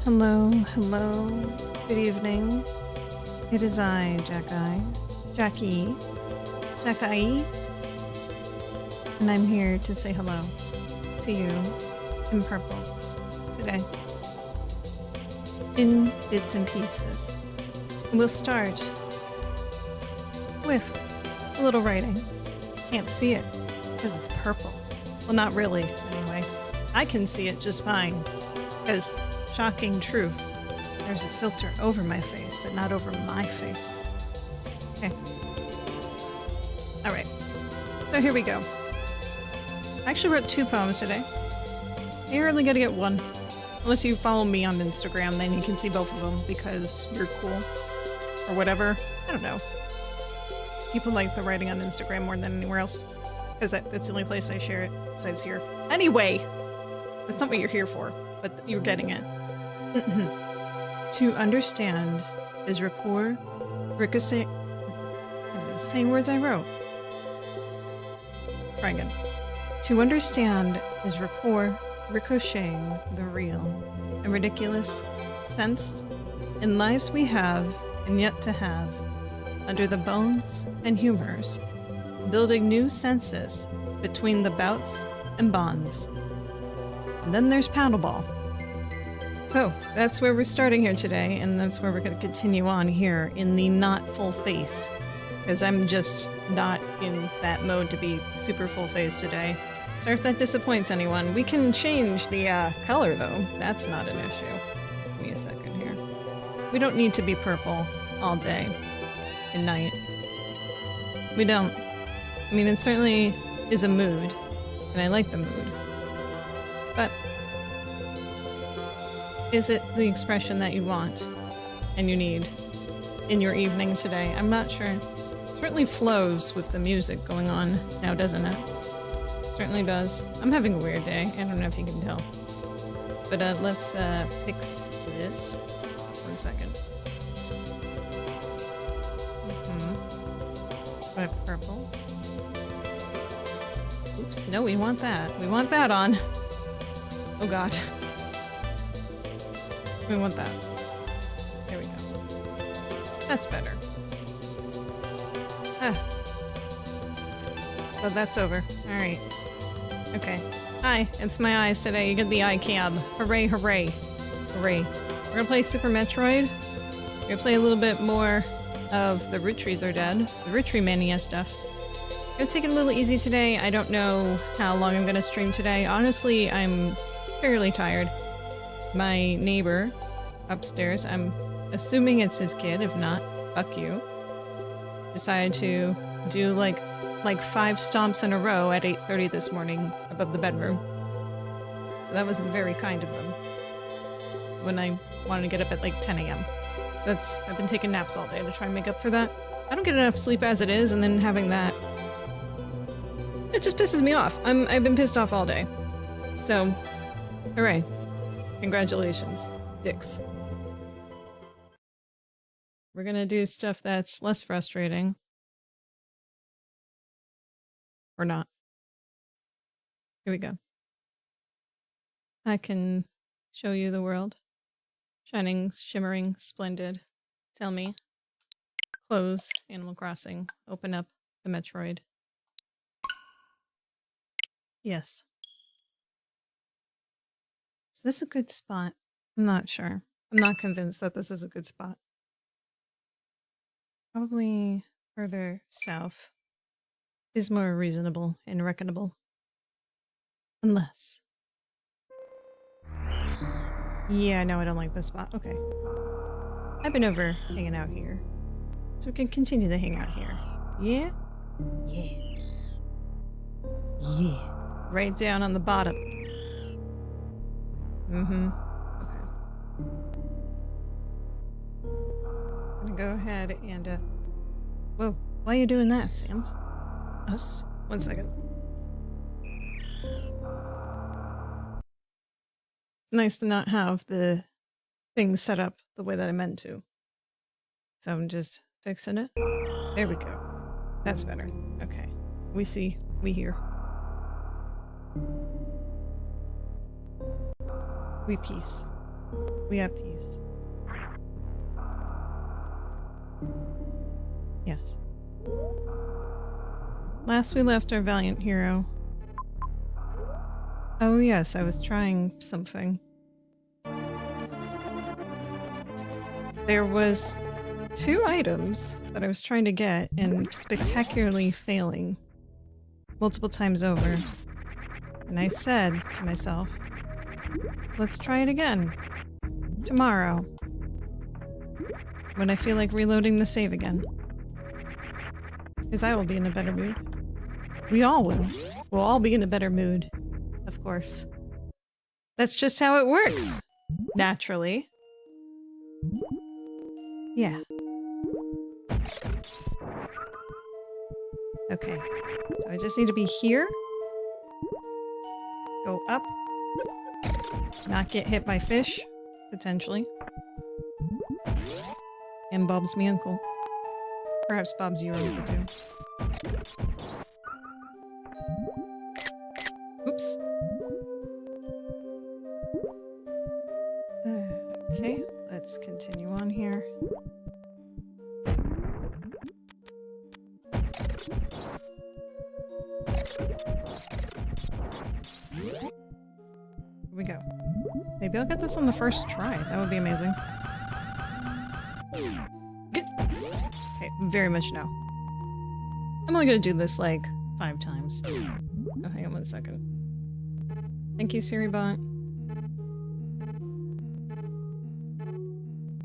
Hello, hello, good evening. It is I, Jacki, and I'm here to say hello to you in purple today, in bits and pieces. We'll start with a little writing. Can't see it because it's purple. Well, not really, anyway. I can see it just fine, because shocking truth, there's a filter over my face, but not over my face. Okay. Alright. So here we go. I actually wrote 2 poems today. You're only gonna get one. Unless you follow me on Instagram, then you can see both of them because you're cool. Or whatever. I don't know. People like the writing on Instagram more than anywhere else. Because that's the only place I share it, besides here. Anyway! That's not what you're here for, but you're getting it. To understand is rapport, ricochet... the same words I wrote. Try again. To understand is rapport, ricocheting the real and ridiculous, sensed in lives we have and yet to have, under the bones and humors, building new senses between the bouts and bonds. And then there's paddleball. So that's where we're starting here today, and that's where we're going to continue on here in the not full face, because I'm just not in that mode to be super full face today. Sorry if that disappoints anyone. We can change the color though. That's not an issue. Give me a second here. We don't need to be purple all day and night. We don't. I mean, it certainly is a mood, and I like the mood. But is it the expression that you want and you need in your evening today? I'm not sure. It certainly flows with the music going on now, doesn't it? Certainly does. I'm having a weird day. I don't know if you can tell. But let's fix this. 1 second. Got purple. Oops, no, we want that. We want that on. Oh god. We want that. There we go. That's better. Ah. But that's over. Alright. Okay. Hi, it's my eyes today. You get the eye cam. Hooray, hooray. Hooray. We're gonna play Super Metroid. We're gonna play a little bit more of the Rootrees are dead. The Roottreemania stuff. I'm gonna take it a little easy today. I don't know how long I'm gonna stream today. Honestly, I'm fairly tired. My neighbor upstairs, I'm assuming it's his kid, if not, fuck you, decided to do like 5 stomps in a row at 8:30 this morning above the bedroom. So that was very kind of them. When I wanted to get up at like 10 a.m. So I've been taking naps all day to try and make up for that. I don't get enough sleep as it is, and then having that, it just pisses me off. I've been pissed off all day. So, hooray. Congratulations, dicks. We're gonna do stuff that's less frustrating. Or not. Here we go. I can show you the world. Shining, shimmering, splendid. Tell me. Close Animal Crossing. Open up the Metroid. Yes. Is this a good spot? I'm not sure. I'm not convinced that this is a good spot. Probably further south is more reasonable and reckonable. Unless... yeah, no, I don't like this spot. Okay. I've been over hanging out here. So we can continue to hang out here. Yeah? Yeah. Yeah. Right down on the bottom. Mm-hmm. Okay. I'm gonna go ahead and, whoa. Why are you doing that, Sam? Us? 1 second. It's nice to not have the things set up the way that I meant to. So I'm just fixing it. There we go. That's better. Okay. We see. We hear. We peace. We have peace. Yes. Last we left our valiant hero. Oh yes, I was trying something. There was 2 items that I was trying to get and spectacularly failing multiple times over. And I said to myself, let's try it again. Tomorrow. When I feel like reloading the save again. Because I will be in a better mood. We all will. We'll all be in a better mood. Of course. That's just how it works. Naturally. Yeah. Okay. So I just need to be here. Go up. Not get hit by fish. Potentially. And Bob's me uncle. Perhaps Bob's your uncle too. Oops. Okay, let's continue on here. Here we go. Maybe I'll get this on the first try. That would be amazing. Good. Okay, very much no. I'm only gonna do this like 5 times. Oh, hang on 1 second. Thank you, SiriBot.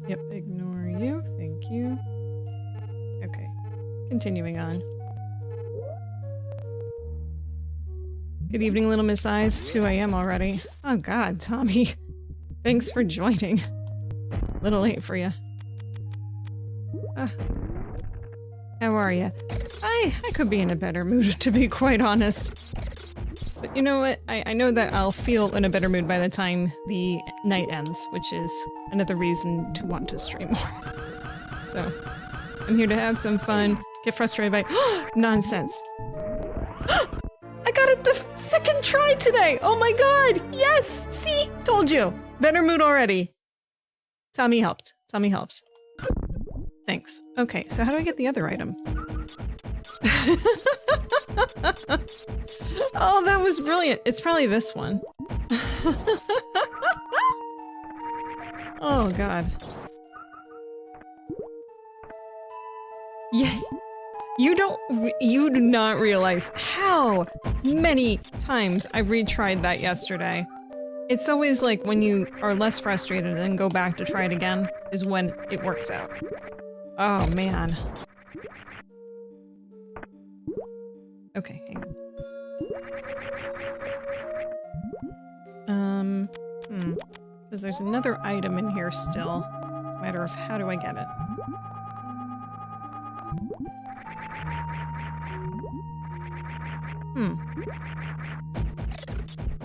Yep, ignore you. Thank you. Okay, continuing on. Good evening, Little Miss Eyes. 2 a.m. already. Oh god, Tommy. Thanks for joining. Little late for you. How are you? I could be in a better mood, to be quite honest. But you know what? I know that I'll feel in a better mood by the time the night ends, which is another reason to want to stream more. So, I'm here to have some fun, get frustrated by nonsense. I got it the 2nd try today! Oh my god! Yes! See? Told you! Better mood already. Tommy helped. Tommy helps. Thanks. Okay, so how do I get the other item? Oh, that was brilliant. It's probably this one. Oh, God. Yeah. You do not realize how many times I retried that yesterday. It's always like when you are less frustrated and then go back to try it again is when it works out. Oh, man. Okay, hang on. Because there's another item in here still. It's a matter of how do I get it?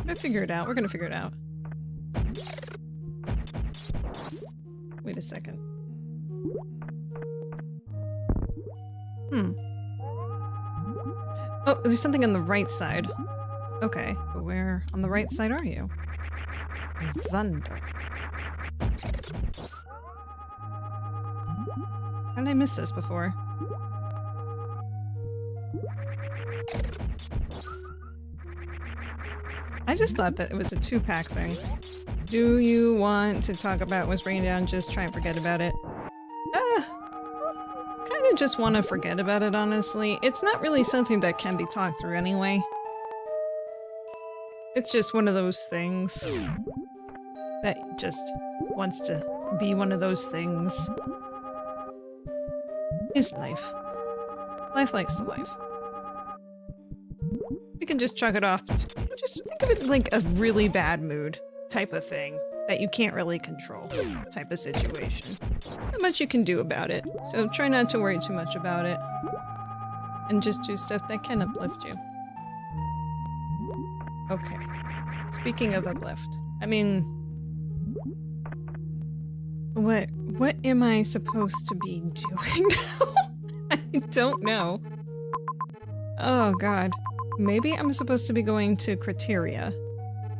We'll figure it out. We're gonna figure it out. Wait a second. Oh, there's something on the right side. Okay, but where on the right side are you? Thunder. How did I miss this before? I just thought that it was a 2-pack thing. Do you want to talk about what's bringing down? Just try and forget about it. Kind of just want to forget about it, honestly. It's not really something that can be talked through anyway. It's just one of those things that just wants to be one of those things. Is life. Life likes the life. We can just chug it off. Just think of it like a really bad mood type of thing that you can't really control type of situation. So much you can do about it. So try not to worry too much about it. And just do stuff that can uplift you. Okay. Speaking of uplift, I mean, what am I supposed to be doing now? I don't know. Oh god. Maybe I'm supposed to be going to Criteria.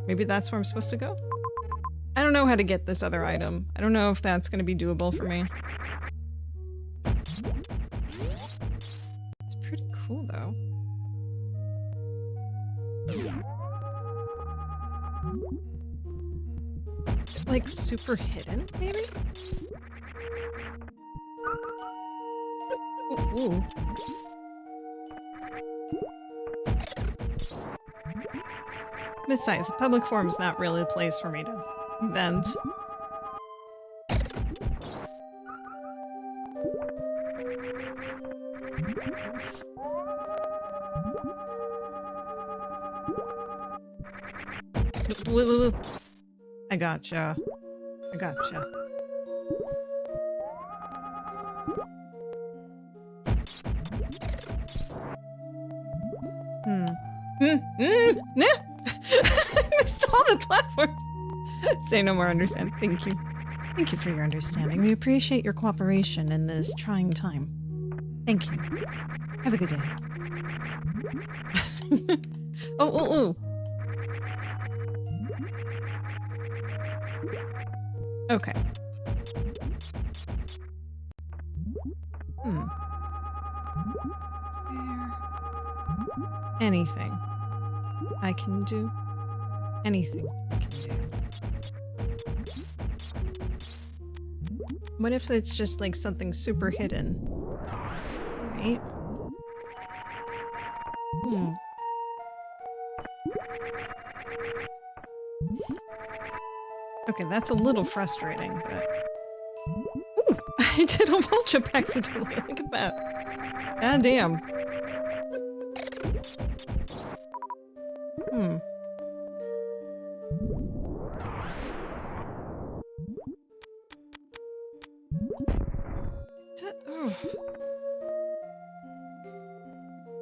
Maybe that's where I'm supposed to go? I don't know how to get this other item. I don't know if that's going to be doable for me. It's pretty cool, though. Like, super hidden, maybe? Ooh. Besides, a public forum is not really a place for me to vent. I gotcha. I gotcha. I missed all the platforms. Say no more, understand. Thank you. Thank you for your understanding. We appreciate your cooperation in this trying time. Thank you. Have a good day. Oh. Okay. Is there anything I can do? Anything I can do. What if it's just like something super hidden? Right? Okay, that's a little frustrating, but... Ooh! I did a wall jump accidentally. Look at that. God damn.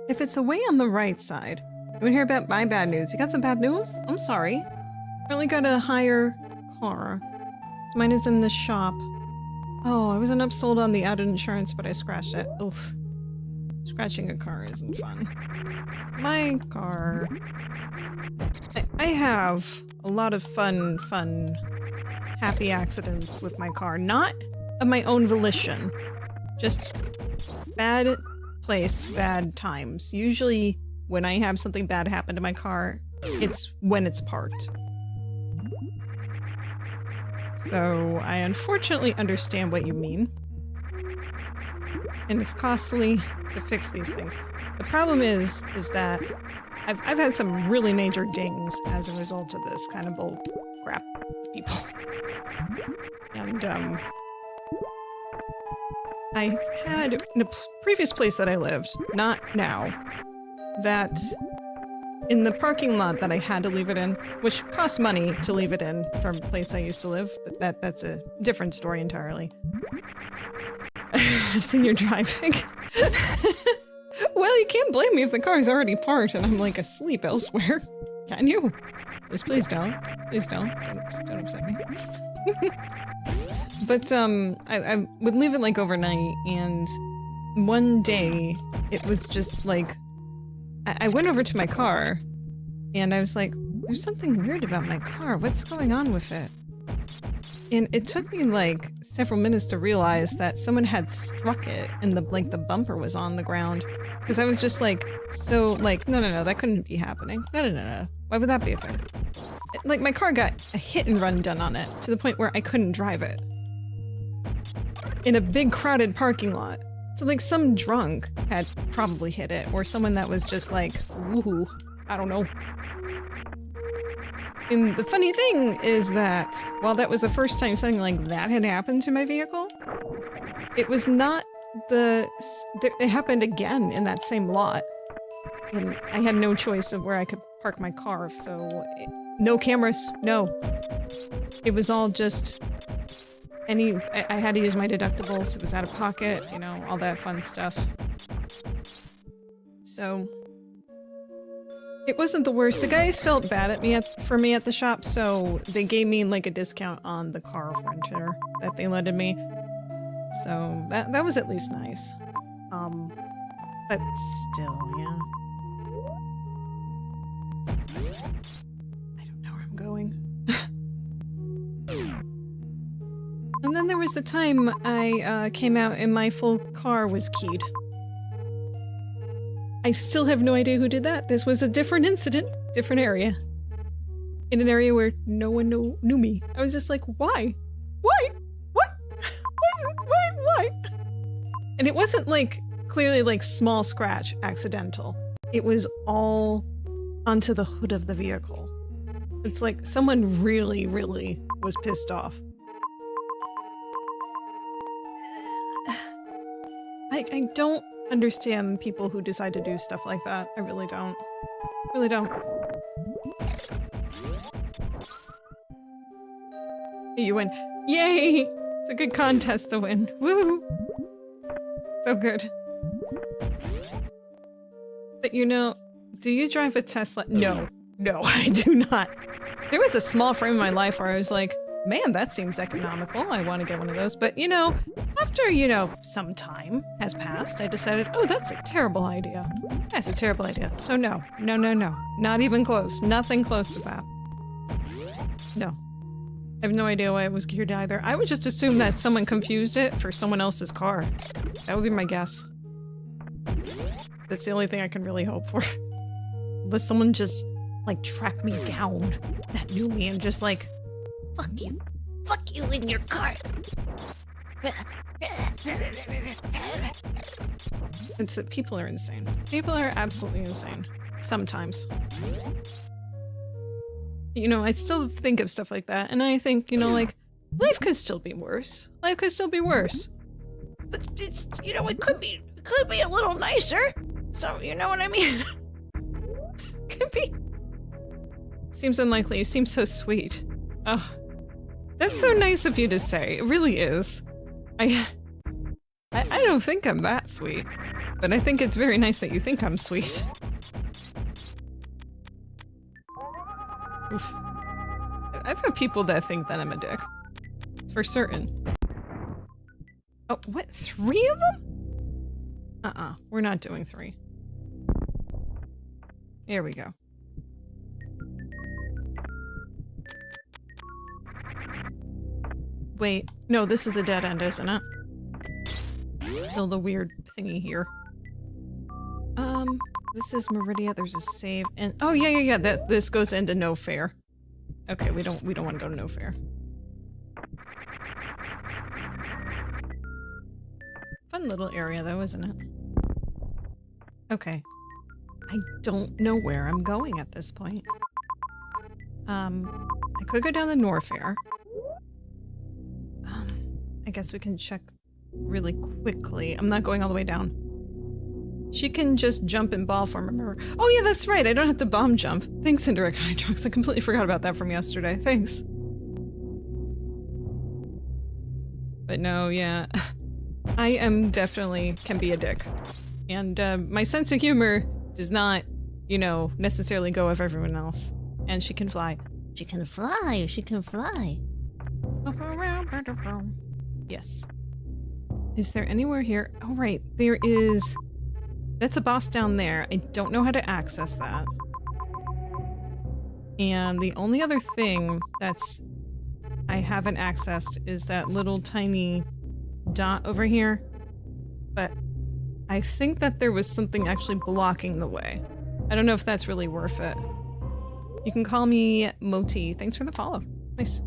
If it's away on the right side, you want to hear about my bad news? You got some bad news? I'm sorry. Apparently got a higher car. Mine is in the shop. Oh, I wasn't upsold on the added insurance, but I scratched it. Oof. Scratching a car isn't fun. My car... I have a lot of fun, happy accidents with my car. Not of my own volition. Just bad place, bad times. Usually when I have something bad happen to my car, it's when it's parked. So I unfortunately understand what you mean. And it's costly to fix these things. The problem is that I've had some really major dings as a result of this kind of bull crap people. And I had in a previous place that I lived, not now, that in the parking lot that I had to leave it in, which costs money to leave it in from the place I used to live, but that's a different story entirely. I've seen you driving. Well, you can't blame me if the car's already parked and I'm like asleep elsewhere. Can you? Please don't. Please don't. Don't upset me. But I would leave it like overnight, and one day it was just like I went over to my car and I was like, there's something weird about my car. What's going on with it? And it took me like several minutes to realize that someone had struck it and the bumper was on the ground. Because I was just like, so like, no, that couldn't be happening. No. Why would that be a thing? Like my car got a hit and run done on it to the point where I couldn't drive it. In a big crowded parking lot. So like some drunk had probably hit it, or someone that was just like, woohoo, I don't know. And the funny thing is that while that was the first time something like that had happened to my vehicle, it was not it happened again in that same lot. And I had no choice of where I could park my car, so no cameras, no. It was all just I had to use my deductibles, it was out of pocket, you know, all that fun stuff. So it wasn't the worst. The guys felt bad for me at the shop, so they gave me like a discount on the car renter that they lended me. So that was at least nice. But still, yeah. I don't know where I'm going. was the time I came out and my full car was keyed. I still have no idea who did that. This was a different incident, different area. In an area where no one knew me. I was just like, why? Why? What? Why? And it wasn't like, clearly like small scratch, accidental. It was all onto the hood of the vehicle. It's like someone really, really was pissed off. I don't understand people who decide to do stuff like that. I really don't. Really don't. You win. Yay! It's a good contest to win. Woo! So good. But you know, do you drive a Tesla? No. No, I do not. There was a small frame in my life where I was like, man, that seems economical. I want to get one of those. But, you know, after, you know, some time has passed, I decided, oh, that's a terrible idea. That's a terrible idea. So no. No, no, no. Not even close. Nothing close to that. No. I have no idea why it was geared either. I would just assume that someone confused it for someone else's car. That would be my guess. That's the only thing I can really hope for. Unless someone just, like, tracked me down that knew me and just like, fuck you. Fuck you in your car. It's that people are insane. People are absolutely insane. Sometimes. You know, I still think of stuff like that, and I think, you know, like, life could still be worse. Life could still be worse. But it's, you know, it could be a little nicer. So, you know what I mean? Could be. Seems unlikely. You seem so sweet. Oh. That's so nice of you to say. It really is. I don't think I'm that sweet. But I think it's very nice that you think I'm sweet. Oof. I've had people that think that I'm a dick. For certain. Oh, what? 3 of them? We're not doing 3. Here we go. Wait, no, this is a dead end, isn't it? Still the weird thingy here. This is Meridia, there's a save, and oh yeah, this goes into no fair. Okay, we don't want to go to no fair. Fun little area though, isn't it? Okay. I don't know where I'm going at this point. I could go down the Norfair. I guess we can check really quickly. I'm not going all the way down. She can just jump in ball form, remember? Oh yeah, that's right, I don't have to bomb jump. Thanks, Indirect Hydrox. I completely forgot about that from yesterday. Thanks. But no, yeah. I am definitely can be a dick. And my sense of humor does not, you know, necessarily go with everyone else. And she can fly. She can fly, she can fly. Yes. Is there anywhere here? Oh right, there is... That's a boss down there. I don't know how to access that. And the only other thing that's I haven't accessed is that little tiny dot over here. But I think that there was something actually blocking the way. I don't know if that's really worth it. You can call me Moti. Thanks for the follow. Nice.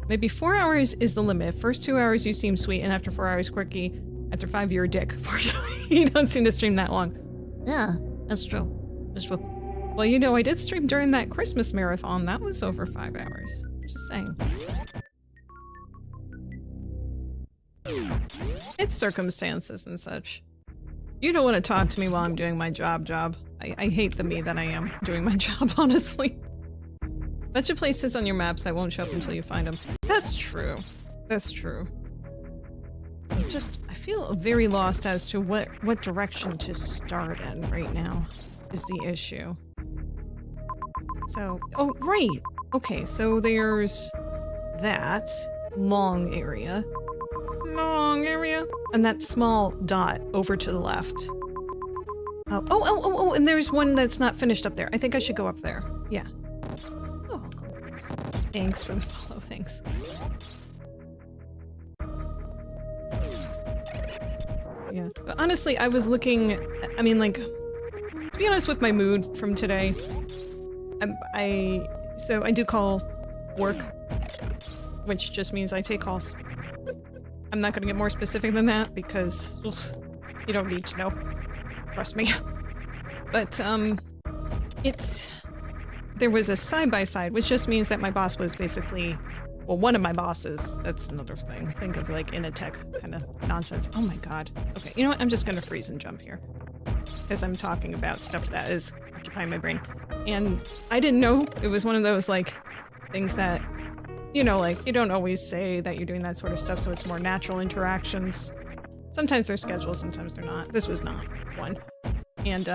Maybe 4 hours is the limit. First 2 hours you seem sweet, and after 4 hours quirky. After 5 you're a dick. Fortunately, you don't seem to stream that long. Yeah, that's true. That's true. Well, you know, I did stream during that Christmas marathon. That was over 5 hours. Just saying. It's circumstances and such. You don't want to talk to me while I'm doing my job. I hate the me that I am doing my job, honestly. Bunch of places on your maps that won't show up until you find them. That's true. That's true. I feel very lost as to what direction to start in right now is the issue. So, oh, right! Okay, so there's that long area. Long area. And that small dot over to the left. Oh, and there's one that's not finished up there. I think I should go up there. Yeah. Oh, thanks. Thanks for the follow, thanks. Yeah. But honestly, I was looking, I mean, like, to be honest with my mood from today, so I do call work, which just means I take calls. I'm not going to get more specific than that because you don't need to know. Trust me. But, there was a side-by-side, which just means that my boss was basically, well, one of my bosses. That's another thing. Think of like in a tech kind of nonsense. Oh my god. Okay, you know what? I'm just gonna freeze and jump here. Because I'm talking about stuff that is occupying my brain. And I didn't know it was one of those, like, things that, you know, like, you don't always say that you're doing that sort of stuff, so it's more natural interactions. Sometimes they're scheduled, sometimes they're not. This was not one. And,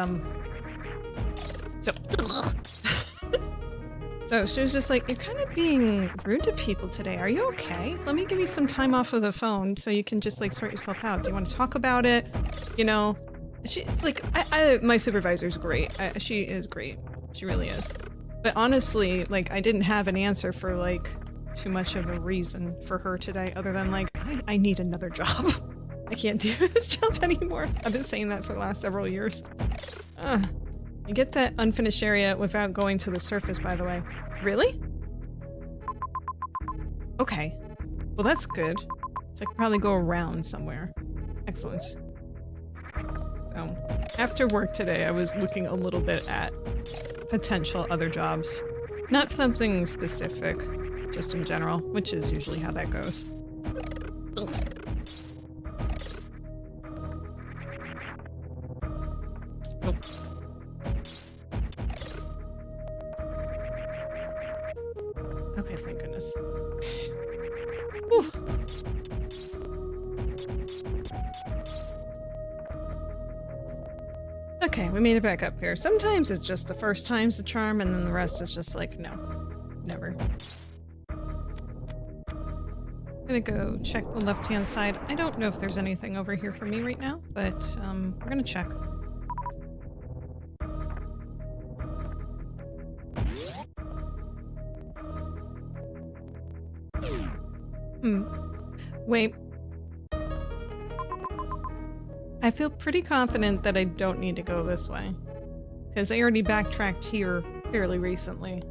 so she was just like, you're kind of being rude to people today. Are you okay? Let me give you some time off of the phone so you can just, like, sort yourself out. Do you want to talk about it? You know? She's like, my supervisor's great. She is great. She really is. But honestly, like, I didn't have an answer for, like, too much of a reason for her today other than, like, I need another job. I can't do this job anymore. I've been saying that for the last several years. You get that unfinished area without going to the surface, by the way. Really? Okay. Well, that's good. So I could probably go around somewhere. Excellent. So, after work today, I was looking a little bit at potential other jobs. Not something specific, just in general, which is usually how that goes. Ugh. Oh. Okay, thank goodness. Okay. Whew. Okay, we made it back up here. Sometimes it's just the first time's the charm, and then the rest is just like, no. Never. I'm gonna go check the left-hand side. I don't know if there's anything over here for me right now, but we're gonna check. Wait. I feel pretty confident that I don't need to go this way. Because I already backtracked here fairly recently.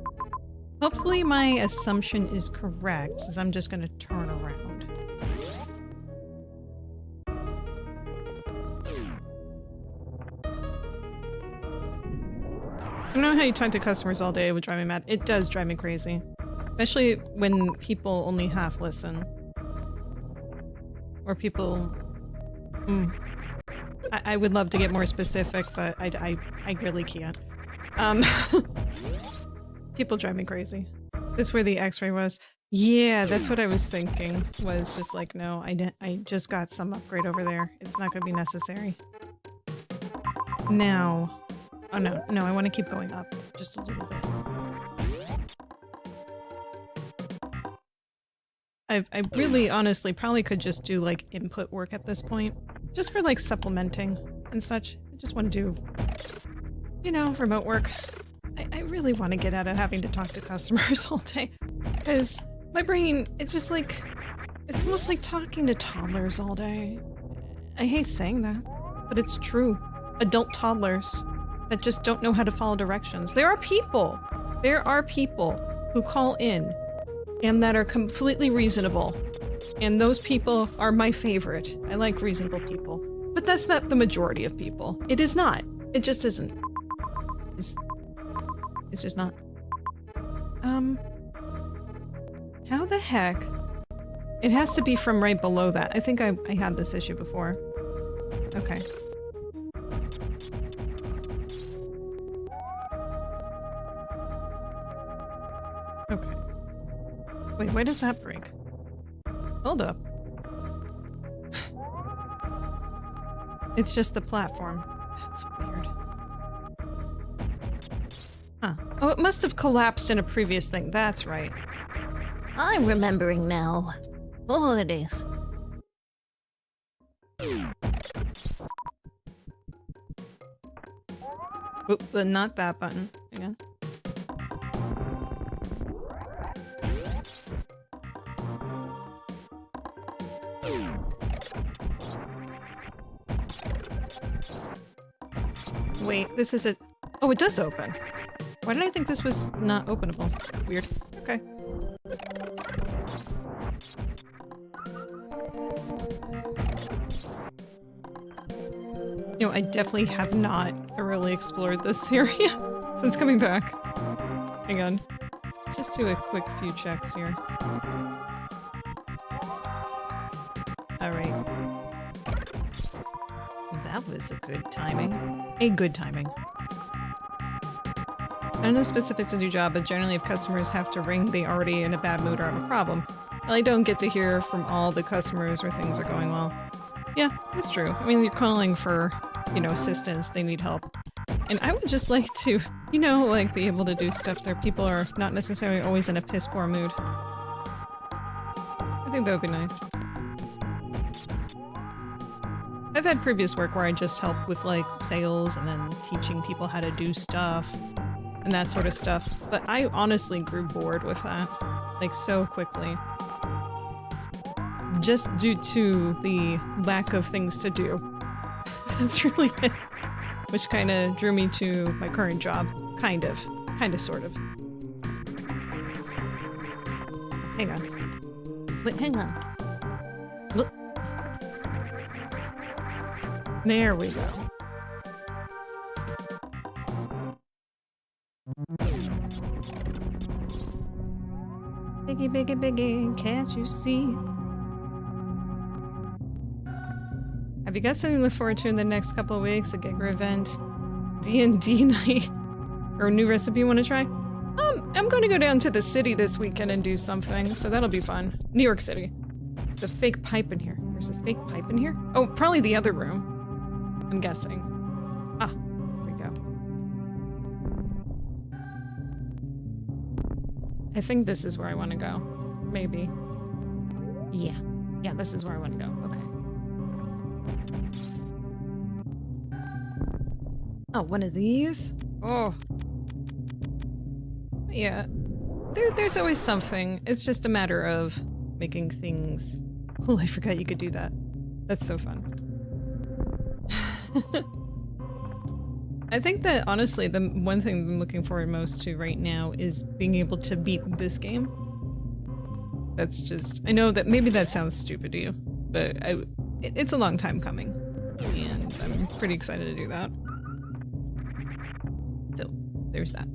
Hopefully my assumption is correct, as I'm just gonna turn around. I don't know how you talk to customers all day, it would drive me mad. It does drive me crazy. Especially when people only half listen. Or people... I would love to get more specific, but I really can't. People drive me crazy. This is where the x-ray was. Yeah, that's what I was thinking. Was just like, no, I just got some upgrade over there. It's not gonna be necessary. Now... Oh no, I want to keep going up. Just a little bit. I really, honestly, probably could just do, like, input work at this point. Just for, like, supplementing and such. I just want to do, you know, remote work. I really want to get out of having to talk to customers all day. Because my brain, it's just like... It's almost like talking to toddlers all day. I hate saying that, but it's true. Adult toddlers that just don't know how to follow directions. There are people who call in and that are completely reasonable. And those people are my favorite. I like reasonable people. But that's not the majority of people. It is not. It just isn't. It's just not. How the heck? It has to be from right below that. I think I had this issue before. Okay. Okay. Wait, why does that break? Hold up. It's just the platform. That's weird. Huh. Oh, it must have collapsed in a previous thing. That's right. I'm remembering now. Holidays. Oop, but not that button. Again. Wait, this is a... Oh, it does open. Why did I think this was not openable? Weird. Okay. You know, I definitely have not thoroughly explored this area since coming back. Hang on. Let's just do a quick few checks here. Alright. That was a good timing. A good timing. I don't know specifics of your job, but generally if customers have to ring, they already in a bad mood or have a problem. Well, I don't get to hear from all the customers where things are going well. Yeah, that's true. I mean, you're calling for, you know, assistance, they need help. And I would just like to, you know, like be able to do stuff where people are not necessarily always in a piss poor mood. I think that would be nice. I've had previous work where I just help with like sales and then teaching people how to do stuff and that sort of stuff. But I honestly grew bored with that, like so quickly. Just due to the lack of things to do. That's really it. Which kind of drew me to my current job. Kind of, sort of. Hang on. Wait, hang on. Look. There we go. Biggie, biggie, biggie, can't you see? Have you got something to look forward to in the next couple of weeks? A Giga event? D&D night? Or a new recipe you want to try? I'm going to go down to the city this weekend and do something, so that'll be fun. New York City. There's a fake pipe in here. There's a fake pipe in here? Oh, probably the other room. I'm guessing. Ah, there we go. I think this is where I want to go. Maybe. Yeah. Yeah, this is where I want to go. Okay. Oh, one of these? Oh. Yeah. There's always something. It's just a matter of making things... Oh, I forgot you could do that. That's so fun. I think that, honestly, the one thing I'm looking forward most to right now is being able to beat this game. That's just... I know that maybe that sounds stupid to you, but it's a long time coming. And I'm pretty excited to do that. So, there's that.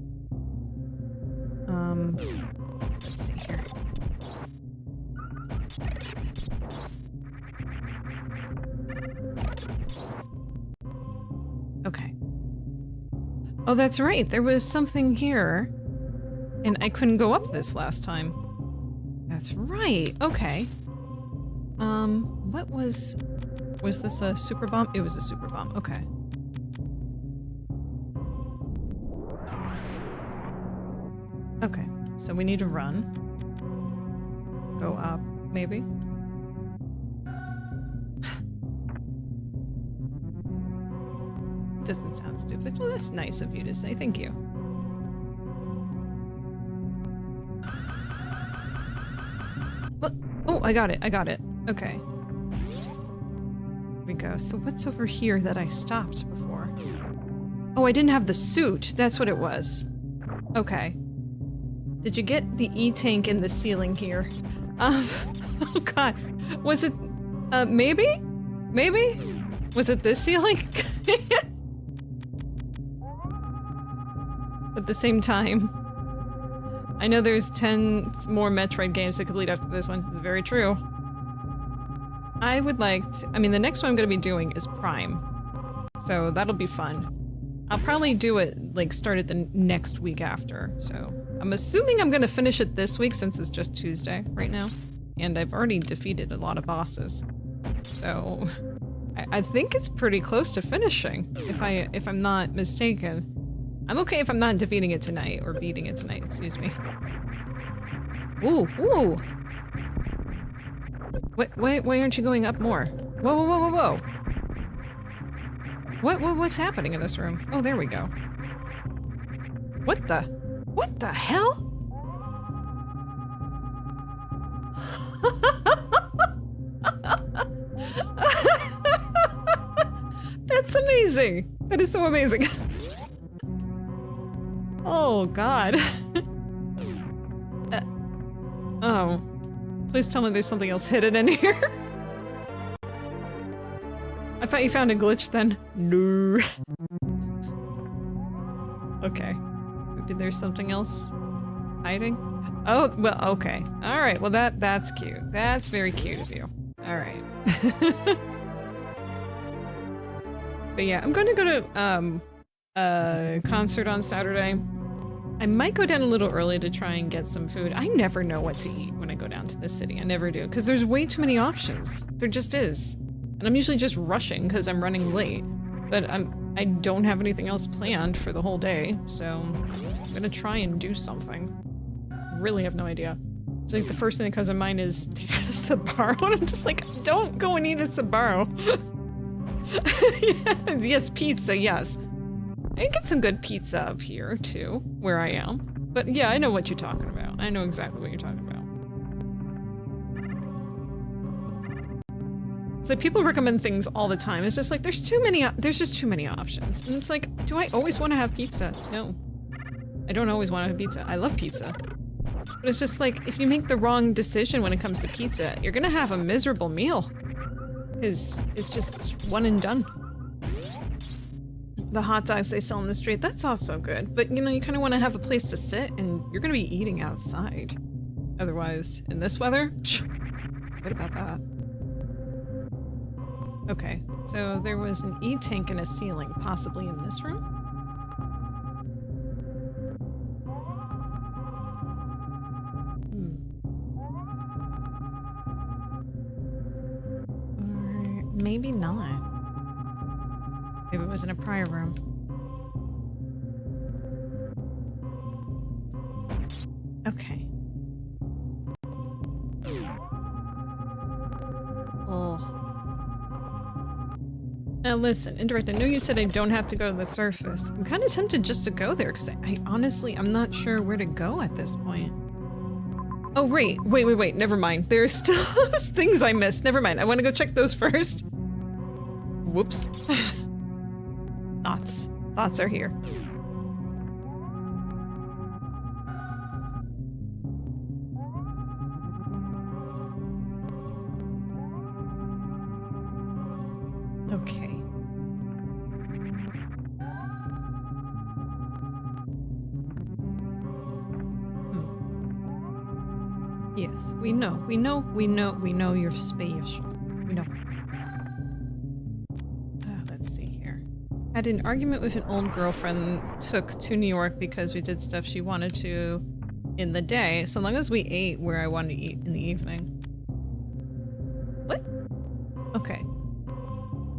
Let's see here. Okay. Oh, that's right. There was something here. And I couldn't go up this last time. That's right. Okay. What was... Was this a super bomb? It was a super bomb. Okay. Okay. So we need to run. Go up, maybe? Doesn't sound stupid. Well, that's nice of you to say. Thank you. What? Oh, I got it. I got it. Okay. Here we go. So what's over here that I stopped before? Oh, I didn't have the suit. That's what it was. Okay. Did you get the E-tank in the ceiling here? Oh god. Was it... maybe? Maybe? Was it this ceiling? At the same time. I know there's 10 more Metroid games to complete after this one. It's very true. I would like to... I mean, the next one I'm going to be doing is Prime. So that'll be fun. I'll probably do it, like, start it the next week after, so... I'm assuming I'm going to finish it this week since it's just Tuesday right now. And I've already defeated a lot of bosses. So... I think it's pretty close to finishing, if I'm not mistaken. I'm okay if I'm not defeating it tonight, or beating it tonight, excuse me. Ooh, ooh! Why aren't you going up more? Whoa, whoa, whoa, whoa, whoa! What's happening in this room? Oh, there we go. What the hell? That's amazing! That is so amazing. Oh, God. Oh. Please tell me there's something else hidden in here. I thought you found a glitch then. No. Okay. Maybe there's something else hiding? Oh, well, okay. Alright, well that's cute. That's very cute of you. Alright. But yeah, I'm going to go to a concert on Saturday. I might go down a little early to try and get some food. I never know what to eat when I go down to this city. I never do, because there's way too many options. There just is. And I'm usually just rushing because I'm running late. But I don't have anything else planned for the whole day, so I'm gonna try and do something. Really have no idea. So I think the first thing that comes to mind is Sbarro, and I'm just like, don't go and eat a Sbarro. Yes, pizza, yes. I can get some good pizza up here, too, where I am. But yeah, I know what you're talking about. I know exactly what you're talking about. It's like people recommend things all the time. It's just like, there's just too many options. And it's like, do I always want to have pizza? No. I don't always want to have pizza. I love pizza. But it's just like, if you make the wrong decision when it comes to pizza, you're gonna have a miserable meal. It's just one and done. The hot dogs they sell on the street, that's also good. But, you know, you kind of want to have a place to sit, and you're going to be eating outside. Otherwise, in this weather, forget about that. Okay, so there was an E-tank in a ceiling, possibly in this room? Or maybe not. Maybe it was in a prior room. Okay. Oh. Now listen, Indirect, I know you said I don't have to go to the surface. I'm kind of tempted just to go there, because I honestly, I'm not sure where to go at this point. Oh, wait, never mind. There's still things I missed. Never mind, I want to go check those first. Whoops. Thoughts are here. Okay. Yes, we know you're spatial. We know. Let's see here. Had an argument with an old girlfriend, took to New York because we did stuff she wanted to in the day, so long as we ate where I wanted to eat in the evening. What? Okay.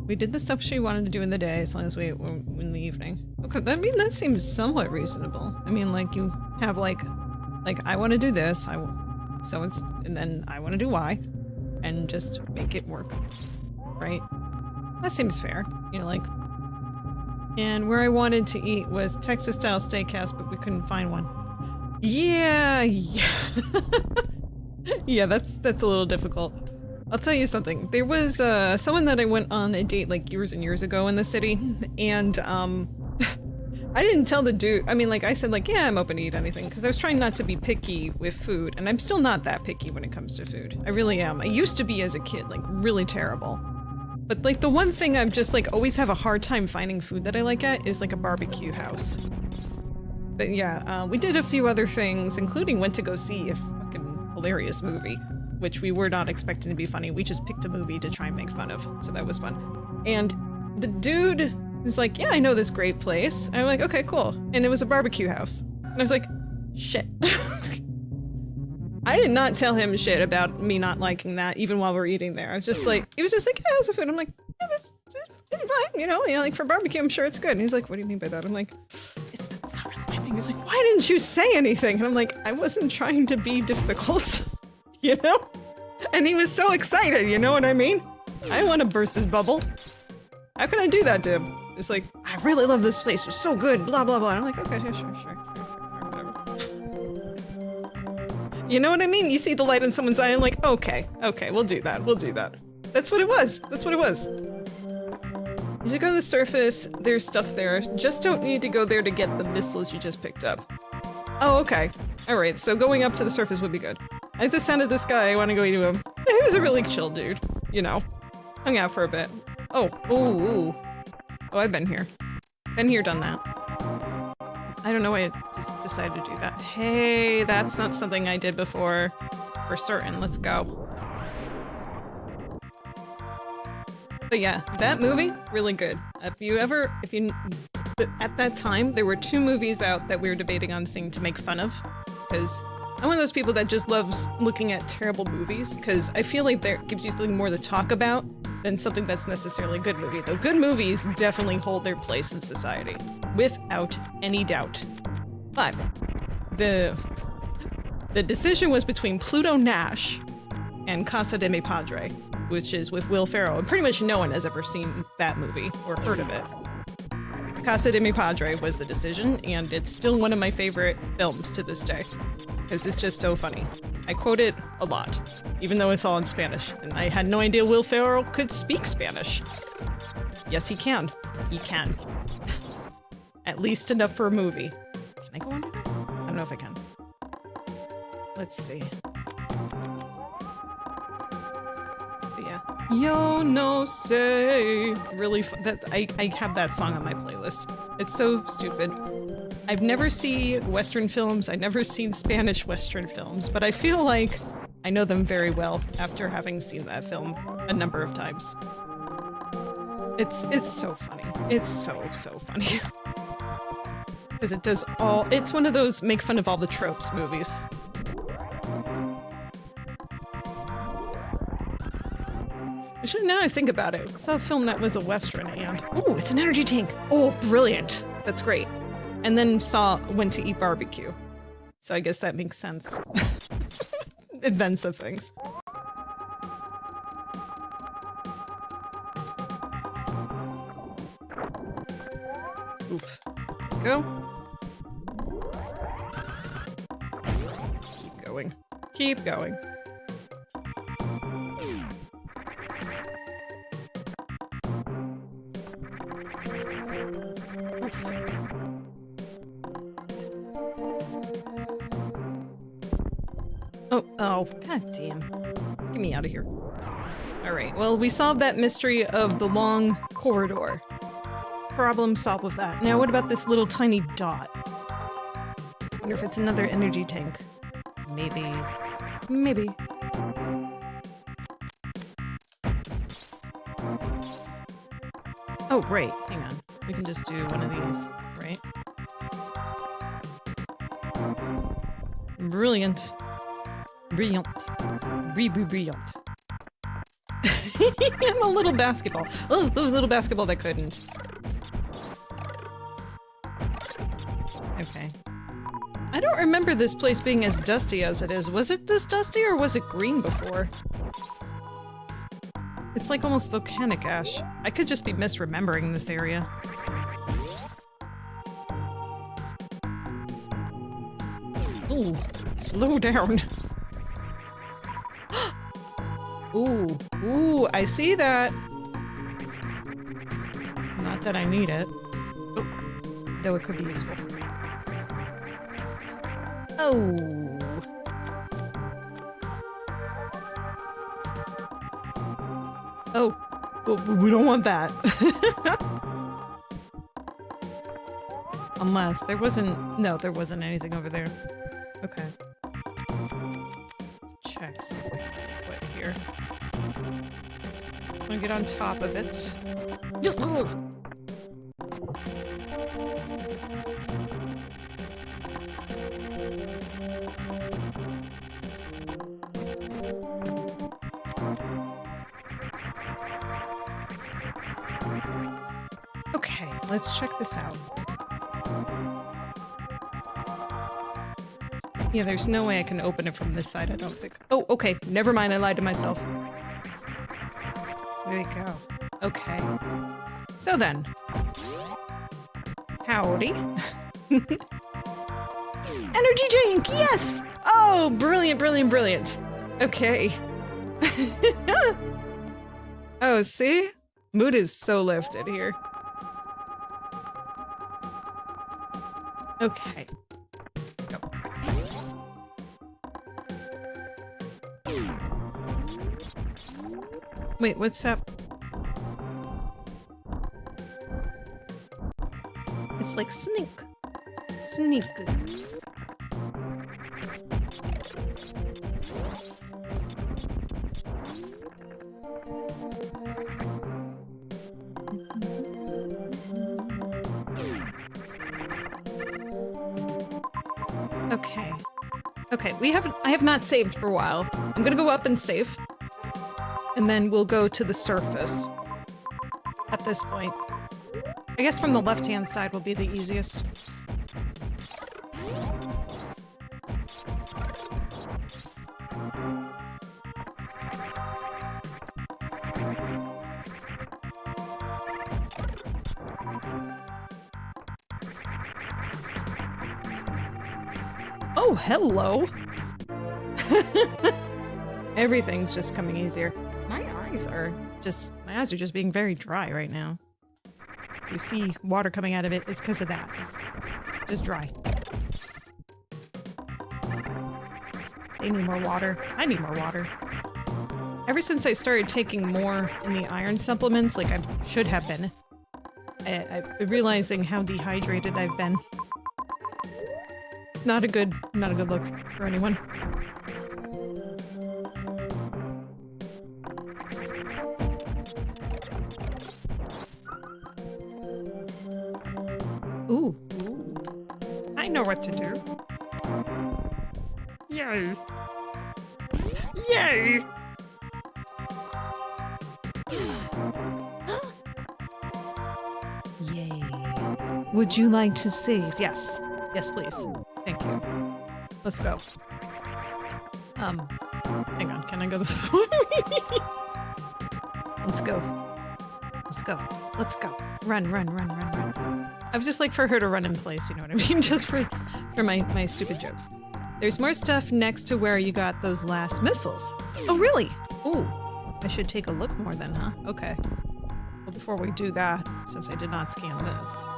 We did the stuff she wanted to do in the day, as long as we ate in the evening. Okay, that seems somewhat reasonable. I mean, like, you have, like, I want to do this, and then I want to do Y, and just make it work. Right? That seems fair. You know, like... And where I wanted to eat was Texas-style steakhouse, but we couldn't find one. Yeah. Yeah, that's a little difficult. I'll tell you something. There was someone that I went on a date like years and years ago in the city, and I didn't tell the dude. I mean, like, I said, like, yeah, I'm open to eat anything, because I was trying not to be picky with food, and I'm still not that picky when it comes to food. I really am. I used to be as a kid, like, really terrible. But, like, the one thing I'm just, like, always have a hard time finding food that I like at is, like, a barbecue house. But yeah, we did a few other things, including went to go see a fucking hilarious movie, which we were not expecting to be funny. We just picked a movie to try and make fun of, so that was fun. And the dude was like, yeah, I know this great place. And I'm like, okay, cool. And it was a barbecue house. And I was like, shit. I did not tell him shit about me not liking that, even while we were eating there. I was just like, he was just like, yeah, it's a food. I'm like, yeah, it's fine, you know, like for barbecue, I'm sure it's good. And he's like, what do you mean by that? I'm like, it's not really my thing. He's like, why didn't you say anything? And I'm like, I wasn't trying to be difficult, you know? And he was so excited, you know what I mean? I didn't want to burst his bubble. How can I do that to him? It's like, I really love this place. It's so good, blah, blah, blah. And I'm like, okay, yeah, sure, whatever. You know what I mean? You see the light in someone's eye and like, okay, we'll do that. That's what it was. You should go to the surface. There's stuff there. Just don't need to go there to get the missiles you just picked up. Oh, okay. Alright, so going up to the surface would be good. I just sounded this guy. I want to go to him. He was a really chill dude. You know. Hung out for a bit. Oh, ooh. Oh, I've been here. Been here, done that. I don't know why I just decided to do that. Hey, that's not something I did before. For certain. Let's go. But yeah, that movie, really good. At that time, there were 2 movies out that we were debating on seeing to make fun of. Because I'm one of those people that just loves looking at terrible movies, because I feel like that gives you something more to talk about than something that's necessarily a good movie. Though good movies definitely hold their place in society, without any doubt. But the decision was between Pluto Nash and Casa de Mi Padre, which is with Will Ferrell, and pretty much no one has ever seen that movie or heard of it. Casa de Mi Padre was the decision, and it's still one of my favorite films to this day, because it's just so funny. I quote it a lot, even though it's all in Spanish, and I had no idea Will Ferrell could speak Spanish. Yes, he can. He can. At least enough for a movie. Can I go under there? I don't know if I can. Let's see. Yo no sé. Really I have that song on my playlist. It's so stupid. I've never seen Western films. I've never seen Spanish Western films, but I feel like I know them very well after having seen that film a number of times. It's so funny. It's so funny. Because it does it's one of those make fun of all the tropes movies. Actually, now I think about it, I saw a film that was a Western and... Oh, it's an energy tank! Oh, brilliant! That's great. And then went to eat barbecue. So I guess that makes sense. Events of things. Oof. Go. Keep going. Keep going. Oh, god damn. Get me out of here. Alright, well, we solved that mystery of the long corridor. Problem solved with that. Now, what about this little tiny dot? Wonder if it's another energy tank. Maybe. Maybe. Oh, great. Hang on. We can just do one of these, right? Brilliant. Brilliant. Brilliant. I'm a little basketball. Oh, a little basketball that couldn't. Okay. I don't remember this place being as dusty as it is. Was it this dusty or was it green before? It's like almost volcanic ash. I could just be misremembering this area. Ooh, slow down. Ooh, I see that. Not that I need it. Oh, though it could be useful. Oh. Oh, well, we don't want that. Unless there wasn't... No, there wasn't anything over there. Okay. Let's check something real quick here. I'm gonna get on top of it. Okay, let's check this out. Yeah, there's no way I can open it from this side, I don't think. Oh, okay. Never mind, I lied to myself. There you go. Okay. So then. Howdy. Energy drink! Yes! Oh, brilliant, brilliant, brilliant. Okay. Oh, see? Mood is so lifted here. Okay. Go. Wait, what's up? It's like sneak. Sneak. Okay. Okay, I have not saved for a while. I'm gonna go up and save. And then we'll go to the surface. At this point. I guess from the left-hand side will be the easiest. Oh, hello! Everything's just coming easier. My eyes are just being very dry right now. You see water coming out of it, it's because of that. Just dry. They need more water. I need more water. Ever since I started taking more in the iron supplements, like I should have been, I'm realizing how dehydrated I've been. It's not a good look for anyone. Ooh. I know what to do. Yay. Yay! Yay. Would you like to save? Yes. Yes, please. Thank you. Let's go. Hang on. Can I go this way? Let's go. Let's go. Let's go. Run, run, run, run, run. I would just like for her to run in place, you know what I mean? Just for my stupid jokes. There's more stuff next to where you got those last missiles. Oh, really? Ooh. I should take a look more then, huh? Okay. Well, before we do that, since I did not scan this.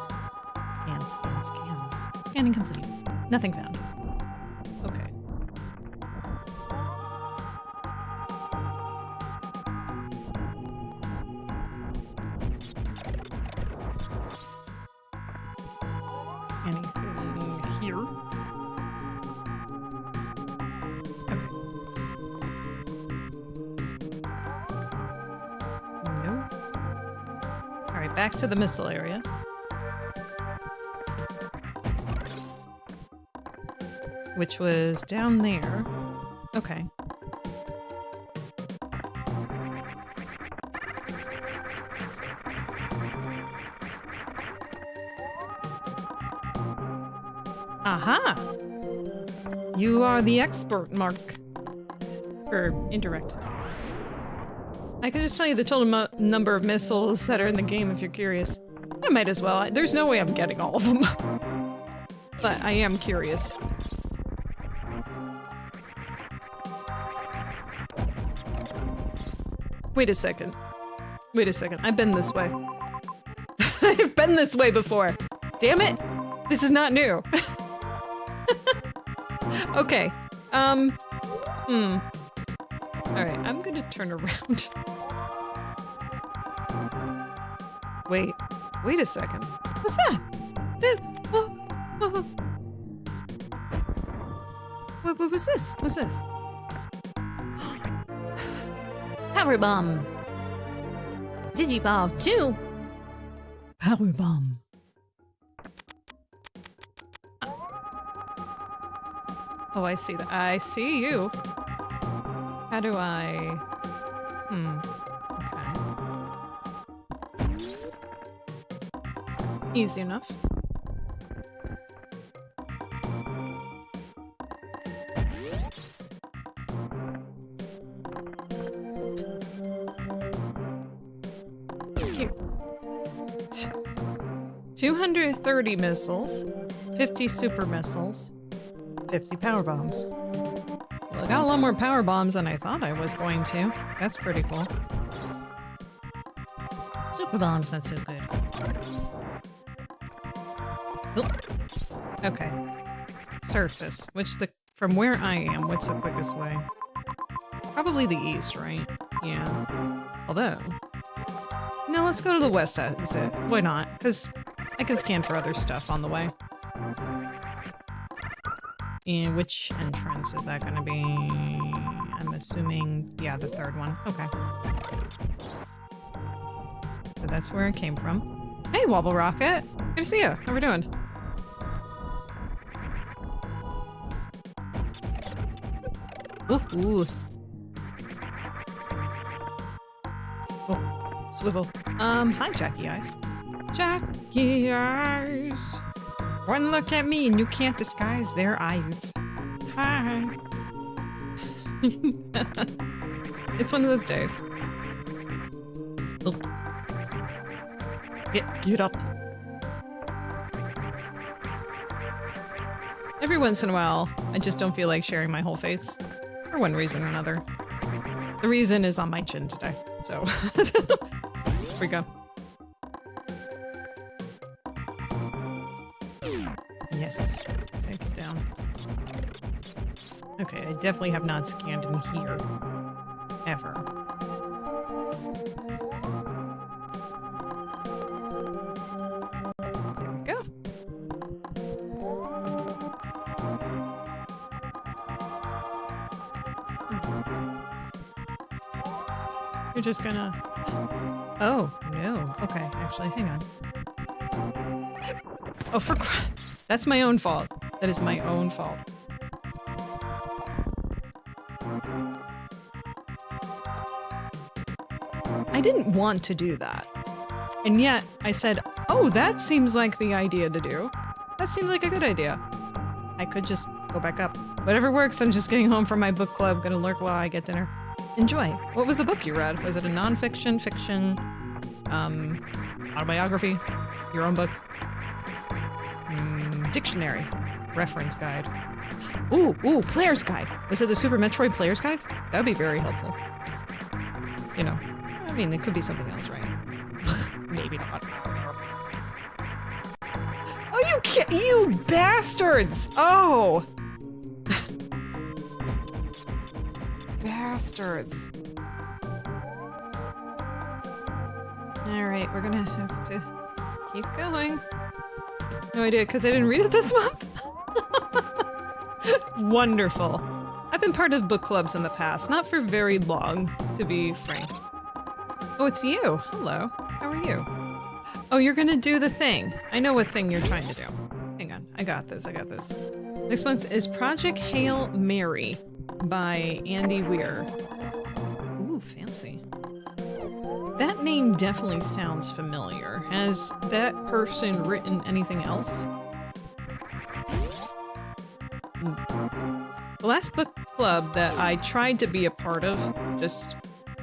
Scan, scan, scan. Scanning complete. Nothing found. Okay. Anything here? Okay. No. Alright, back to the missile area. Which was down there. Okay. Aha! You are the expert, Mark. Or indirect. I could just tell you the total number of missiles that are in the game if you're curious. I might as well. There's no way I'm getting all of them. But I am curious. Wait a second. Wait a second. I've been this way. I've been this way before. Damn it! This is not new. Okay. Alright, I'm gonna turn around. Wait. Wait a second. What's that? What was this? What's this? Power bomb. Digivolve 2. Power bomb. Oh, I see that. I see you. How do I... Okay. Easy enough. Cute. 230 missiles, 50 super missiles, 50 power bombs. Well, I got a lot more power bombs than I thought I was going to. That's pretty cool. Super bomb's not so good. Oh. Okay. Surface. From where I am, what's the quickest way? Probably the east, right? Yeah. Although... No, let's go to the west exit. Why not? Because I can scan for other stuff on the way. And which entrance is that going to be? I'm assuming, yeah, the third one. Okay. So that's where it came from. Hey, Wobble Rocket! Good to see you. How we doing? Ooh. Oh, swivel. Hi, Jacki Eyes. Jacki Eyes. One look at me and you can't disguise their eyes. Hi. It's one of those days. Oh. Get up. Every once in a while, I just don't feel like sharing my whole face. For one reason or another. The reason is on my chin today, so... Here we go. Yes. Take it down. Okay, I definitely have not scanned in here. Ever. There we go. You're just gonna... Oh, no. Okay, actually, hang on. Oh, that's my own fault. That is my own fault. I didn't want to do that. And yet, I said, oh, that seems like the idea to do. That seems like a good idea. I could just go back up. Whatever works, I'm just getting home from my book club. Gonna lurk while I get dinner. Enjoy. What was the book you read? Was it a non-fiction, fiction, autobiography? Your own book? Dictionary. Reference guide. Ooh, player's guide. Was it the Super Metroid player's guide? That would be very helpful. You know, I mean, it could be something else, right? Maybe not. Oh, you bastards! Oh! Bastards. Alright, we're gonna have to keep going. No idea, because I didn't read it this month? Wonderful. I've been part of book clubs in the past, not for very long, to be frank. Oh, it's you. Hello. How are you? Oh, you're gonna do the thing. I know what thing you're trying to do. Hang on. I got this. Next one is Project Hail Mary by Andy Weir. Ooh, fancy. That name definitely sounds familiar. Has that person written anything else? The last book club that I tried to be a part of just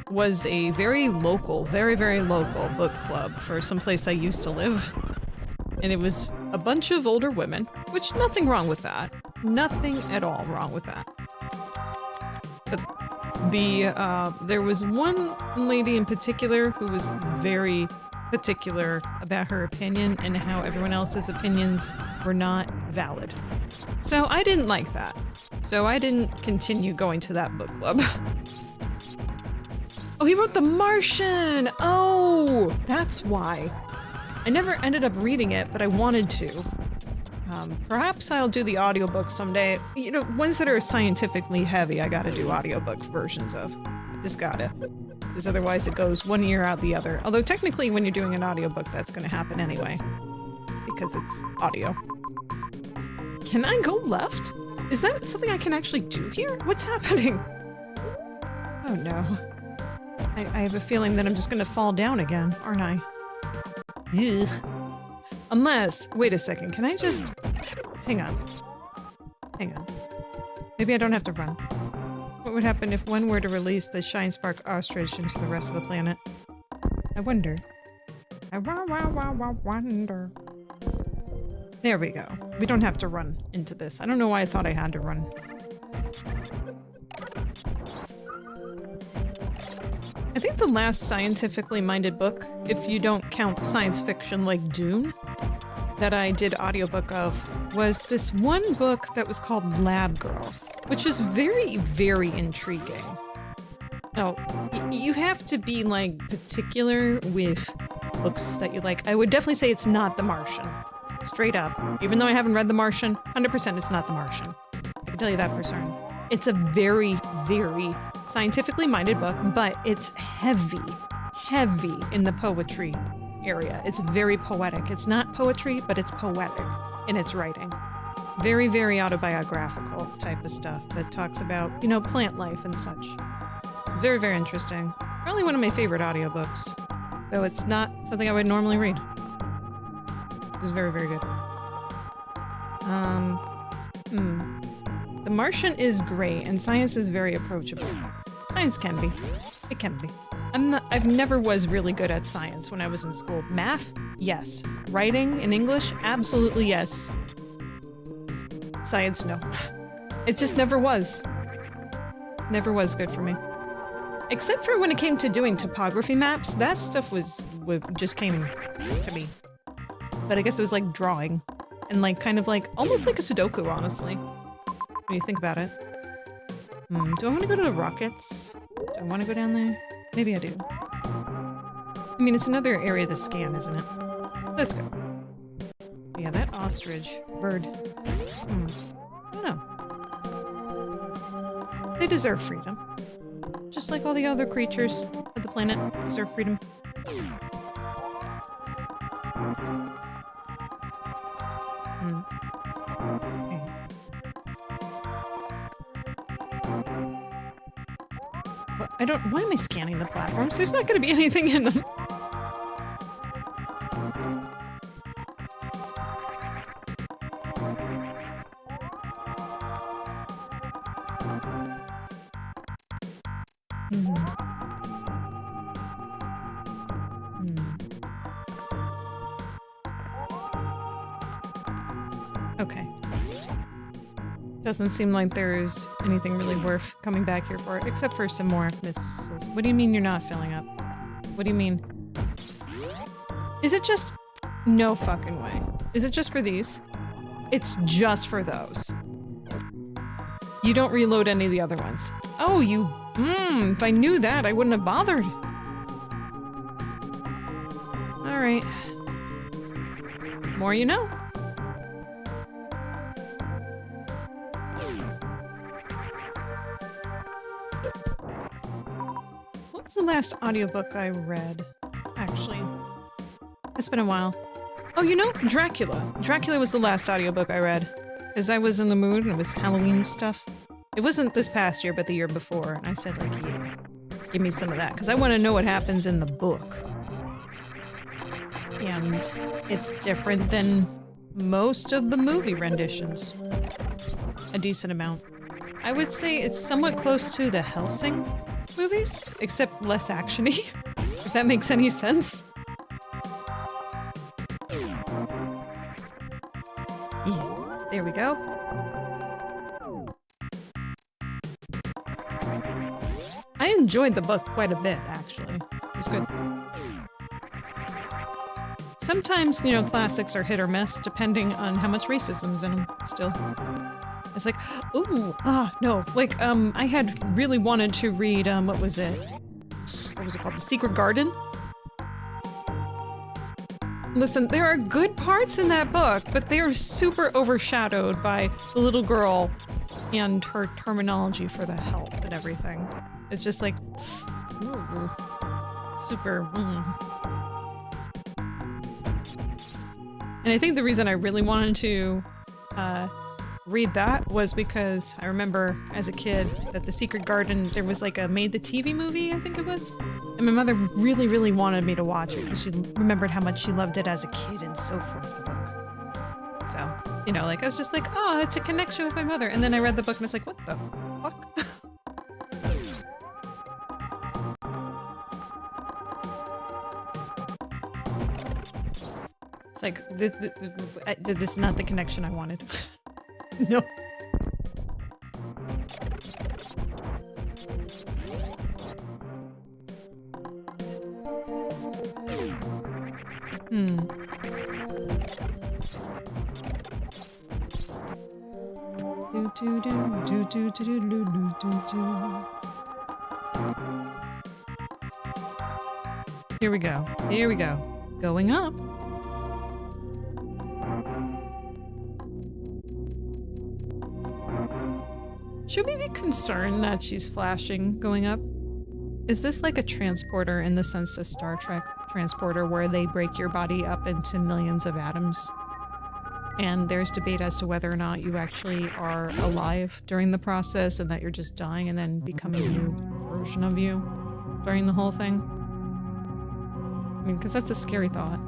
was a very local, very, very local book club for someplace I used to live. And it was a bunch of older women, which nothing wrong with that. Nothing at all wrong with that. But there was one lady in particular who was very particular about her opinion and how everyone else's opinions were not valid. So I didn't like that. So I didn't continue going to that book club. Oh, he wrote The Martian! Oh, that's why. I never ended up reading it, but I wanted to. Perhaps I'll do the audiobook someday. You know, ones that are scientifically heavy, I gotta do audiobook versions of. Just gotta. Because otherwise it goes one ear out the other. Although technically when you're doing an audiobook, that's gonna happen anyway. Because it's audio. Can I go left? Is that something I can actually do here? What's happening? Oh no. I have a feeling that I'm just gonna fall down again, aren't I? Ugh. Unless, wait a second, can I just... Hang on. Maybe I don't have to run. What would happen if one were to release the Shine Spark Ostrich into the rest of the planet? I wonder. I wonder. There we go. We don't have to run into this. I don't know why I thought I had to run. I think the last scientifically minded book, if you don't count science fiction like Dune, that I did audiobook of was this one book that was called Lab Girl, which is very, very intriguing. Now, you have to be like particular with books that you like. I would definitely say it's not The Martian. Straight up. Even though I haven't read The Martian, 100% it's not The Martian. I can tell you that for certain. It's a very, very scientifically minded book, but it's heavy, heavy in the poetry area. It's very poetic. It's not poetry, but it's poetic in its writing. Very, very autobiographical type of stuff that talks about, you know, plant life and such. Very, very interesting. Probably one of my favorite audiobooks, though it's not something I would normally read. It was very, very good. The Martian is great, and science is very approachable. Science can be. It can be. I've never was really good at science when I was in school. Math? Yes. Writing in English? Absolutely yes. Science? No. It just never was. Never was good for me. Except for when it came to doing topography maps, that stuff just came to me. But I guess it was like drawing. And like kind of like, almost like a Sudoku, honestly. When you think about it. Do I want to go to the rockets? Do I want to go down there? Maybe I do. I mean, it's another area to scan, isn't it? Let's go. Yeah, that ostrich bird. I don't know. They deserve freedom. Just like all the other creatures of the planet deserve freedom. Okay. Well, why am I scanning the platforms? There's not going to be anything in them. Okay. Doesn't seem like there's anything really worth coming back here for, except for some more missiles. What do you mean you're not filling up? What do you mean? Is it just... No fucking way. Is it just for these? It's just for those. You don't reload any of the other ones. Oh, you... if I knew that, I wouldn't have bothered. Alright. More you know. What was the last audiobook I read? Actually. It's been a while. Oh, you know, Dracula. Dracula was the last audiobook I read. Because I was in the mood and it was Halloween stuff. It wasn't this past year, but the year before. And I said, like, yeah, give me some of that. Because I want to know what happens in the book. And it's different than most of the movie renditions. A decent amount. I would say it's somewhat close to the Helsing movies, except less action-y, if that makes any sense. Yeah, there we go. I enjoyed the book quite a bit, actually. It was good. Sometimes, you know, classics are hit or miss, depending on how much racism is in them, still. It's like, ooh, no. Like, I had really wanted to read, what was it? What was it called? The Secret Garden? Listen, there are good parts in that book, but they are super overshadowed by the little girl and her terminology for the help and everything. It's just like, super, And I think the reason I really wanted to, read that was because I remember as a kid that The Secret Garden, there was like a made-the-TV movie, I think it was. And my mother really, really wanted me to watch it because she remembered how much she loved it as a kid and so forth, the book. So, you know, like I was just like, oh, it's a connection with my mother. And then I read the book and I was like, what the fuck? It's like, this is not the connection I wanted. No. Hmm. Do do do do do do do do do do. Here we go. Here we go. Going up. Should we be concerned that she's flashing going up? Is this like a transporter in the sense of Star Trek transporter where they break your body up into millions of atoms? And there's debate as to whether or not you actually are alive during the process and that you're just dying and then becoming a new version of you during the whole thing. I mean, because that's a scary thought.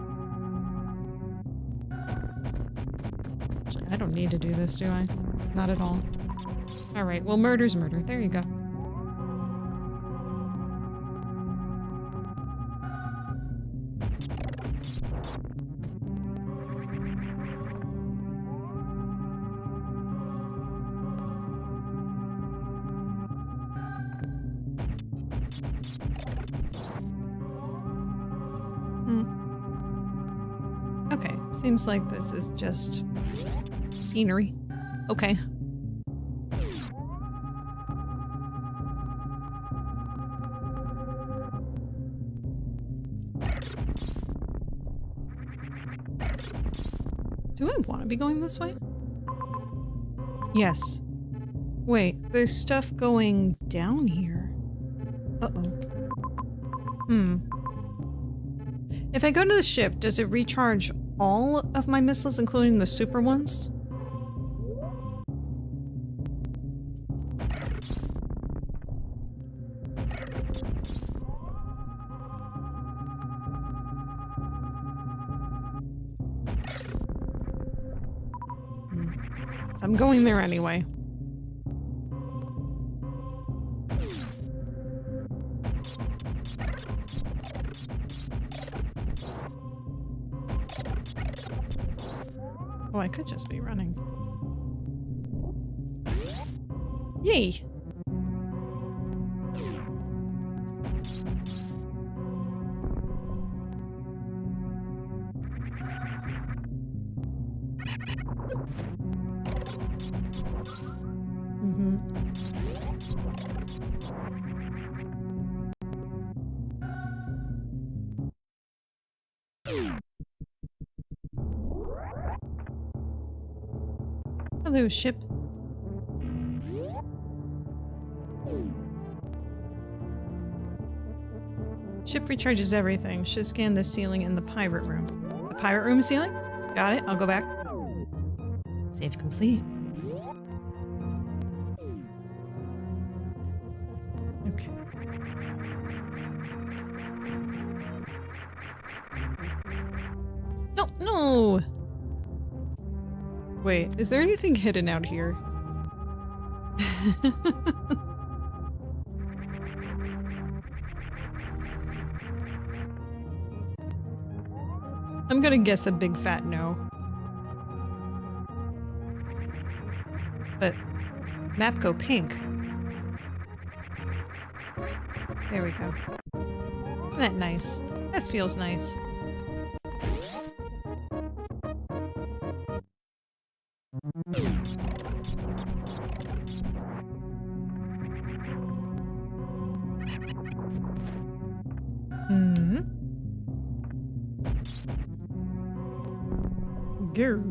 Actually, I don't need to do this, do I? Not at all. Alright, well, murder's murder. There you go. Okay, seems like this is just scenery. Okay. Do I want to be going this way? Yes. Wait, there's stuff going down here. Uh-oh. If I go to the ship, does it recharge all of my missiles, including the super ones? So I'm going there anyway. Oh, I could just be running. Yay! Hello, ship. Ship recharges everything. Should scan the ceiling in the pirate room. The pirate room ceiling? Got it. I'll go back. Save complete. Okay. No, no! Wait, is there anything hidden out here? I'm gonna guess a big fat no. But map go pink. There we go. Isn't that nice? That feels nice. Gear.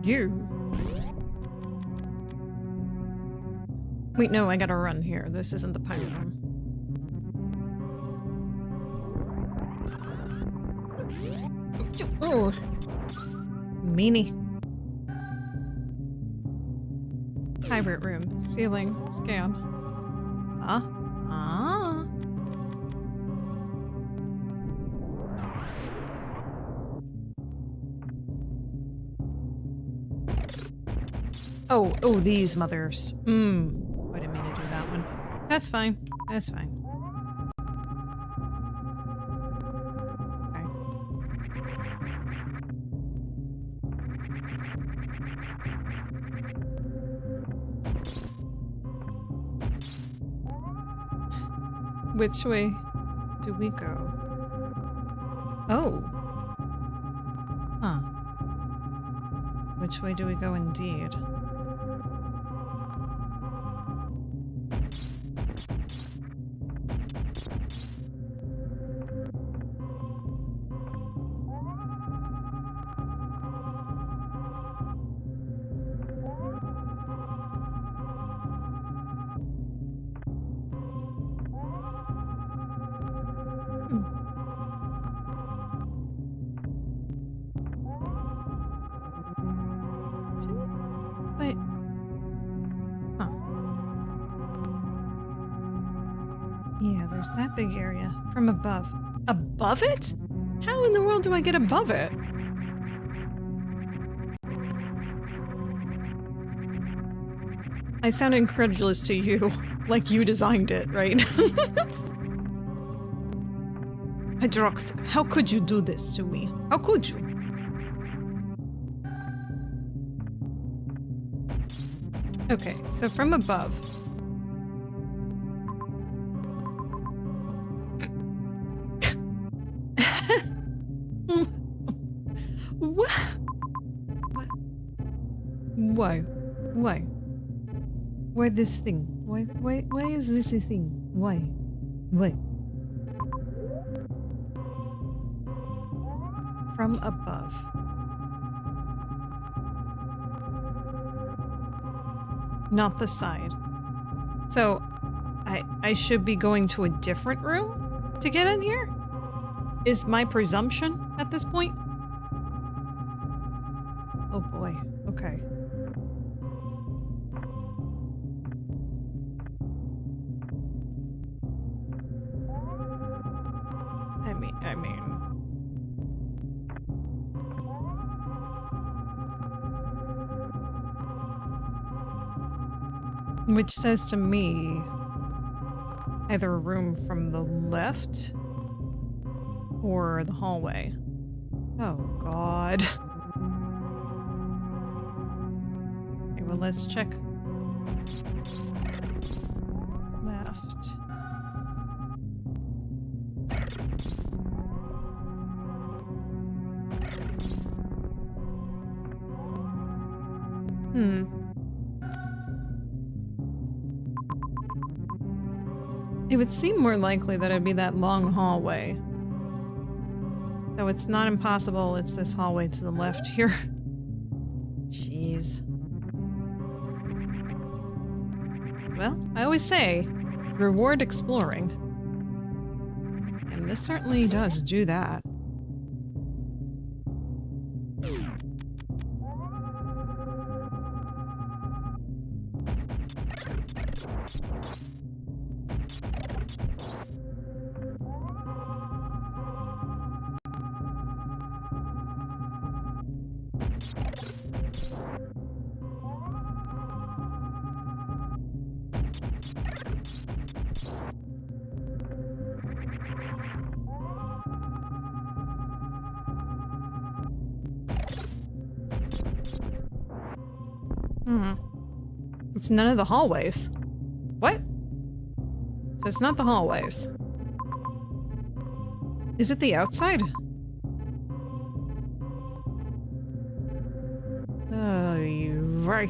Gear. Wait, no, I gotta run here. This isn't the pirate room. Ugh. Meanie. Pirate room. Ceiling. Scan. Ah. Ah. Oh, these mothers. I didn't mean to do that one. That's fine. That's fine. Okay. Which way do we go? Oh. which way do we go indeed? But... Huh. Yeah, there's that big area. From above. Above it? How in the world do I get above it? I sound incredulous to you. Like you designed it, right? Hydrox, how could you do this to me? How could you? Okay, so from above. What? Why? Why? Why this thing? Why is this a thing? Why? Why? From above. Not the side. So, I should be going to a different room to get in here? Is my presumption at this point? Oh boy. Okay. I mean... Which says to me either a room from the left or the hallway. Oh god. Okay, well let's check. Left. It would seem more likely that it'd be that long hallway. Though it's not impossible, it's this hallway to the left here. Jeez. Well, I always say, reward exploring. And this certainly does do that. It's none of the hallways. What? So it's not the hallways. Is it the outside? Oh, you right.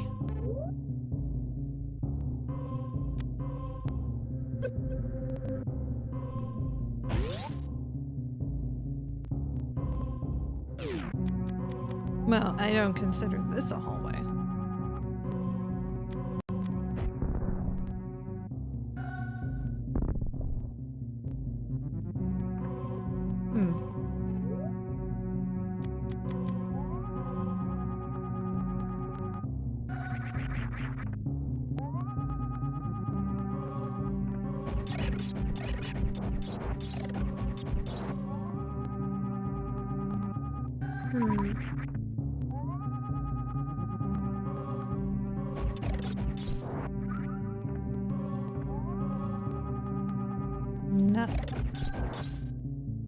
Well, I don't consider this a hallway.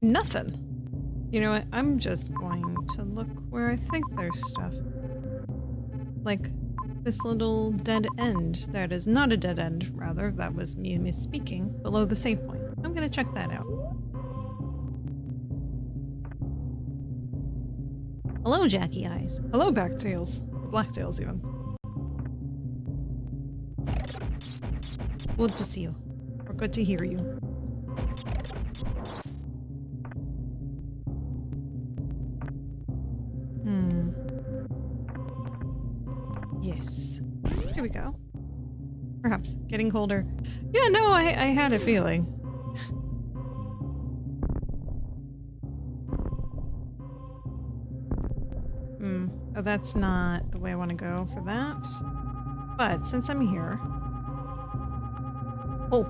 Nothing. You know what? I'm just going to look where I think there's stuff. Like this little dead end. That is not a dead end, rather. That was me misspeaking. Below the save point. I'm gonna check that out. Hello, Jacki Eyes. Hello, Backtails. Blacktails even. Good to see you. Or good to hear you. Yes. Here we go. Perhaps. Getting colder. Yeah, no, I had a feeling. Oh, that's not the way I want to go for that. But since I'm here... Oh.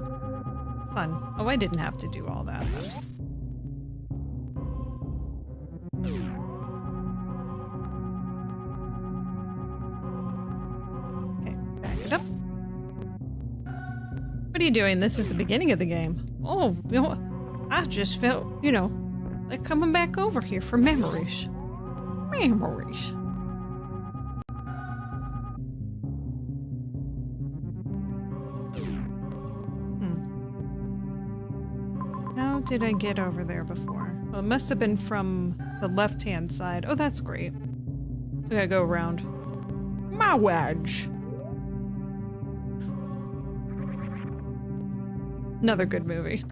Fun. Oh, I didn't have to do all that, then. Okay, back it up. What are you doing? This is the beginning of the game. Oh, you know, I just felt, you know, like coming back over here for memories. Memories. How did I get over there before? Well, it must have been from the left-hand side. Oh, that's great. So I gotta go around. My wedge. Another good movie.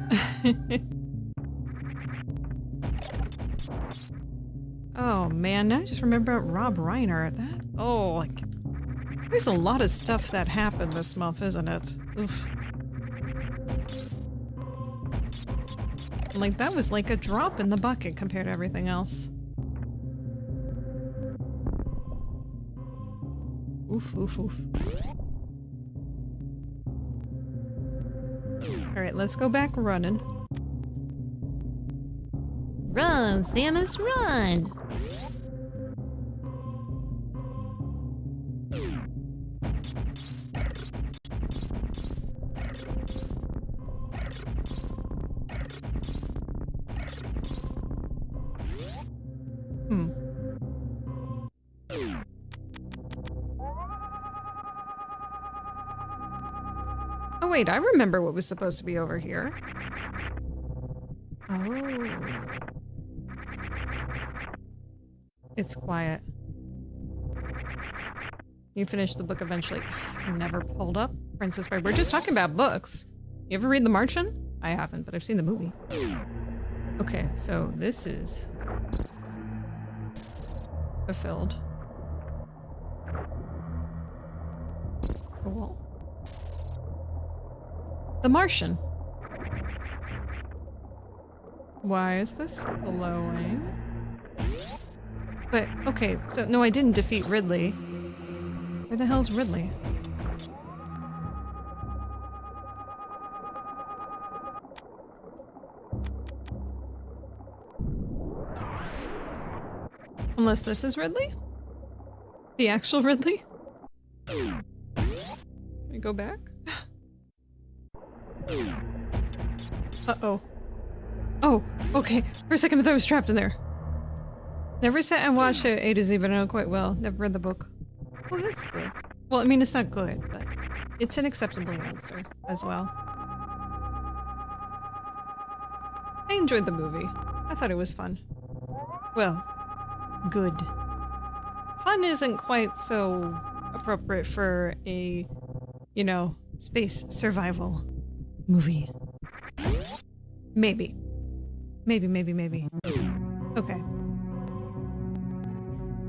Oh man, now I just remember Rob Reiner. That like there's a lot of stuff that happened this month, isn't it? Oof. Like that was like a drop in the bucket compared to everything else. Oof, oof, oof. Alright, let's go back running. Run, Samus, run! Oh wait, I remember what was supposed to be over here. Oh. It's quiet. You finish the book eventually. I've never pulled up Princess Bride. We're just talking about books. You ever read The Martian? I haven't, but I've seen the movie. Okay, so this is fulfilled. Cool. The Martian. Why is this glowing? But, okay, so no, I didn't defeat Ridley. Where the hell's Ridley? Unless this is Ridley? The actual Ridley? Can we go back? Uh-oh. Oh, okay. For a second I thought I was trapped in there. Never sat and watched A to Z, but I know quite well. Never read the book. Well, that's good. Well, I mean, it's not good, but it's an acceptable answer as well. I enjoyed the movie. I thought it was fun. Well, good. Fun isn't quite so appropriate for a, you know, space survival movie. Maybe. Maybe. Okay.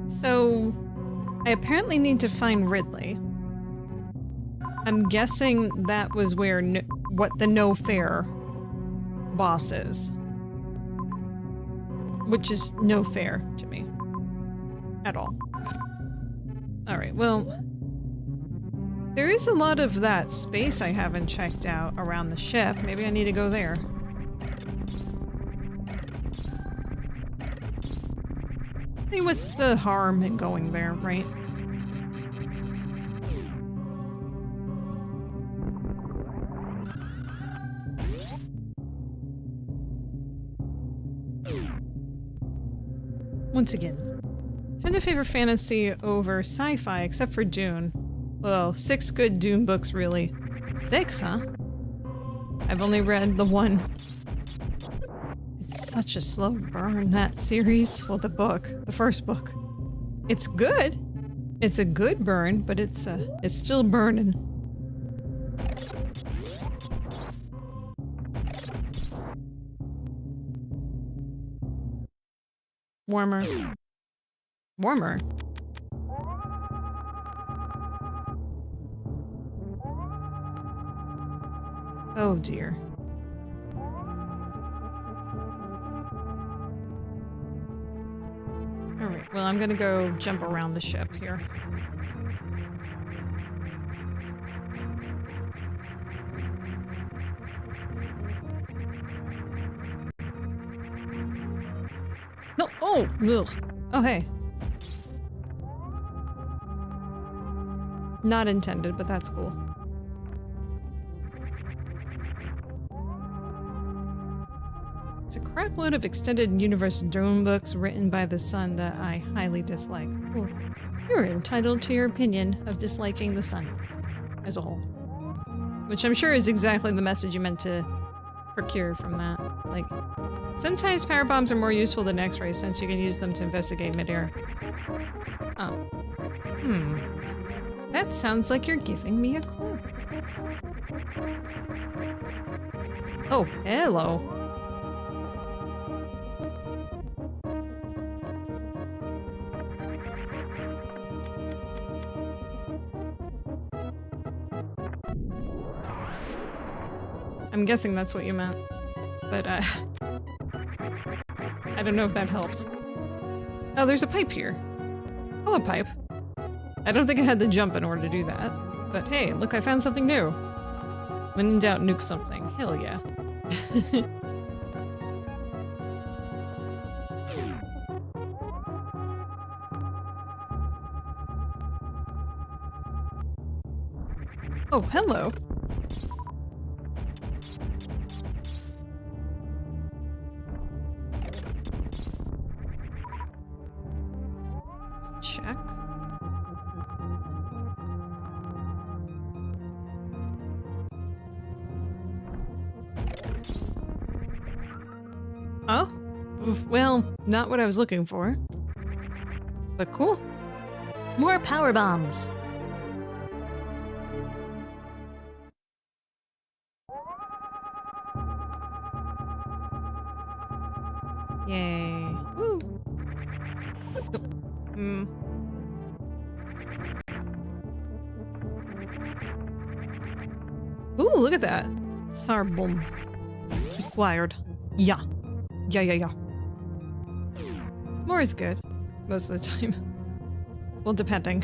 So, I apparently need to find Ridley. I'm guessing that was where what the no fair boss is. Which is no fair to me. At all. Alright, well... there is a lot of that space I haven't checked out around the ship. Maybe I need to go there. I mean, what's the harm in going there, right? Once again, tend to favor fantasy over sci-fi, except for Dune. Well, 6 good Dune books, really. 6, huh? I've only read the one. It's such a slow burn, that series. Well, the book. The first book. It's good. It's a good burn, but it's still burning. Warmer. Warmer. Oh dear. Alright, well I'm gonna go jump around the ship here. No, oh, ugh. Oh hey. Not intended, but that's cool. It's a crapload of extended universe drone books written by the Sun that I highly dislike. Well, you're entitled to your opinion of disliking the Sun as a whole. Which I'm sure is exactly the message you meant to procure from that. Like, sometimes power bombs are more useful than X-rays since you can use them to investigate midair. Oh. That sounds like you're giving me a clue. Oh, hello. I'm guessing that's what you meant. But, I don't know if that helps. Oh, there's a pipe here. Hello, pipe. I don't think I had the jump in order to do that. But hey, look, I found something new. When in doubt, nuke something. Hell yeah. Oh, hello. Check. Oh? Well, not what I was looking for. But cool. More power bombs. Yay. Woo. Ooh, look at that. Sarbom. Acquired. Yeah. Yeah. More is good. Most of the time. Well, depending.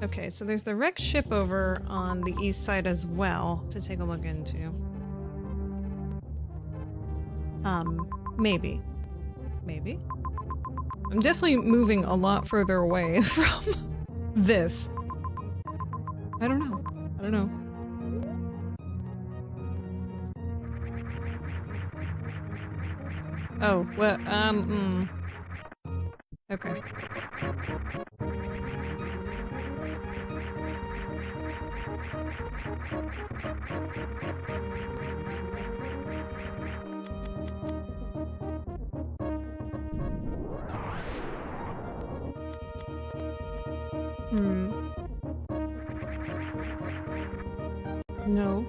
Okay, so there's the wrecked ship over on the east side as well to take a look into. Maybe. Maybe? I'm definitely moving a lot further away from this. I don't know. I don't know. Oh, well, okay. No.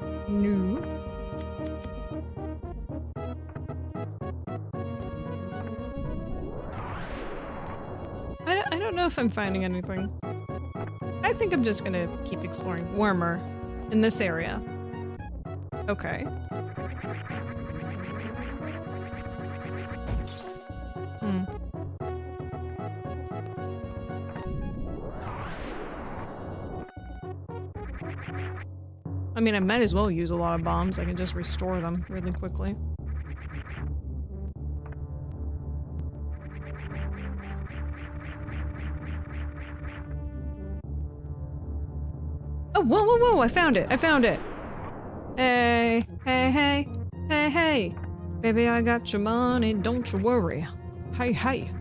I don't know if I'm finding anything. I think I'm just gonna keep exploring. Warmer. In this area. Okay. I mean, I might as well use a lot of bombs. I can just restore them really quickly. Oh, whoa! I found it! Hey! Baby, I got your money, don't you worry. Hey!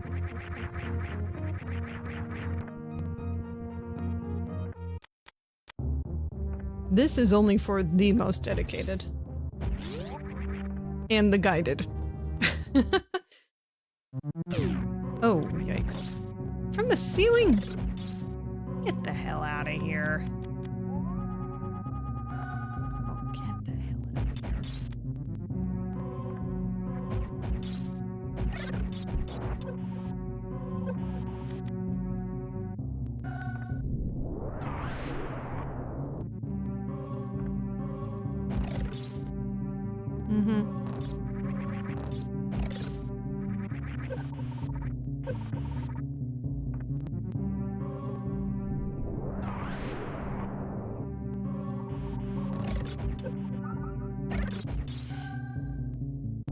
This is only for the most dedicated. And the guided. Oh, yikes. From the ceiling? Get the hell out of here. Oh, get the hell out of here. Mm-hmm.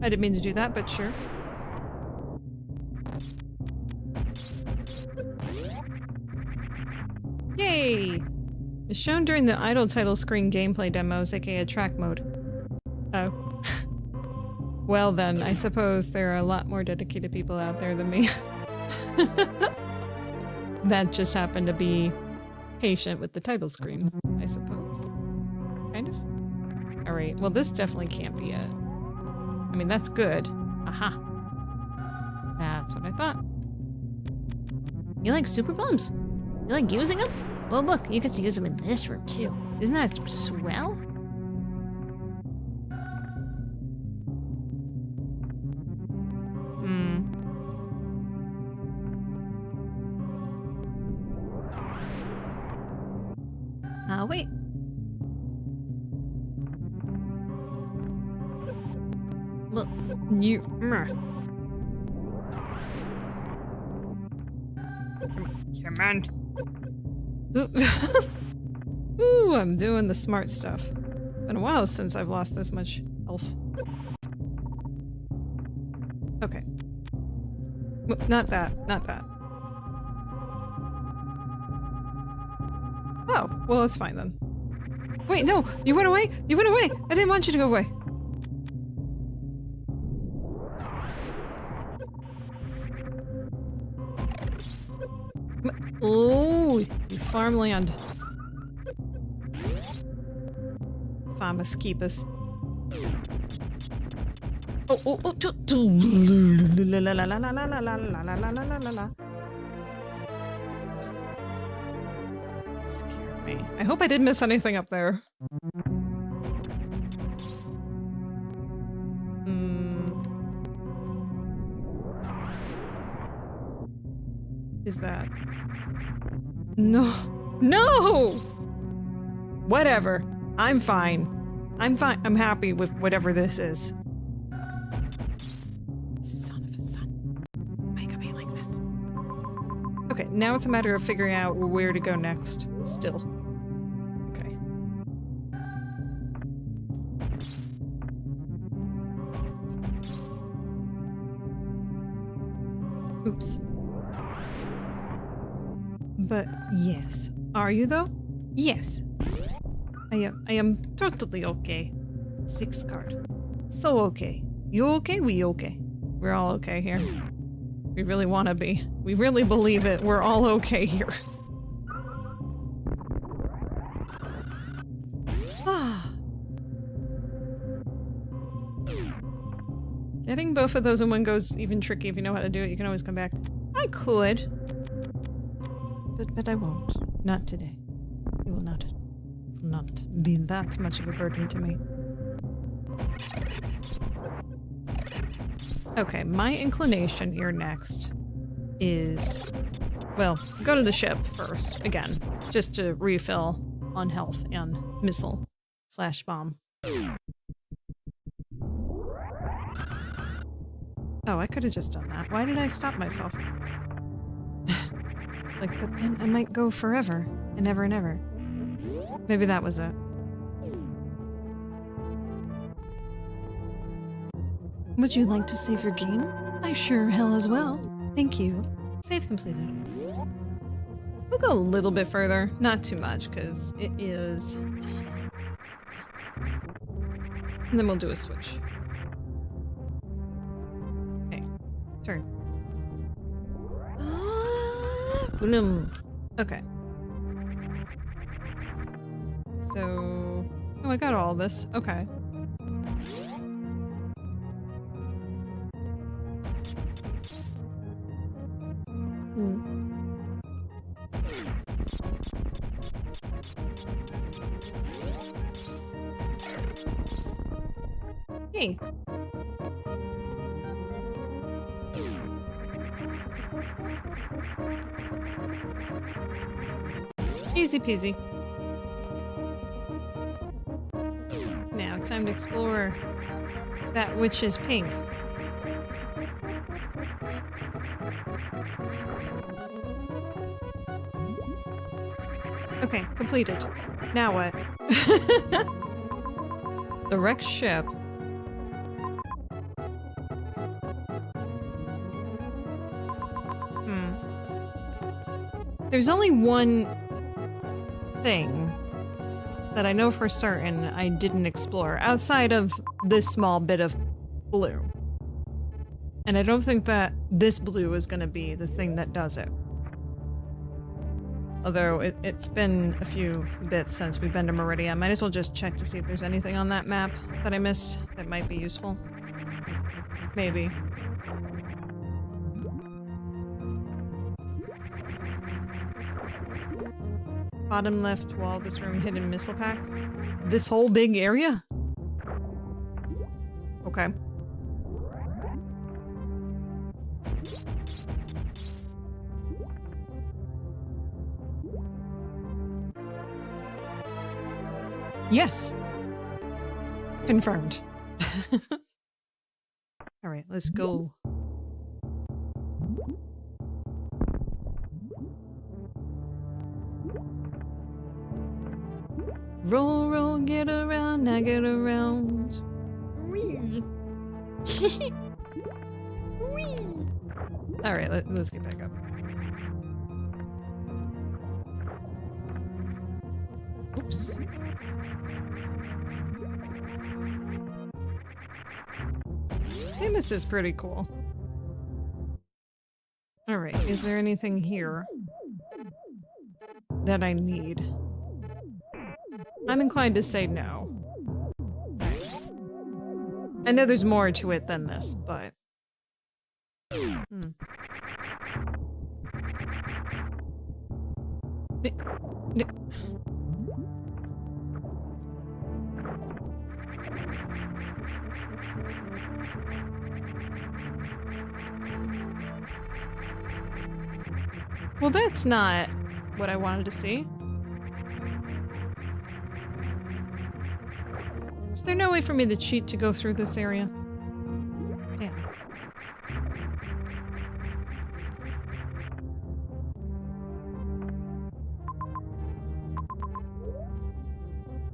I didn't mean to do that, but sure. Yay! It's shown during the idle title screen gameplay demos, aka track mode. Oh. Well then, I suppose there are a lot more dedicated people out there than me. That just happened to be patient with the title screen, I suppose. Kind of? Alright, well this definitely can't be it. I mean, that's good. Aha. That's what I thought. You like super bombs? You like using them? Well, look, you get to use them in this room too. Isn't that swell? Hmm. Wait. Look, you. Come on. Ooh, I'm doing the smart stuff. It's been a while since I've lost this much health. Okay. Not that. Not that. Oh, well, it's fine then. Wait, no! You went away! You went away! I didn't want you to go away! Oh, you farmland. Farmers keep us. Oh. Scared me. I hope I didn't miss anything up there. Is that... No. No! Whatever. I'm fine. I'm fine. I'm happy with whatever this is. Son of a son. Why could be like this? Okay, now it's a matter of figuring out where to go next. Still. Okay. Oops. But yes. Are you though? Yes. I am totally okay. 6 card. So okay. You okay? We okay. We're all okay here. We really want to be. We really believe it. We're all okay here. Getting both of those in one go is even tricky if you know how to do it. You can always come back. I could. But I won't. Not today. It will not be that much of a burden to me. Okay, my inclination here next is... Well, go to the ship first, again, just to refill on health and missile/bomb. Oh, I could have just done that. Why did I stop myself? Like, but then I might go forever and ever and ever. Maybe that was it. Would you like to save your game? I sure hell as well. Thank you. Save completed. We'll go a little bit further. Not too much, because it is 10. And then we'll do a switch. Okay. Turn. Okay. So... Oh, I got all this. Okay. Hey. Easy peasy. Now, time to explore that which is pink. Okay, completed. Now what? The wrecked ship. There's only one thing that I know for certain I didn't explore outside of this small bit of blue. And I don't think that this blue is going to be the thing that does it. Although it's been a few bits since we've been to Meridia. I might as well just check to see if there's anything on that map that I missed that might be useful. Maybe. Bottom left wall, this room, hidden missile pack. This whole big area? Okay. Yes. Confirmed. All right, let's go. Roll, roll, get around, now get around. Alright, let's get back up. Oops. Samus is pretty cool. Alright, is there anything here that I need? I'm inclined to say no. I know there's more to it than this, but... Well, that's not what I wanted to see. Is there no way for me to cheat to go through this area? Damn.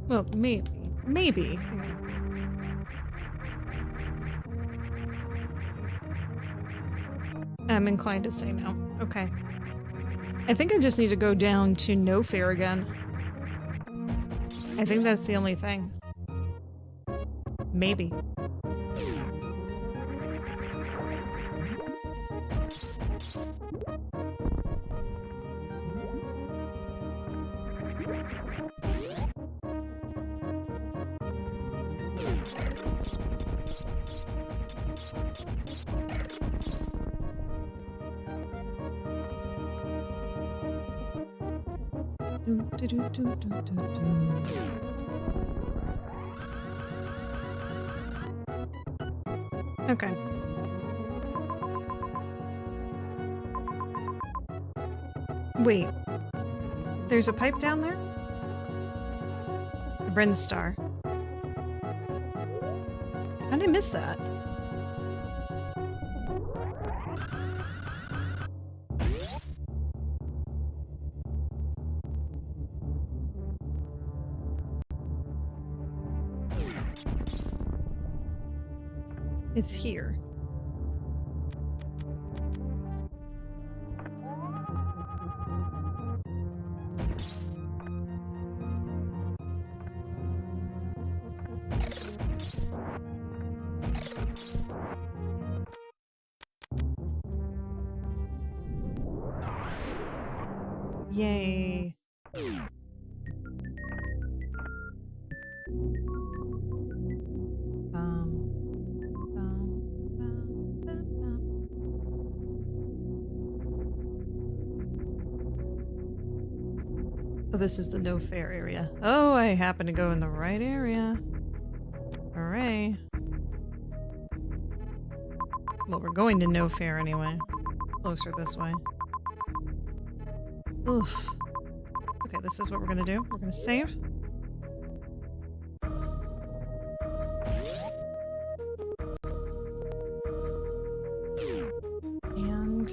Well, maybe. Maybe. I'm inclined to say no. Okay. I think I just need to go down to no fair again. I think that's the only thing. Maybe. Okay. Wait. There's a pipe down there? The Bryn Star. How did I miss that? It's here. Yay. Oh, this is the no fair area. Oh, I happen to go in the right area. Hooray. Well, we're going to no fair anyway. Closer this way. Oof. Okay, this is what we're gonna do. We're gonna save. And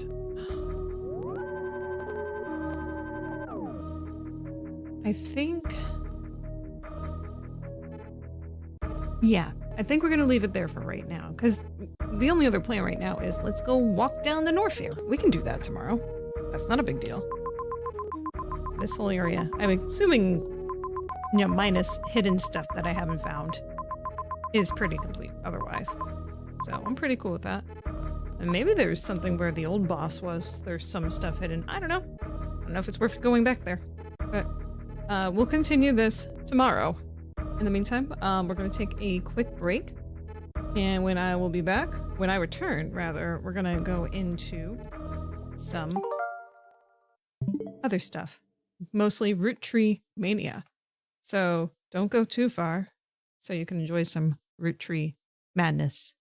I think... yeah, I think we're gonna leave it there for right now, because the only other plan right now is let's go walk down the North Fair. We can do that tomorrow. That's not a big deal. This whole area, I'm assuming, you know, minus hidden stuff that I haven't found, is pretty complete otherwise. So I'm pretty cool with that. And maybe there's something where the old boss was. There's some stuff hidden. I don't know. I don't know if it's worth going back there. But we'll continue this tomorrow. In the meantime, we're going to take a quick break. And when I will be back, when I return, rather, we're going to go into some other stuff. Mostly Roottremania. So don't go too far so you can enjoy some Roottree madness.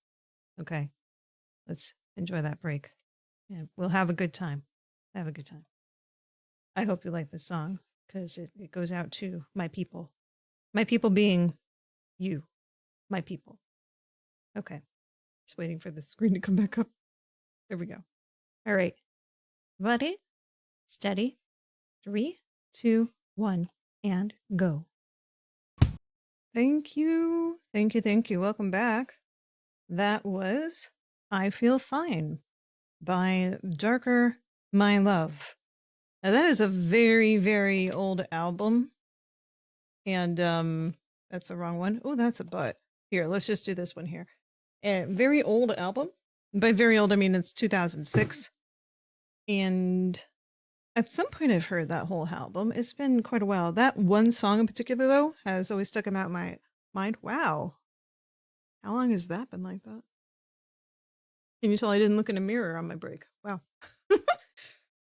Okay, let's enjoy that break. And we'll have a good time. Have a good time. I hope you like this song because it goes out to my people. My people being you. My people. Okay. Just waiting for the screen to come back up. There we go. All right. Ready? Steady. 3, 2, 1, and go. Thank you. Thank you. Thank you. Welcome back. That was I Feel Fine by Darker My Love. Now that is a very, very old album. And that's the wrong one. Oh, that's a butt. Here, let's just do this one here. A very old album. By very old, I mean it's 2006. And at some point I've heard that whole album. It's been quite a while. That one song in particular, though, has always stuck out in my mind. Wow. How long has that been like that? Can you tell I didn't look in a mirror on my break? Wow.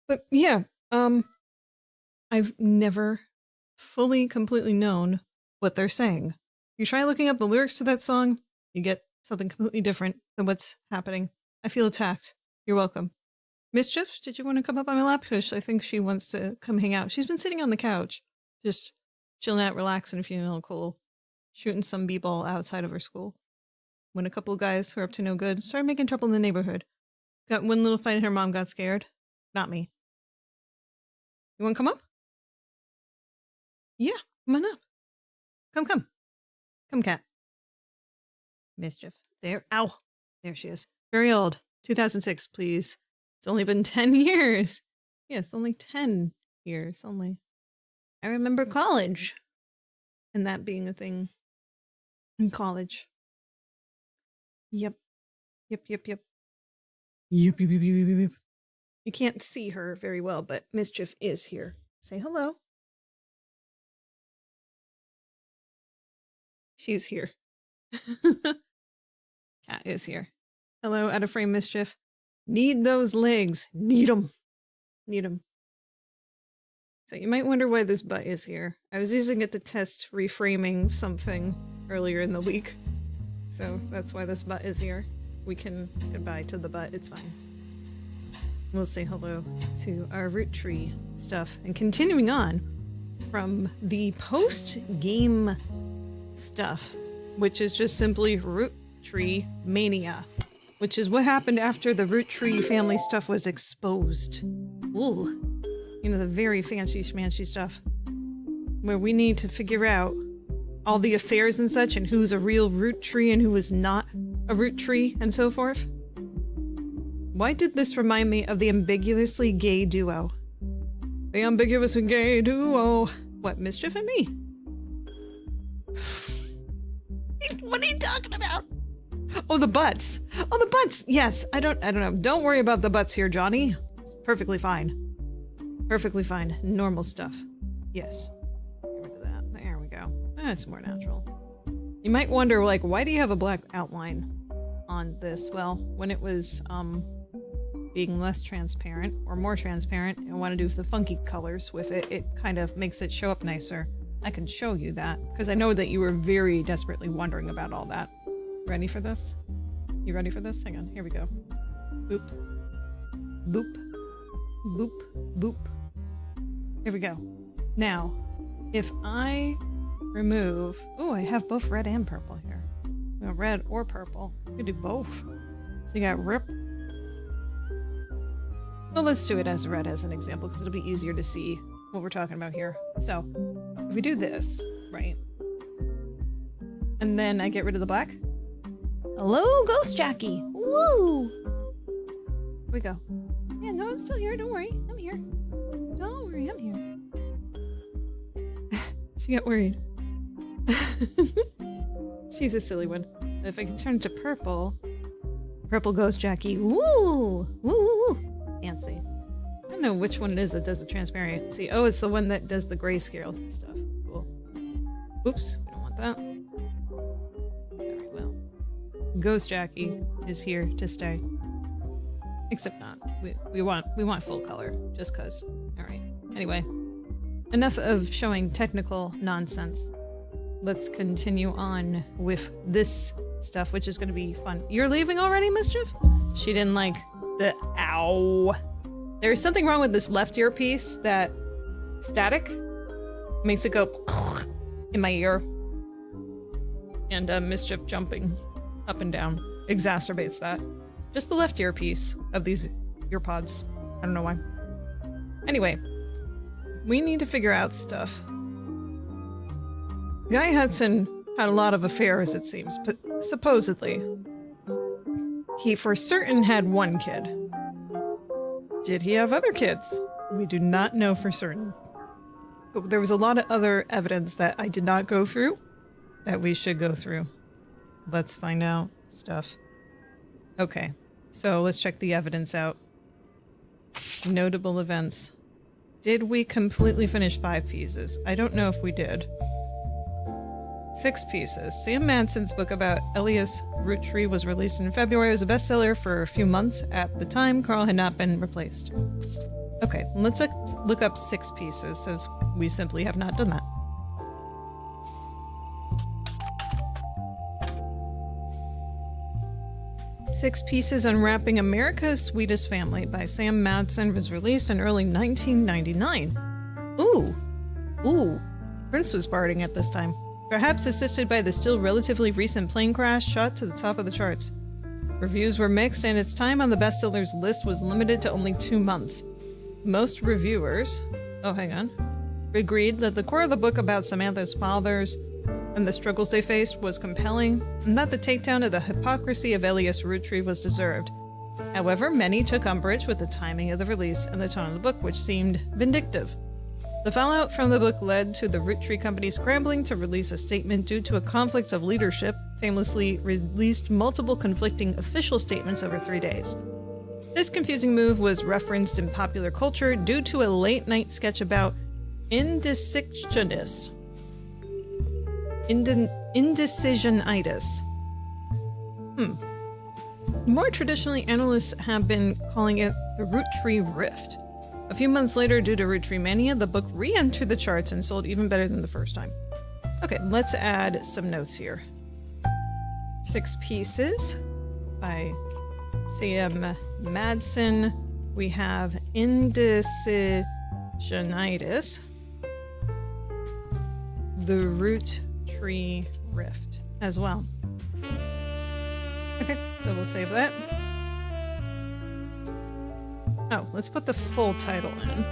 But yeah, I've never fully, completely known what they're saying. You try looking up the lyrics to that song, you get something completely different than what's happening. I feel attacked. You're welcome. Mischief, did you want to come up on my lap? Because I think she wants to come hang out. She's been sitting on the couch, just chilling out, relaxing, feeling all cool, shooting some b-ball outside of her school. When a couple of guys who are up to no good started making trouble in the neighborhood. Got one little fight and her mom got scared. Not me. You want to come up? Yeah, come on up. Come. Come, cat. Mischief. There. Ow. There she is. Very old. 2006, please. It's only been 10 years. Yes, only 10 years. Only. I remember college. And that being a thing in college. Yep. Yep. You can't see her very well, but Mischief is here. Say hello. She's here. Cat is here. Hello, out of frame Mischief. Need those legs. Need them. So you might wonder why this butt is here. I was using it to test reframing something earlier in the week. So that's why this butt is here. We can goodbye to the butt. It's fine. We'll say hello to our Roottree stuff. And continuing on from the post-game stuff, which is just simply Rootreemania, which is what happened after the Roottree family stuff was exposed. Ooh. You know, the very fancy schmancy stuff. Where we need to figure out all the affairs and such, and who's a real Roottree and who is not a Roottree, and so forth. Why did this remind me of the ambiguously gay duo? The ambiguously gay duo. What, Mischief and me? What are you talking about? Oh, the butts. Oh, the butts. Yes, I don't know. Don't worry about the butts here, Johnny. It's perfectly fine. Perfectly fine. Normal stuff. Yes. Get rid of that. There we go. That's more natural. You might wonder, like, why do you have a black outline on this? Well, when it was, being less transparent, or more transparent, and want to do the funky colors with it, it kind of makes it show up nicer. I can show you that, because I know that you were very desperately wondering about all that. Ready for this? You ready for this? Hang on, here we go. Boop. Boop. Boop. Boop. Here we go. Now, if I remove... Oh, I have both red and purple here. No, red or purple. I could do both. So you got rip. Well, let's do it as red as an example because it'll be easier to see what we're talking about here. So, if we do this, right? And then I get rid of the black. Hello, Ghost Jacki. Woo! Here we go. Yeah, no, I'm still here. Don't worry. I'm here. Don't worry, I'm here. She got worried. She's a silly one. If I can turn it to purple. Purple Ghost Jacki. Woo! Woo, woo, woo. Fancy. I don't know which one it is that does the transparency. Oh, it's the one that does the grayscale stuff. Cool. Oops, we don't want that. Very well. Ghost Jacki is here to stay. Except not. We want full color, just cause. Alright. Anyway. Enough of showing technical nonsense. Let's continue on with this stuff, which is gonna be fun. You're leaving already, Mischief? She didn't like the ow. There's something wrong with this left earpiece that static makes it go in my ear. And Mischief jumping up and down exacerbates that. Just the left earpiece of these earpods. I don't know why. Anyway, we need to figure out stuff. Guy Hudson had a lot of affairs, it seems, but supposedly he for certain had one kid. Did he have other kids? We do not know for certain. But there was a lot of other evidence that I did not go through that we should go through. Let's find out stuff. Okay, so let's check the evidence out. Notable events. Did we completely finish 5 pieces? I don't know if we did. 6 pieces. Sam Manson's book about Elias Roottree was released in February. It was a bestseller for a few months. At the time, Carl had not been replaced. Okay, let's look up 6 pieces, since we simply have not done that. Six Pieces Unwrapping America's Sweetest Family by Sam Madsen was released in early 1999. Ooh. Prince was partying at this time. Perhaps assisted by the still relatively recent plane crash shot to the top of the charts. Reviews were mixed and its time on the bestsellers list was limited to only 2 months. Most reviewers... agreed that the core of the book about Samantha's fathers and the struggles they faced was compelling, and that the takedown of the hypocrisy of Elias Roottree was deserved. However, many took umbrage with the timing of the release and the tone of the book, which seemed vindictive. The fallout from the book led to the Roottree Company scrambling to release a statement due to a conflict of leadership, famously released multiple conflicting official statements over 3 days. This confusing move was referenced in popular culture due to a late-night sketch about indecisionitis. Indecisionitis. More traditionally, analysts have been calling it the Roottree Rift. A few months later, due to Roottreemania, the book re-entered the charts and sold even better than the first time. Okay, let's add some notes here. 6 Pieces by Sam Madsen. We have indecisionitis. The Roottree Rift as well. Okay, so we'll save that. Oh, let's put the full title in.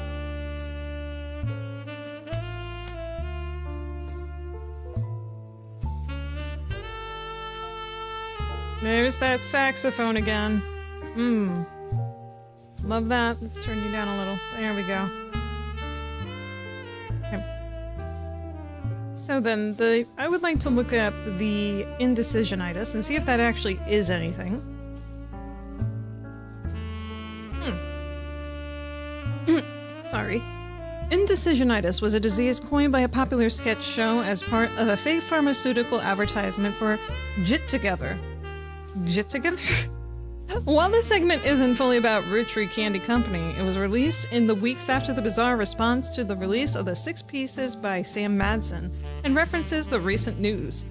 There's that saxophone again. Love that. Let's turn you down a little. There we go. Okay. So then, I would like to look up the indecisionitis and see if that actually is anything. Sorry. Indecisionitis was a disease coined by a popular sketch show as part of a fake pharmaceutical advertisement for Jit Together. Jit Together? While this segment isn't fully about Roottree Candy Company, it was released in the weeks after the bizarre response to the release of the 6 Pieces by Sam Madsen and references the recent news.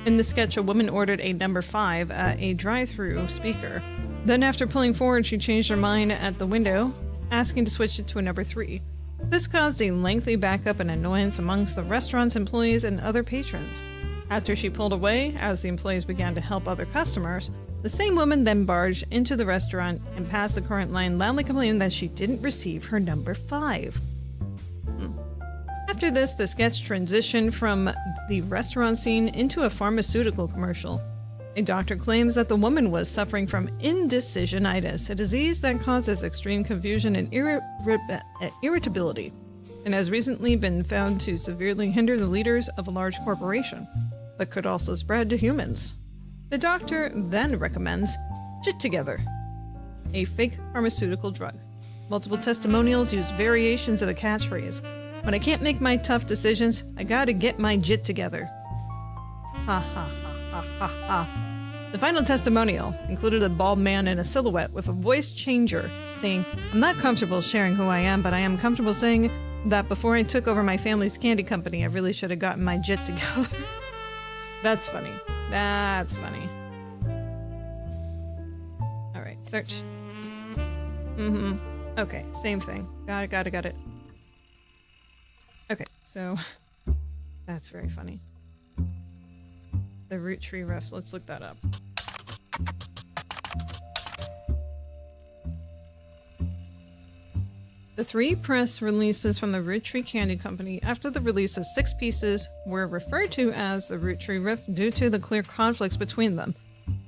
In the sketch, a woman ordered a number 5 at a drive-thru speaker. Then after pulling forward, she changed her mind at the window, asking to switch it to a number 3. This caused a lengthy backup and annoyance amongst the restaurant's employees and other patrons. After she pulled away, as the employees began to help other customers, the same woman then barged into the restaurant and passed the current line, loudly complaining that she didn't receive her number 5. After this, the sketch transitioned from the restaurant scene into a pharmaceutical commercial. A doctor claims that the woman was suffering from indecisionitis, a disease that causes extreme confusion and irritability, and has recently been found to severely hinder the leaders of a large corporation, but could also spread to humans. The doctor then recommends Jit Together, a fake pharmaceutical drug. Multiple testimonials use variations of the catchphrase. When I can't make my tough decisions, I gotta get my jit together. Ha ha ha ha ha ha. The final testimonial included a bald man in a silhouette with a voice changer saying, "I'm not comfortable sharing who I am, but I am comfortable saying that before I took over my family's candy company, I really should have gotten my jit together." That's funny. That's funny. Alright, search. Okay, same thing. Got it. Okay, so that's very funny. The Roottree refs, let's look that up. The 3 press releases from the Roottree Candy Company after the release of 6 pieces were referred to as the Roottree Rift due to the clear conflicts between them.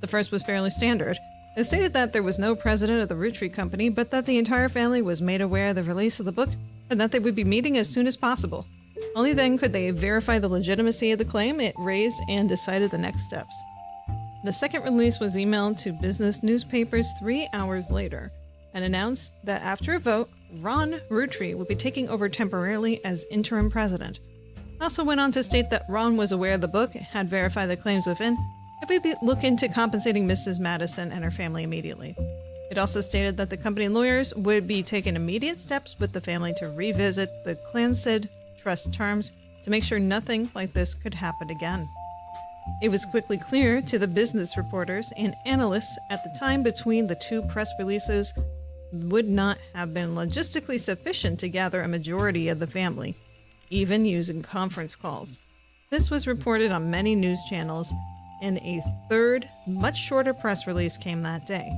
The first was fairly standard. It stated that there was no president of the Roottree Company, but that the entire family was made aware of the release of the book and that they would be meeting as soon as possible. Only then could they verify the legitimacy of the claim it raised and decided the next steps. The second release was emailed to business newspapers 3 hours later and announced that after a vote, Ron Roottree would be taking over temporarily as interim president. Also went on to state that Ron was aware of the book, had verified the claims within, and would look into compensating Mrs. Madison and her family immediately. It also stated that the company lawyers would be taking immediate steps with the family to revisit the Clansid trust terms to make sure nothing like this could happen again. It was quickly clear to the business reporters and analysts at the time between the 2 press releases would not have been logistically sufficient to gather a majority of the family, even using conference calls. This was reported on many news channels, and a third, much shorter press release came that day.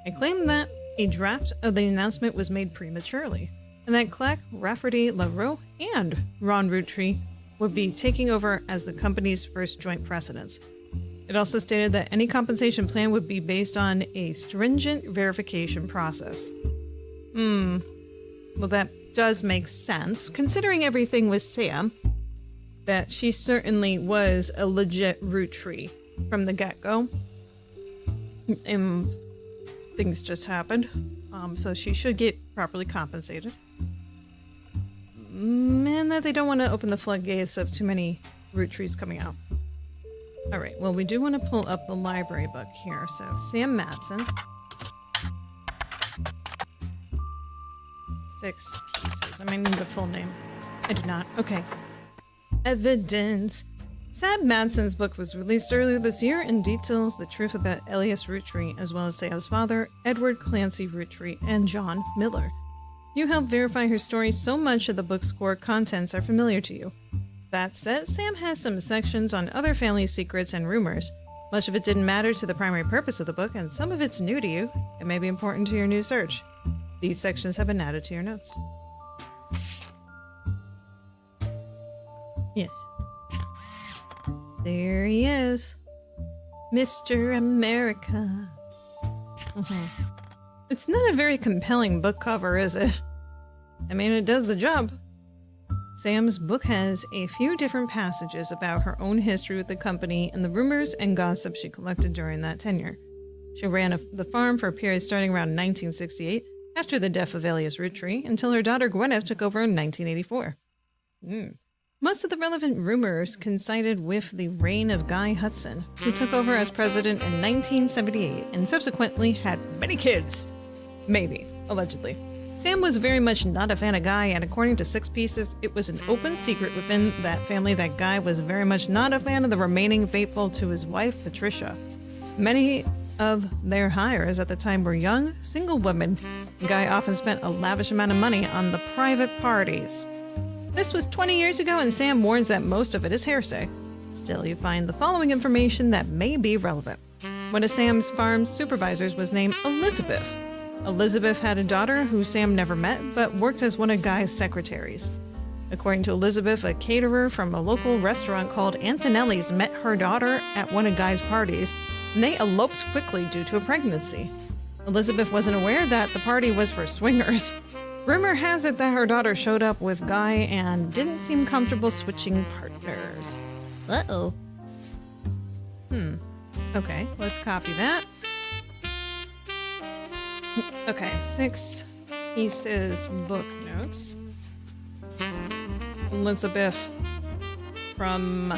It claimed that a draft of the announcement was made prematurely, and that Clack, Rafferty, LaRoe, and Ron Roottree would be taking over as the company's first joint presidents. It also stated that any compensation plan would be based on a stringent verification process. Well, that does make sense, considering everything with Sam, that she certainly was a legit Roottree from the get-go. Things just happened, so she should get properly compensated. And that they don't want to open the floodgates of too many Roottrees coming out. Alright, well, we do want to pull up the library book here. So, Sam Matson. 6 pieces. I might need the full name. I do not. Okay. Evidence. Sam Matson's book was released earlier this year and details the truth about Elias Roottree, as well as Sam's father, Edward Clancy Roottree, and John Miller. You helped verify her story, so much of the book's core contents are familiar to you. That said, Sam has some sections on other family secrets and rumors. Much of it didn't matter to the primary purpose of the book, and some of it's new to you. It may be important to your new search. These sections have been added to your notes. Yes. There he is. Mr. America. It's not a very compelling book cover, is it? I mean, it does the job. Sam's book has a few different passages about her own history with the company and the rumors and gossip she collected during that tenure. She ran the farm for a period starting around 1968, after the death of Elias Roottree, until her daughter Gwyneth took over in 1984. Most of the relevant rumors coincided with the reign of Guy Hudson, who took over as president in 1978 and subsequently had many kids. Maybe, allegedly. Sam was very much not a fan of Guy, and according to 6 pieces, it was an open secret within that family that Guy was very much not a fan of the remaining faithful to his wife, Patricia. Many of their hires at the time were young, single women. Guy often spent a lavish amount of money on the private parties. This was 20 years ago, and Sam warns that most of it is hearsay. Still, you find the following information that may be relevant. One of Sam's farm's supervisors was named Elizabeth. Elizabeth had a daughter who Sam never met, but worked as one of Guy's secretaries. According to Elizabeth, a caterer from a local restaurant called Antonelli's met her daughter at one of Guy's parties, and they eloped quickly due to a pregnancy. Elizabeth wasn't aware that the party was for swingers. Rumor has it that her daughter showed up with Guy and didn't seem comfortable switching partners. Uh-oh. Okay, let's copy that. Okay, 6 pieces book notes. Elizabeth from...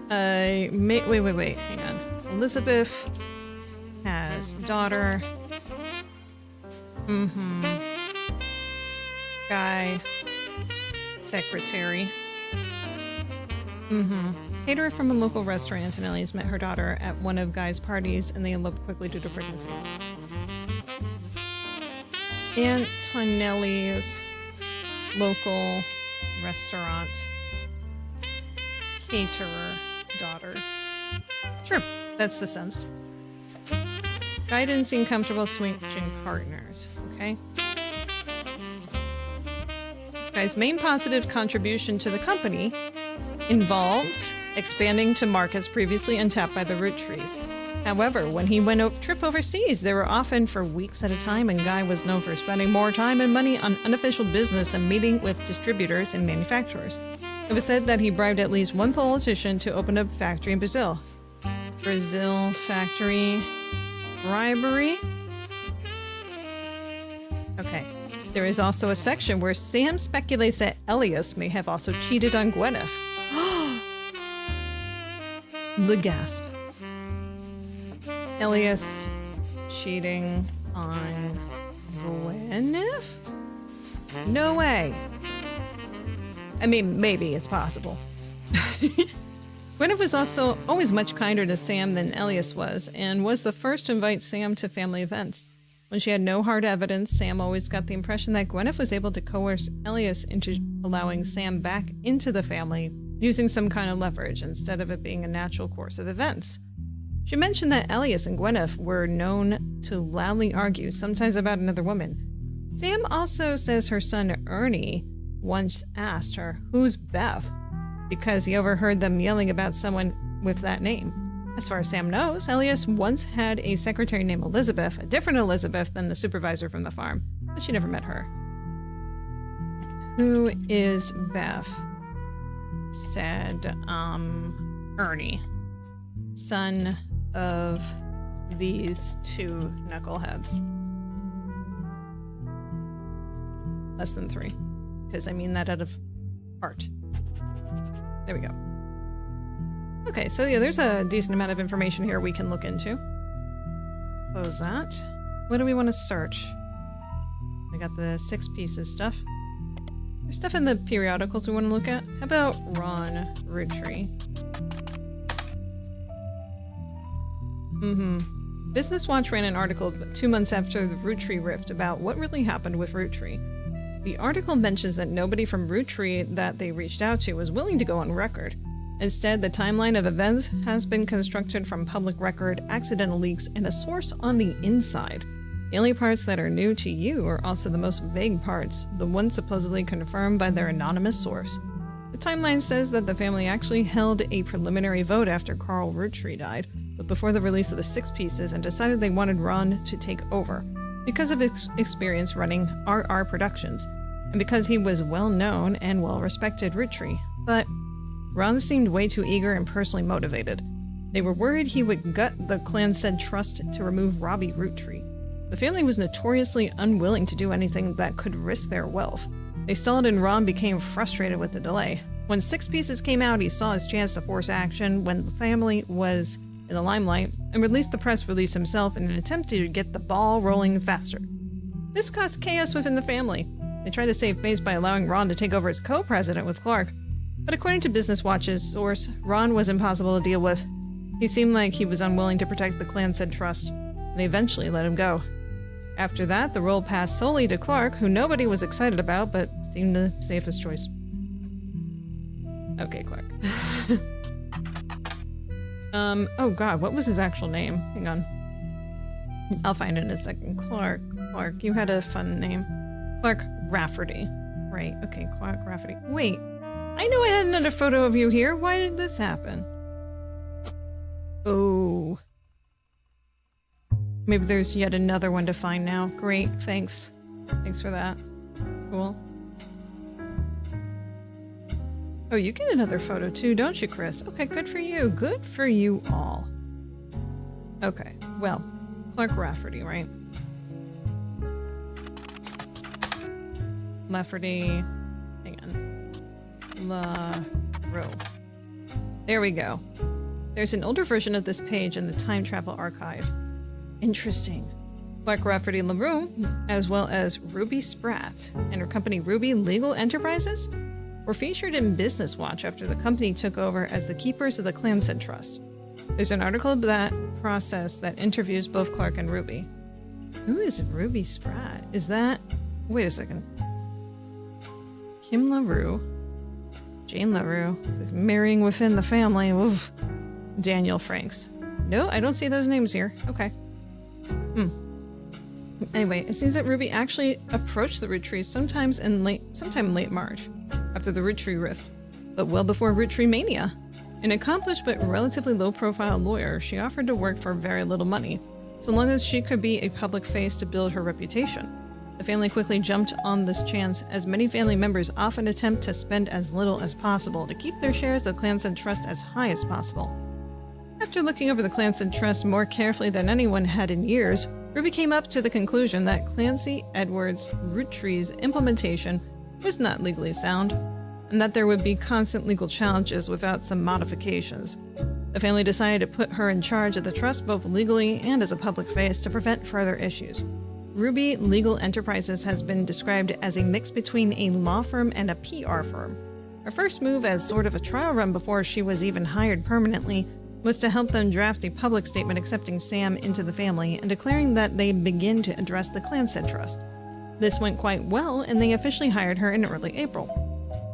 wait, hang on. Elizabeth has daughter. Guy, secretary. Caterer from a local restaurant, Antonelli's, met her daughter at one of Guy's parties, and they eloped quickly due to pregnancy. Antonelli's local restaurant caterer daughter. Sure, that's the sense. Guy didn't seem comfortable switching partners. Okay. Guy's main positive contribution to the company involved expanding to markets previously untapped by the Roottrees. However, when he went trip overseas, they were often for weeks at a time, and Guy was known for spending more time and money on unofficial business than meeting with distributors and manufacturers. It was said that he bribed at least one politician to open a factory in Brazil. Brazil factory bribery? Okay. There is also a section where Sam speculates that Elias may have also cheated on Gwyneth. The gasp. Elias cheating on Gwyneth? No way. I mean, maybe it's possible. Gwyneth was also always much kinder to Sam than Elias was, and was the first to invite Sam to family events. When she had no hard evidence, Sam always got the impression that Gwyneth was able to coerce Elias into allowing Sam back into the family using some kind of leverage instead of it being a natural course of events. She mentioned that Elias and Gwyneth were known to loudly argue, sometimes about another woman. Sam also says her son Ernie once asked her, "Who's Beth?" because he overheard them yelling about someone with that name. As far as Sam knows, Elias once had a secretary named Elizabeth, a different Elizabeth than the supervisor from the farm, but she never met her. "Who is Beth?" said, Ernie. "Son of these two knuckleheads." Less than 3. Because I mean that out of heart. There we go. Okay, so yeah, there's a decent amount of information here we can look into. Close that. What do we want to search? I got the 6 pieces stuff. There's stuff in the periodicals we want to look at. How about Ron Roottree? Business Watch ran an article 2 months after the Roottree rift about what really happened with Roottree. The article mentions that nobody from Roottree that they reached out to was willing to go on record. Instead, the timeline of events has been constructed from public record, accidental leaks, and a source on the inside. The only parts that are new to you are also the most vague parts, the ones supposedly confirmed by their anonymous source. The timeline says that the family actually held a preliminary vote after Carl Roottree died, but before the release of the 6 pieces, and decided they wanted Ron to take over, because of his experience running RR Productions, and because he was well-known and well-respected Roottree. But Ron seemed way too eager and personally motivated. They were worried he would gut the clan-said trust to remove Robbie Roottree. The family was notoriously unwilling to do anything that could risk their wealth. They stalled, and Ron became frustrated with the delay. When 6 pieces came out, he saw his chance to force action when the family was in the limelight, and released the press release himself in an attempt to get the ball rolling faster. This caused chaos within the family. They tried to save face by allowing Ron to take over as co-president with Clark, but according to Business Watch's source, Ron was impossible to deal with. He seemed like he was unwilling to protect the clan's trust, and they eventually let him go. After that, the role passed solely to Clark, who nobody was excited about, but seemed the safest choice. Okay, Clark. Oh god, what was his actual name? Hang on. I'll find it in a second. Clark, you had a fun name. Clark Rafferty. Right, okay, Clark Rafferty. Wait, I know I had another photo of you here. Why did this happen? Oh. Maybe there's yet another one to find now. Great, thanks. Thanks for that. Cool. Oh, you get another photo too, don't you, Chris? Okay, good for you. Good for you all. Okay, well, Clark Rafferty, right? Lafferty. Hang on. There we go. There's an older version of this page in the Time Travel Archive. Interesting. Clark Rafferty LaRue, as well as Ruby Spratt and her company Ruby Legal Enterprises, were featured in Business Watch after the company took over as the keepers of the Clanson Trust. There's an article of that process that interviews both Clark and Ruby. Who is Ruby Spratt? Is that... Wait a second. Kim LaRue. Jane LaRue. Is marrying within the family. Oof. Daniel Franks. No, I don't see those names here. Okay. Anyway, it seems that Ruby actually approached the Roottrees sometime late March, after the Roottree Rift, but well before Rootreemania. An accomplished but relatively low-profile lawyer, she offered to work for very little money, so long as she could be a public face to build her reputation. The family quickly jumped on this chance, as many family members often attempt to spend as little as possible to keep their shares of the Clanson Trust as high as possible. After looking over the Clanson Trust more carefully than anyone had in years, Ruby came up to the conclusion that Clancy Edwards' Rootrees implementation was not legally sound, and that there would be constant legal challenges without some modifications. The family decided to put her in charge of the trust both legally and as a public face to prevent further issues. Ruby Legal Enterprises has been described as a mix between a law firm and a PR firm. Her first move as sort of a trial run before she was even hired permanently was to help them draft a public statement accepting Sam into the family and declaring that they begin to address the Clanson Trust. This went quite well, and they officially hired her in early April.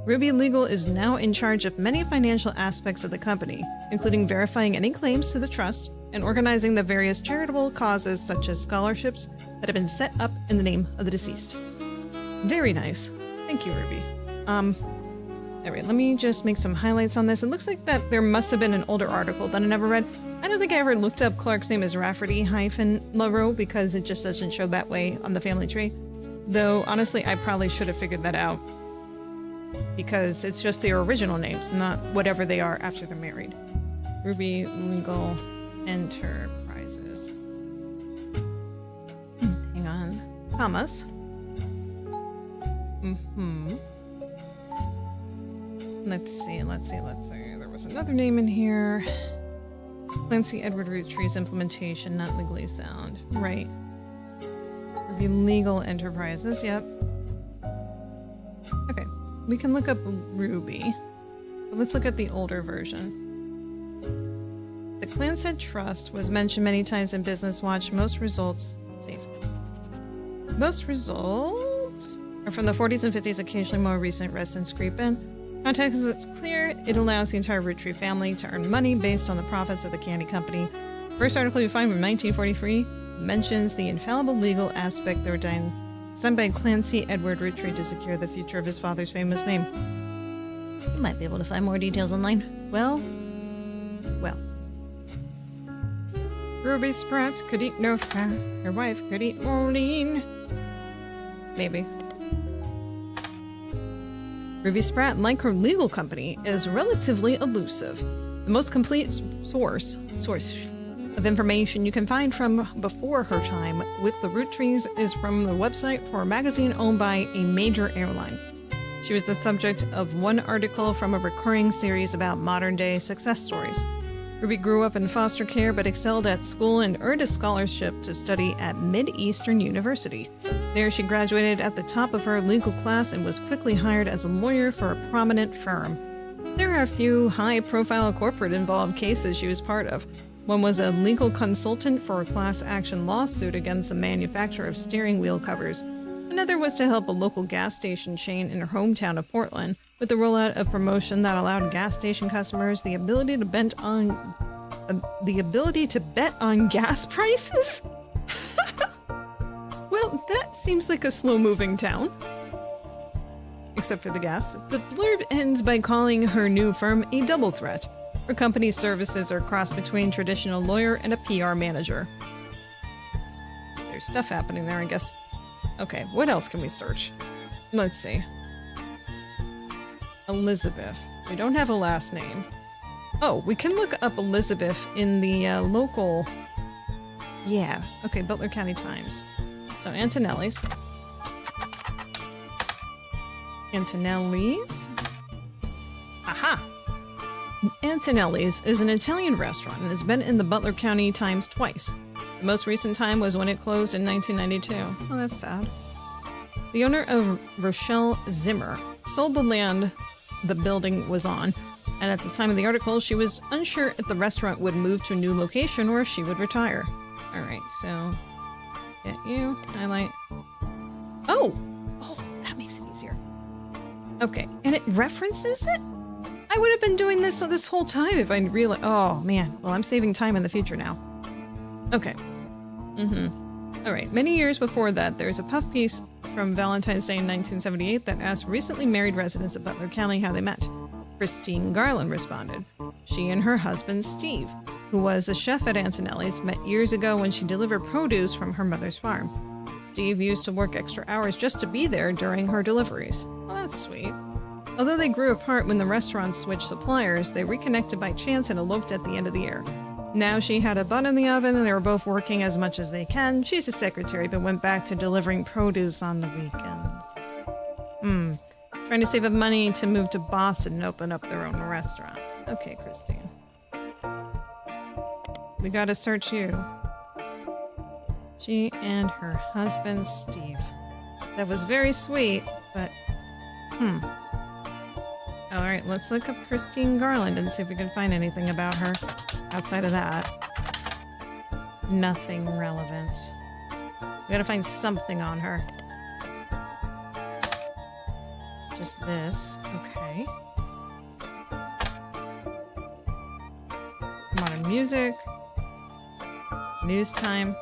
Ruby Legal is now in charge of many financial aspects of the company, including verifying any claims to the trust and organizing the various charitable causes such as scholarships that have been set up in the name of the deceased. Very nice. Thank you, Ruby. Alright, let me just make some highlights on this. It looks like that there must have been an older article that I never read. I don't think I ever looked up Clark's name as Rafferty-LaRue because it just doesn't show that way on the family tree. Though, honestly, I probably should have figured that out. Because it's just their original names, not whatever they are after they're married. Ruby Legal Enterprises. Hang on. Thomas. Let's see. There was another name in here. Clancy Edward Rootrees implementation, not legally sound. Right. Ruby Legal Enterprises, yep. Okay, we can look up Ruby. But let's look at the older version. The Clanson Trust was mentioned many times in Business Watch. Most results are from the 40s and 50s, occasionally more recent rest and scrape in. Context is clear. It allows the entire Roottree family to earn money based on the profits of the candy company. First article you find from 1943 mentions the infallible legal aspect that were done by Clancy Edward Roottree to secure the future of his father's famous name. You might be able to find more details online. Well. Ruby Spratt could eat no fat. Her wife could eat more lean. Maybe. Ruby Spratt, like her legal company, is relatively elusive. The most complete source of information you can find from before her time with the Roottrees is from the website for a magazine owned by a major airline. She was the subject of one article from a recurring series about modern-day success stories. Ruby grew up in foster care but excelled at school and earned a scholarship to study at Mid-Eastern University. There she graduated at the top of her legal class and was quickly hired as a lawyer for a prominent firm. There are a few high-profile corporate-involved cases she was part of. One was a legal consultant for a class action lawsuit against the manufacturer of steering wheel covers. Another was to help a local gas station chain in her hometown of Portland with the rollout of promotion that allowed gas station customers the ability to bet on gas prices. Well, that seems like a slow-moving town. Except for the gas. The blurb ends by calling her new firm a double threat. Her company's services are crossed between traditional lawyer and a PR manager. There's stuff happening there, I guess. Okay, what else can we search? Let's see. Elizabeth. We don't have a last name. Oh, we can look up Elizabeth in the local... Yeah, okay, Butler County Times. So, Antonelli's. Antonelli's? Aha! Antonelli's is an Italian restaurant and has been in the Butler County Times twice. The most recent time was when it closed in 1992. Oh, that's sad. The owner of Rochelle Zimmer sold the land the building was on, and at the time of the article, she was unsure if the restaurant would move to a new location or if she would retire. Alright, so... Get you. Highlight. Oh! Oh, that makes it easier. Okay, and it references it? I would have been doing this whole time if I'd realized. Oh, man. Well, I'm saving time in the future now. Okay. Alright, many years before that, there's a puff piece from Valentine's Day in 1978 that asked recently married residents of Butler County how they met. Christine Garland responded. She and her husband, Steve, who was a chef at Antonelli's, met years ago when she delivered produce from her mother's farm. Steve used to work extra hours just to be there during her deliveries. Well, that's sweet. Although they grew apart when the restaurant switched suppliers, they reconnected by chance and eloped at the end of the year. Now she had a bun in the oven and they were both working as much as they can. She's a secretary but went back to delivering produce on the weekends. Trying to save up money to move to Boston and open up their own restaurant. Okay, Christine. We gotta search you. She and her husband, Steve. That was very sweet, but... Alright, let's look up Christine Garland and see if we can find anything about her outside of that. Nothing relevant. We gotta find something on her. Just this. Okay. Modern music. News time.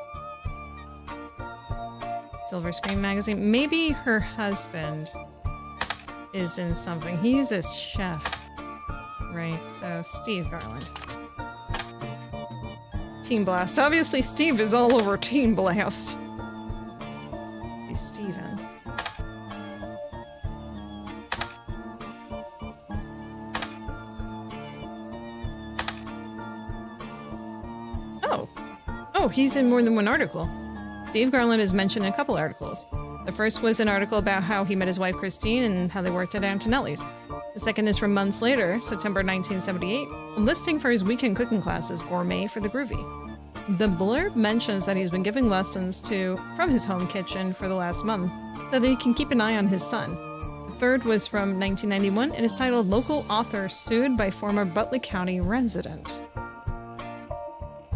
Silver Screen Magazine. Maybe her husband is in something. He's a chef. Right, so Steve Garland. Team Blast. Obviously Steve is all over Team Blast. He's Steven. Oh, he's in more than one article. Steve Garland is mentioned in a couple articles. The first was an article about how he met his wife Christine and how they worked at Antonelli's. The second is from months later, September 1978, a listing for his weekend cooking classes, Gourmet for the Groovy. The blurb mentions that he's been giving lessons from his home kitchen for the last month, so that he can keep an eye on his son. The third was from 1991 and is titled Local Author Sued by Former Butler County Resident.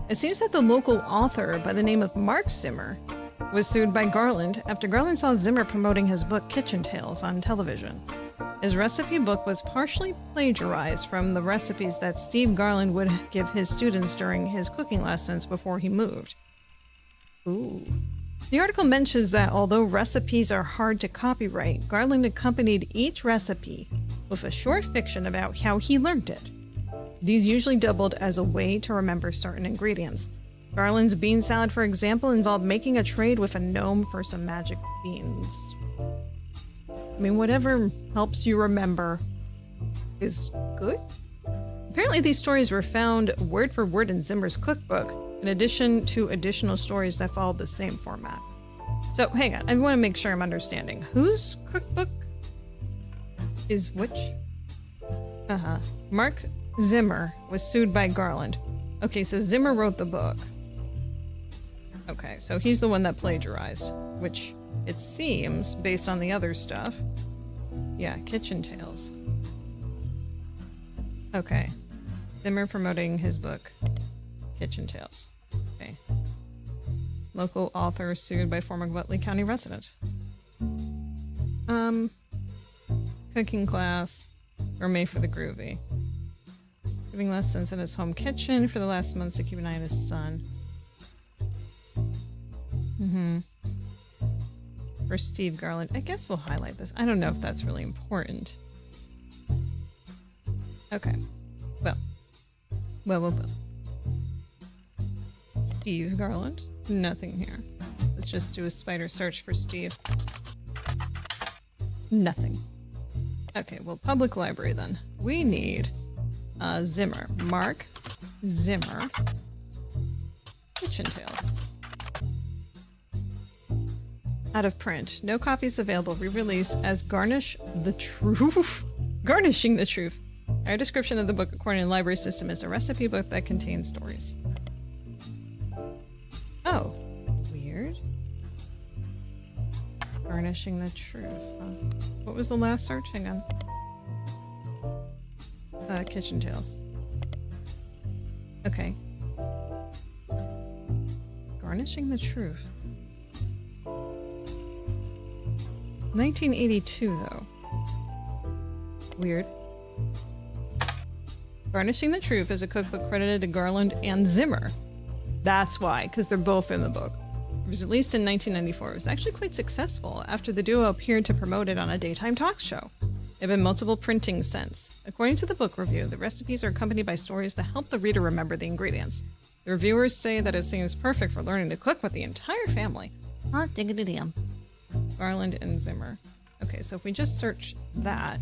It seems that the local author by the name of Mark Zimmer was sued by Garland after Garland saw Zimmer promoting his book Kitchen Tales on television. His recipe book was partially plagiarized from the recipes that Steve Garland would give his students during his cooking lessons before he moved. Ooh. The article mentions that although recipes are hard to copyright, Garland accompanied each recipe with a short fiction about how he learned it. These usually doubled as a way to remember certain ingredients. Garland's bean salad, for example, involved making a trade with a gnome for some magic beans. I mean, whatever helps you remember is good. Apparently these stories were found word for word in Zimmer's cookbook, in addition to additional stories that followed the same format. So, hang on, I want to make sure I'm understanding. Whose cookbook is which? Mark Zimmer was sued by Garland. Okay, so Zimmer wrote the book. Okay, so he's the one that plagiarized, which it seems, based on the other stuff. Yeah, Kitchen Tales. Okay. Zimmer promoting his book, Kitchen Tales. Okay. Local author sued by former Whately County resident. Cooking class. Gourmet for the groovy. Giving lessons in his home kitchen for the last months to keep an eye on his son. For Steve Garland. I guess we'll highlight this. I don't know if that's really important. Okay. Well. Steve Garland. Nothing here. Let's just do a spider search for Steve. Nothing. Okay, well, public library then. We need Zimmer. Mark Zimmer. Kitchen Tales. Out of print. No copies available. Re-release as Garnish the Truth. Garnishing the Truth. Our description of the book according to the library system is a recipe book that contains stories. Oh. Weird. Garnishing the Truth. What was the last search? Hang on. Kitchen Tales. Okay. Garnishing the Truth. 1982, though. Weird. Garnishing the Truth is a cookbook credited to Garland and Zimmer. That's why, because they're both in the book. It was released in 1994. It was actually quite successful after the duo appeared to promote it on a daytime talk show. There have been multiple printings since. According to the book review, the recipes are accompanied by stories that help the reader remember the ingredients. The reviewers say that it seems perfect for learning to cook with the entire family. Hot diggity damn. Garland and Zimmer. Okay, so if we just search that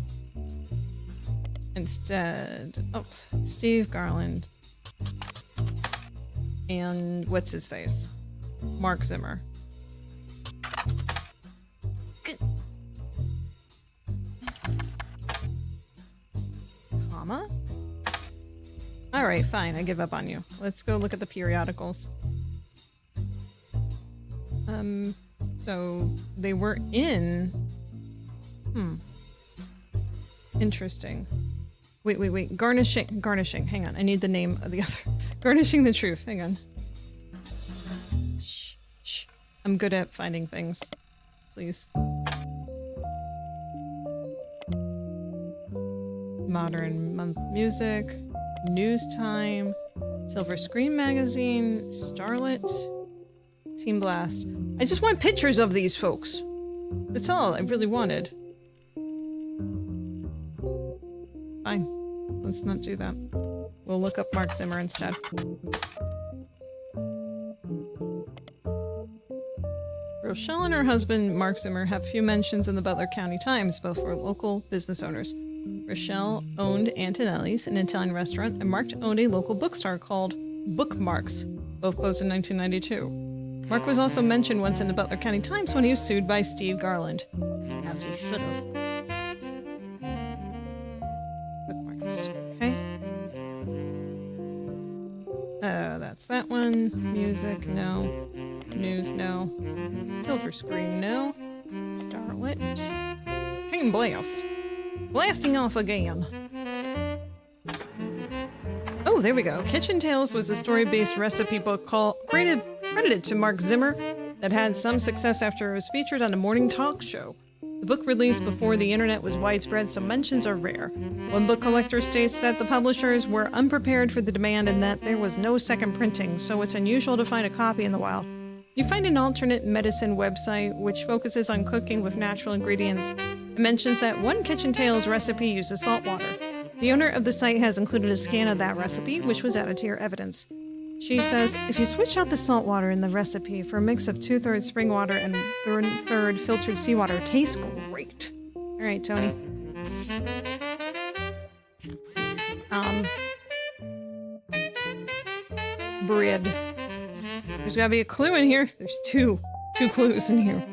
instead. Oh, Steve Garland. And what's his face? Mark Zimmer. Comma? Alright, fine. I give up on you. Let's go look at the periodicals. So they were in... Interesting. Wait. Garnishing. Hang on. I need the name of the other. Garnishing the Truth. Hang on. Shh. I'm good at finding things. Please. Modern Month Music. News Time. Silver Screen Magazine. Starlet. Team Blast. I just want pictures of these folks. That's all I really wanted. Fine. Let's not do that. We'll look up Mark Zimmer instead. Rochelle and her husband, Mark Zimmer, have few mentions in the Butler County Times, both for local business owners. Rochelle owned Antonelli's, an Italian restaurant, and Mark owned a local bookstore called Bookmarks, both closed in 1992. Mark was also mentioned once in the Butler County Times when he was sued by Steve Garland. As he should have. Bookmarks. Okay. That's that one. Music, no. News, no. Silver Screen, no. Starlet. Team Blast. Blasting off again. Oh, there we go. Kitchen Tales was a story-based recipe book credited to Mark Zimmer that had some success after it was featured on a morning talk show. The book released before the internet was widespread, so mentions are rare. One book collector states that the publishers were unprepared for the demand and that there was no second printing, so it's unusual to find a copy in the wild. You find an alternate medicine website which focuses on cooking with natural ingredients and mentions that one Kitchen Tales recipe uses salt water. The owner of the site has included a scan of that recipe, which was added to your evidence. She says, if you switch out the salt water in the recipe for a mix of 2/3 spring water and 1/3 filtered seawater, it tastes great. All right, Tony. Bread. There's gotta be a clue in here. There's two clues in here.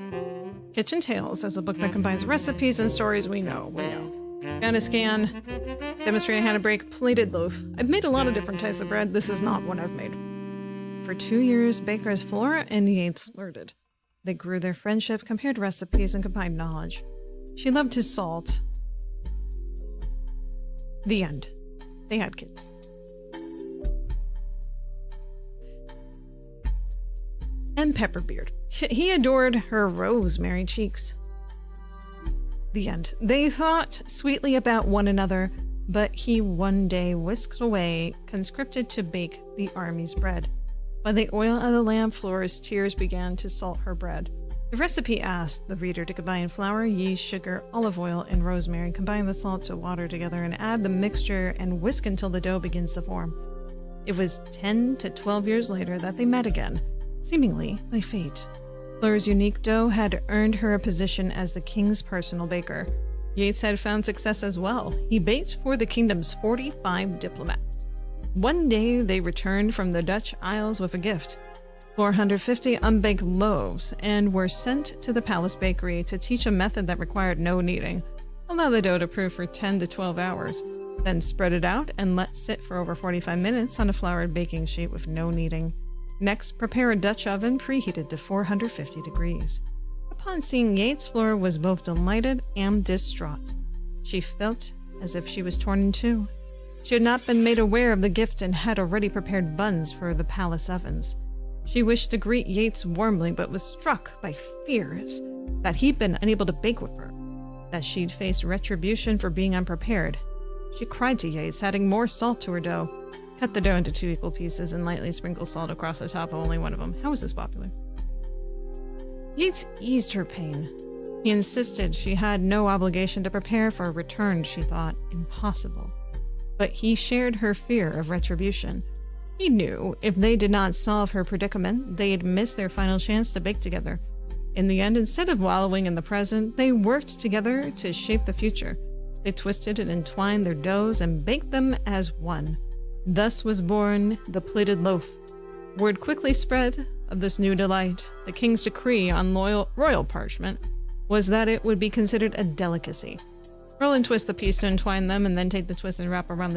Kitchen Tales is a book that combines recipes and stories we know. Found a scan, demonstrating how to break plated loaf. I've made a lot of different types of bread. This is not one I've made. For 2 years, bakers Flora and Yates flirted. They grew their friendship, compared recipes, and combined knowledge. She loved his salt. The end. They had kids. And Pepperbeard. He adored her rosemary cheeks. The end. They thought sweetly about one another, but he one day whisked away, conscripted to bake the army's bread. By the oil of the lamp floors, tears began to salt her bread. The recipe asked the reader to combine flour, yeast, sugar, olive oil, and rosemary, combine the salt to water together, and add the mixture and whisk until the dough begins to form. It was 10 to 12 years later that they met again, seemingly by fate. Flora's unique dough had earned her a position as the king's personal baker. Yates had found success as well. He baked for the kingdom's 45 diplomats. One day they returned from the Dutch Isles with a gift. 450 unbaked loaves, and were sent to the palace bakery to teach a method that required no kneading. Allow the dough to proof for 10 to 12 hours, then spread it out and let sit for over 45 minutes on a floured baking sheet with no kneading. Next, prepare a Dutch oven preheated to 450 degrees. Upon seeing Yates, Flora was both delighted and distraught. She felt as if she was torn in two. She had not been made aware of the gift and had already prepared buns for the palace ovens. She wished to greet Yates warmly, but was struck by fears that he'd been unable to bake with her, that she'd faced retribution for being unprepared. She cried to Yates, adding more salt to her dough. Cut the dough into 2 equal pieces and lightly sprinkle salt across the top of only one of them. How is this popular? Yates eased her pain. He insisted she had no obligation to prepare for a return she thought impossible. But he shared her fear of retribution. He knew if they did not solve her predicament, they'd miss their final chance to bake together. In the end, instead of wallowing in the present, they worked together to shape the future. They twisted and entwined their doughs and baked them as one. Thus was born the plated loaf. Word quickly spread of this new delight. The king's decree on royal parchment was that it would be considered a delicacy. Roll and twist the piece to entwine them, and then take the twist and wrap around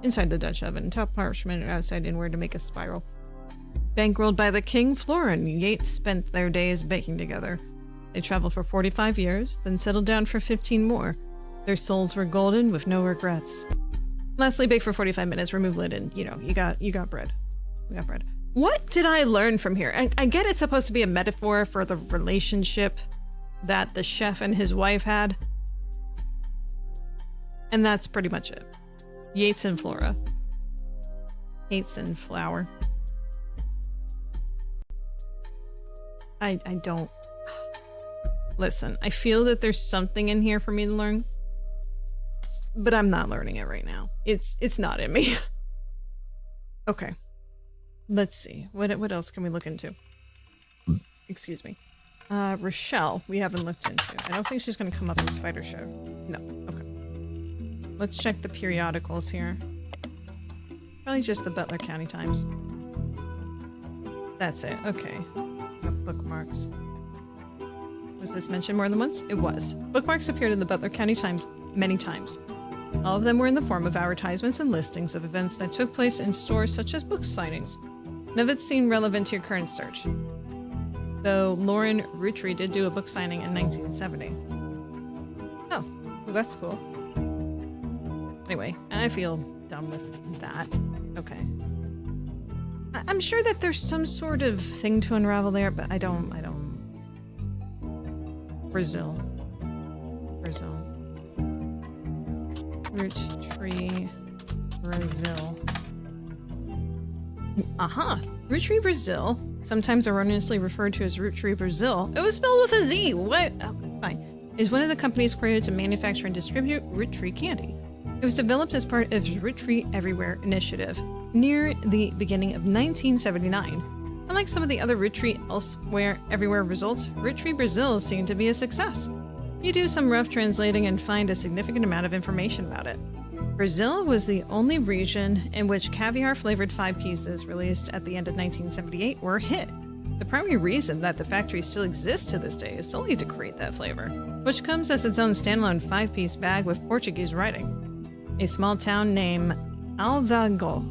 inside the Dutch oven, top parchment and outside inward to make a spiral. Bankrolled by the king, Flora and Yates spent their days baking together. They traveled for 45 years, then settled down for 15 more. Their souls were golden with no regrets. Lastly, bake for 45 minutes, remove lid, and you got bread. We got bread. What did I learn from here? I get it's supposed to be a metaphor for the relationship that the chef and his wife had. And that's pretty much it. Yates and Flora. Yates and flour. I don't... Listen, I feel that there's something in here for me to learn. But I'm not learning it right now. It's not in me. Okay. Let's see. What else can we look into? Excuse me. Rochelle, we haven't looked into. I don't think she's going to come up in Spider Show. No. Okay. Let's check the periodicals here. Probably just the Butler County Times. That's it. Okay. Got bookmarks. Was this mentioned more than once? It was. Bookmarks appeared in the Butler County Times many times. All of them were in the form of advertisements and listings of events that took place in stores such as book signings. None of it seemed relevant to your current search. Though Lauren Roottree did do a book signing in 1970. Oh, well that's cool. Anyway, I feel done with that. Okay. I'm sure that there's some sort of thing to unravel there, but I don't. Brazil. Roottree, Brazil. Aha! Roottree, Brazil, sometimes erroneously referred to as Roottree, Brazil. It was spelled with a Z. What? Okay, fine. Is one of the companies created to manufacture and distribute Roottree candy. It was developed as part of Roottree Everywhere initiative near the beginning of 1979. Unlike some of the other Roottree Everywhere results, Roottree Brazil seemed to be a success. You do some rough translating and find a significant amount of information about it. Brazil was the only region in which caviar-flavored 5 pieces released at the end of 1978 were a hit. The primary reason that the factory still exists to this day is solely to create that flavor, which comes as its own standalone 5-piece bag with Portuguese writing. A small town named Alvalagos,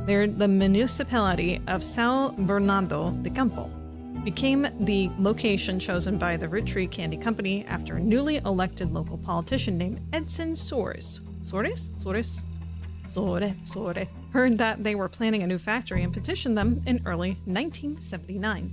near the municipality of São Bernardo de Campo, became the location chosen by the Roottree Candy Company after a newly elected local politician named Edson Soares. heard that they were planning a new factory and petitioned them in early 1979.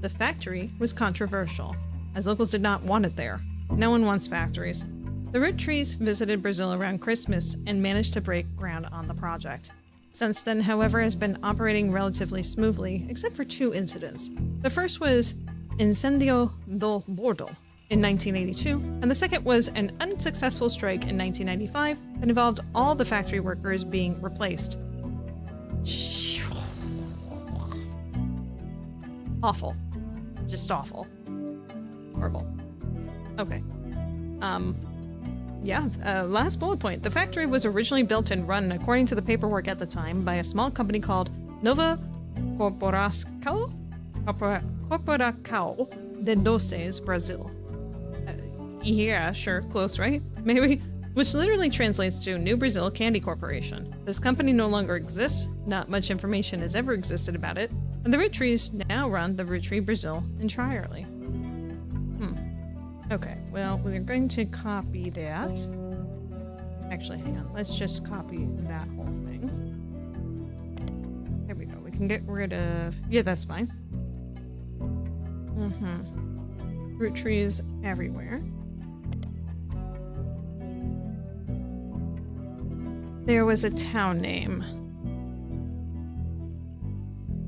The factory was controversial, as locals did not want it there. No one wants factories. The Roottree visited Brazil around Christmas and managed to break ground on the project. Since then, however, has been operating relatively smoothly, except for 2 incidents. The first was Incendio do Bordo in 1982, and the second was an unsuccessful strike in 1995 that involved all the factory workers being replaced. Awful. Just awful. Horrible. Okay. Last bullet point. The factory was originally built and run, according to the paperwork at the time, by a small company called Nova Corporação de Doces, Brazil. Yeah, sure, close, right? Maybe. Which literally translates to New Brazil Candy Corporation. This company no longer exists, not much information has ever existed about it, and the Rootrees now run the Roottrie Brazil entirely. Okay, well, we're going to copy that. Actually, hang on, let's just copy that whole thing. There we go, we can get rid of... Yeah, that's fine. Rootrees everywhere. There was a town name.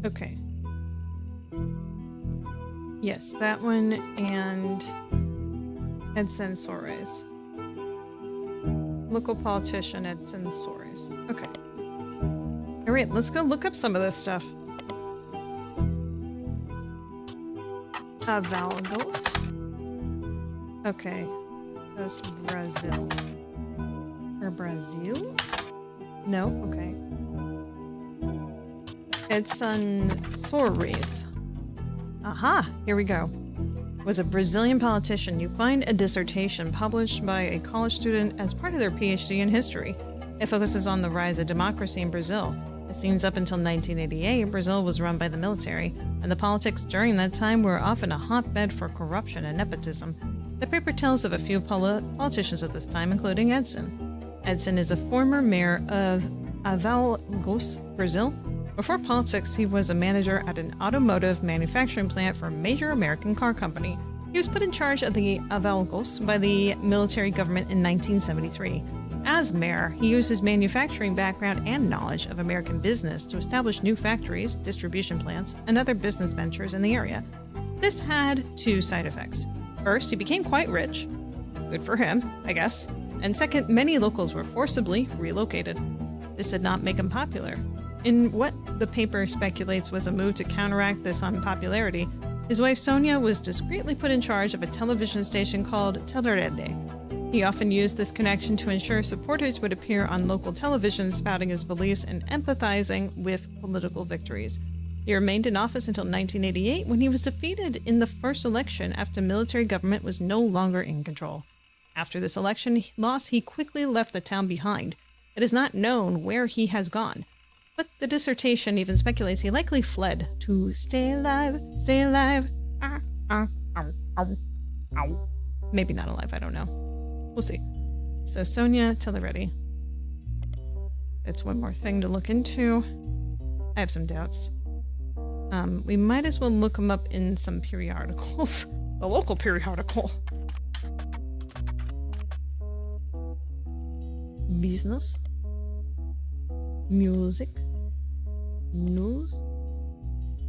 Okay. Yes, that one and Edson Soares. Local politician Edson Soares. Okay. Alright, let's go look up some of this stuff. Valgos. Okay. That's Brazil. Or Brazil? No? Okay. Edson Soares. Aha! Here we go. Was a Brazilian politician. You find a dissertation published by a college student as part of their PhD in history. It focuses on the rise of democracy in Brazil. It seems up until 1988, Brazil was run by the military, and the politics during that time were often a hotbed for corruption and nepotism. The paper tells of a few politicians at this time, including Edson. Edson is a former mayor of Avalgos, Brazil. Before politics, he was a manager at an automotive manufacturing plant for a major American car company. He was put in charge of the Avalgos by the military government in 1973. As mayor, he used his manufacturing background and knowledge of American business to establish new factories, distribution plants, and other business ventures in the area. This had 2 side effects. First, he became quite rich. Good for him, I guess. And second, many locals were forcibly relocated. This did not make him popular. In what the paper speculates was a move to counteract this unpopularity, his wife Sonia was discreetly put in charge of a television station called Telerede. He often used this connection to ensure supporters would appear on local television spouting his beliefs and empathizing with political victories. He remained in office until 1988 when he was defeated in the first election after military government was no longer in control. After this election loss, he quickly left the town behind. It is not known where he has gone, but the dissertation even speculates he likely fled to stay alive, stay alive. Maybe not alive, I don't know. We'll see. So Sonia Telerede. It's one more thing to look into. I have some doubts. We might as well look them up in some periodicals. The local periodical. Business. Music. News.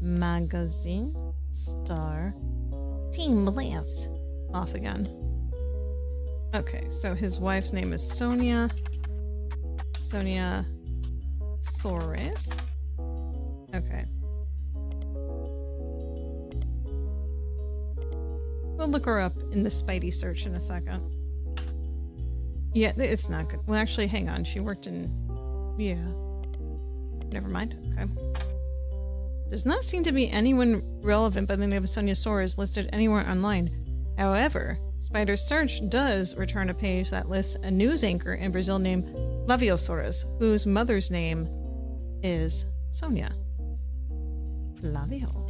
Magazine. Star. Team Blast. Off again. Okay, so his wife's name is Sonia. Sonia Soares. Okay. We'll look her up in the Spidey search in a second. Yeah, it's not good. Well, actually, hang on. She worked in... Yeah. Never mind. Okay. Does not seem to be anyone relevant by the name of Sonia Soares listed anywhere online. However, Spider Search does return a page that lists a news anchor in Brazil named Flavio Soares, whose mother's name is Sonia. Flavio.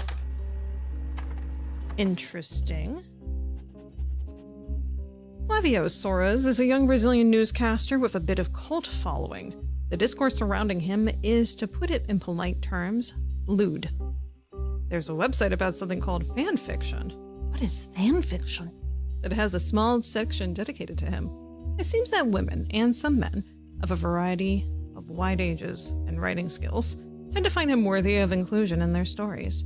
Interesting. Flavio Soares is a young Brazilian newscaster with a bit of cult following. The discourse surrounding him is, to put it in polite terms, lewd. There's a website about something called fanfiction. What is fanfiction? That has a small section dedicated to him. It seems that women, and some men, of a variety of wide ages and writing skills, tend to find him worthy of inclusion in their stories.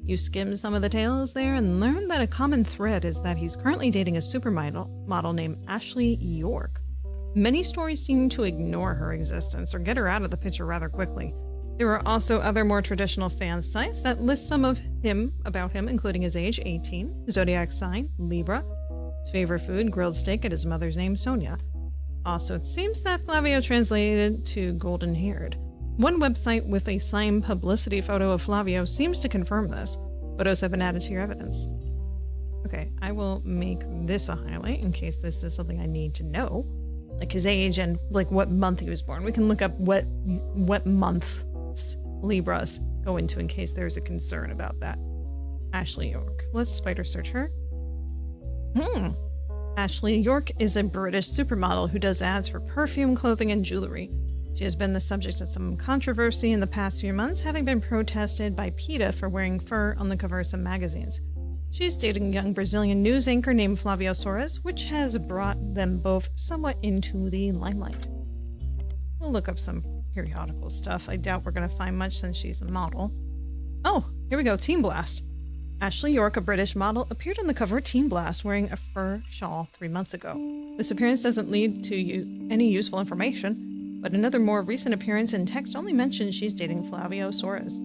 You skim some of the tales there and learn that a common thread is that he's currently dating a supermodel named Ashley York. Many stories seem to ignore her existence or get her out of the picture rather quickly. There are also other more traditional fan sites that list some of about him, including his age, 18, zodiac sign, Libra, his favorite food, grilled steak, and his mother's name, Sonia. Also, it seems that Flavio translated to golden-haired. One website with a signed publicity photo of Flavio seems to confirm this. Photos have been added to your evidence. Okay, I will make this a highlight in case this is something I need to know. Like his age and like what month he was born. We can look up what month Libras go into in case there's a concern about that. Ashley York. Let's spider search her. Ashley York is a British supermodel who does ads for perfume, clothing, and jewelry. She has been the subject of some controversy in the past few months, having been protested by PETA for wearing fur on the cover of some magazines. She's dating a young Brazilian news anchor named Flavio Soares, which has brought them both somewhat into the limelight. We'll look up some periodical stuff. I doubt we're going to find much since she's a model. Oh, here we go, Team Blast. Ashley York, a British model, appeared on the cover of Team Blast wearing a fur shawl 3 months ago. This appearance doesn't lead to any useful information, but another more recent appearance in text only mentions she's dating Flavio Soares.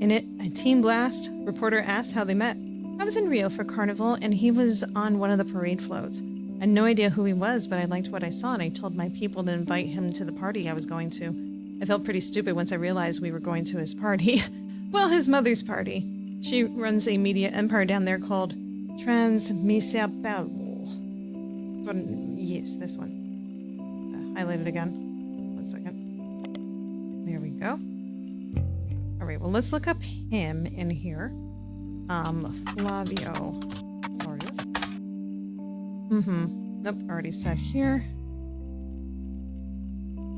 In it, a Team Blast reporter asked how they met. I was in Rio for Carnival, and he was on one of the parade floats. I had no idea who he was, but I liked what I saw, and I told my people to invite him to the party I was going to. I felt pretty stupid once I realized we were going to his party. Well, his mother's party. She runs a media empire down there called Transmissapel. Yes, this one. Highlight it again. 1 second. There we go. Alright, well, let's look up him in here. Flavio Soares. Nope, already said here.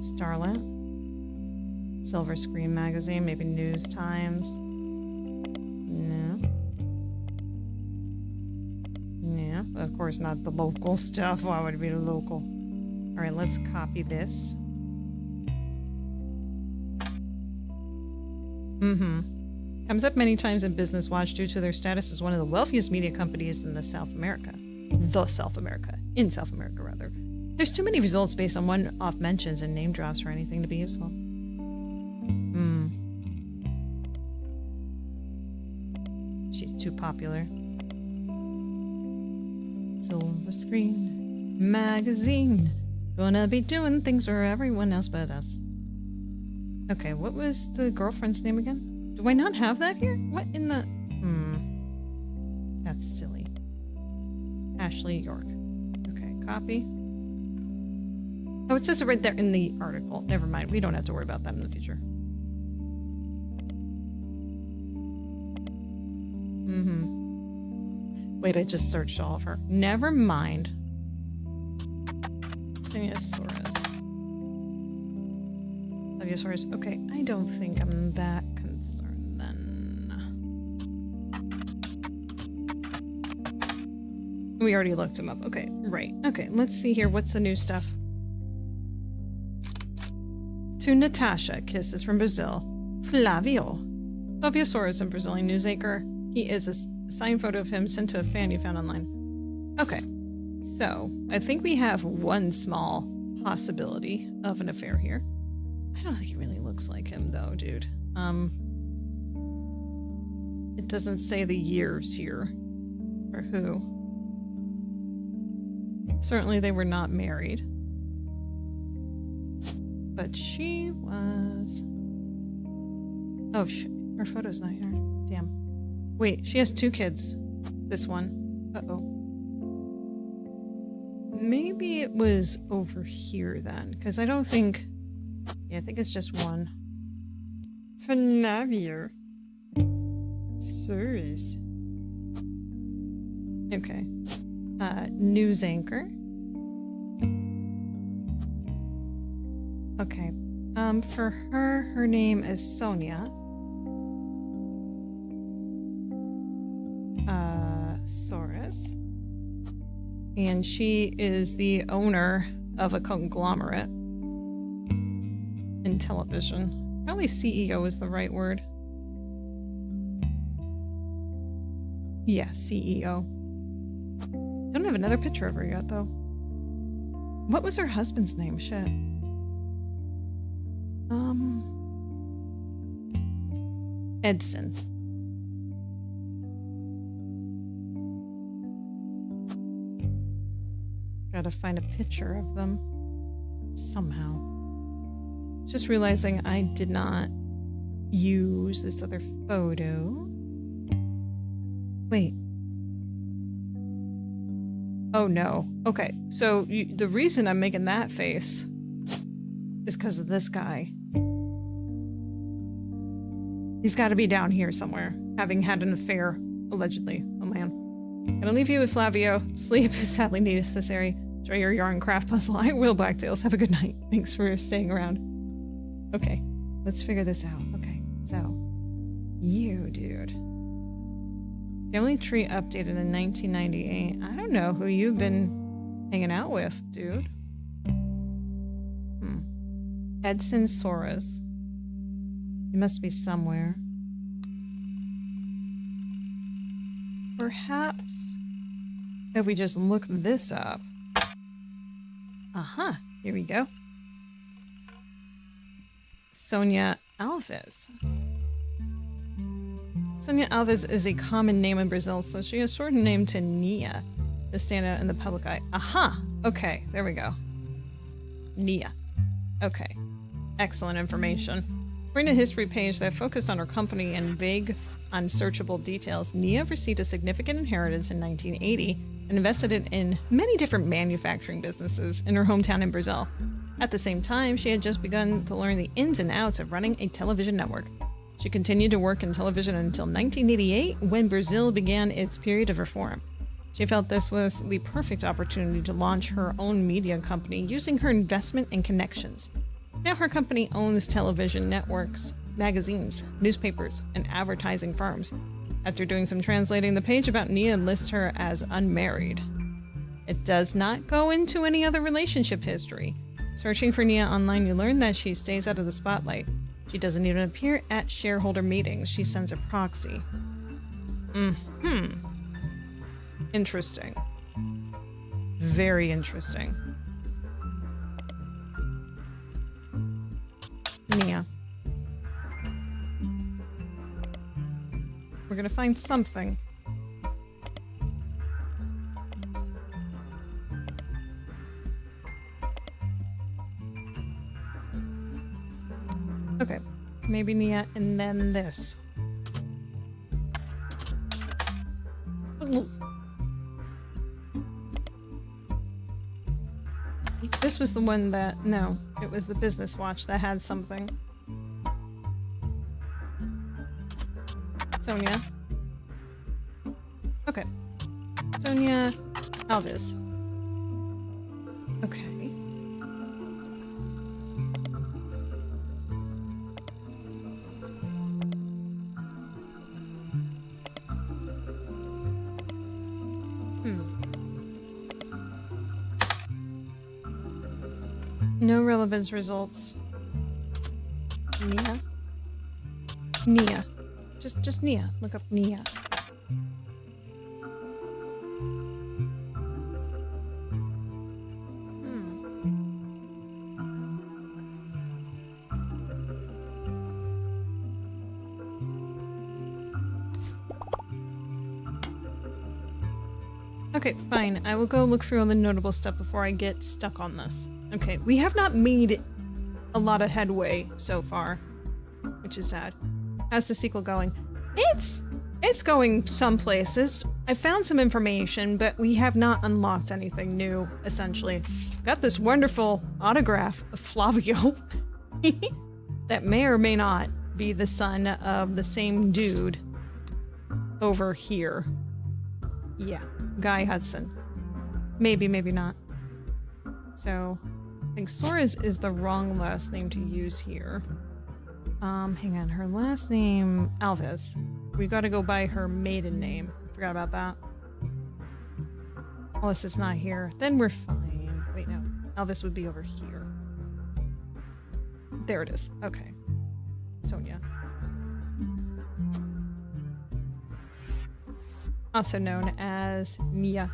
Starlet. Silver Screen Magazine, maybe News Times. No. Yeah, of course not the local stuff. Why would it be the local? Alright, let's copy this. Comes up many times in Business Watch due to their status as one of the wealthiest media companies in South America. In South America, rather. There's too many results based on one-off mentions and name drops for anything to be useful. She's too popular. Silver Screen Magazine. Gonna be doing things for everyone else but us. Okay, what was the girlfriend's name again? Do I not have that here? What in the... That's silly. Ashley York. Okay, copy. Oh, it says it right there in the article. Never mind, we don't have to worry about that in the future. Wait, I just searched all of her. Never mind. Samus. Okay, I don't think I'm that concerned then. We already looked him up. Okay, right. Okay, let's see here. What's the new stuff? To Natasha, kisses from Brazil. Flavio Soares, a Brazilian news anchor. He is a signed photo of him sent to a fan you found online. Okay, so I think we have one small possibility of an affair here. I don't think he really looks like him though, dude. It doesn't say the years here. Or who. Certainly they were not married. But she was... Oh, her photo's not here. Damn. Wait, she has 2 kids. This one. Uh-oh. Maybe it was over here then, because I don't think... Yeah, I think it's just one. Flavio Soares. Okay. News anchor. Okay. For her name is Sonia. Saurus. And she is the owner of a conglomerate in television. Probably CEO is the right word. Yeah, CEO. Don't have another picture of her yet, though. What was her husband's name? Shit. Edson. Gotta find a picture of them somehow. Just realizing I did not use this other photo. Wait. Oh no. Okay, so the reason I'm making that face is because of this guy. He's got to be down here somewhere, having had an affair, allegedly. Oh man. Gonna leave you with Flavio. Sleep is sadly necessary. Enjoy your yarn craft puzzle. I will, Blacktails. Have a good night. Thanks for staying around. Okay, let's figure this out. Okay, so you, dude. Family tree updated in 1998. I don't know who you've been hanging out with, dude. Edson Soros. He must be somewhere. Perhaps if we just look this up. Uh-huh. Here we go. Sonia Alves. Sonia Alves is a common name in Brazil, so she is shortened name to Nia to stand out in the public eye. Aha! Okay, there we go. Nia. Okay. Excellent information. According to a history page that focused on her company and vague, unsearchable details, Nia received a significant inheritance in 1980 and invested it in many different manufacturing businesses in her hometown in Brazil. At the same time, she had just begun to learn the ins and outs of running a television network. She continued to work in television until 1988, when Brazil began its period of reform. She felt this was the perfect opportunity to launch her own media company using her investment and connections. Now her company owns television networks, magazines, newspapers, and advertising firms. After doing some translating, the page about Nia lists her as unmarried. It does not go into any other relationship history. Searching for Nia online, you learn that she stays out of the spotlight. She doesn't even appear at shareholder meetings. She sends a proxy. Interesting. Very interesting. Nia. We're gonna find something. Okay, maybe Nia and then this. This was the one that, no, it was the business watch that had something. Sonia. Okay. Sonia Alves. Okay. No relevance results. Nia? Nia. Just Nia. Look up Nia. Okay, fine. I will go look through all the notable stuff before I get stuck on this. Okay, we have not made a lot of headway so far, which is sad. How's the sequel going? It's going some places. I found some information, but we have not unlocked anything new, essentially. Got this wonderful autograph of Flavio that may or may not be the son of the same dude over here. Yeah, Guy Hudson. Maybe, maybe not. So, I think Sora's is the wrong last name to use here. Hang on. Her last name, Alvis. We gotta go by her maiden name. Forgot about that. Unless it's not here. Then we're fine. Wait, no. Alvis would be over here. There it is. Okay. Sonia. Also known as Mia.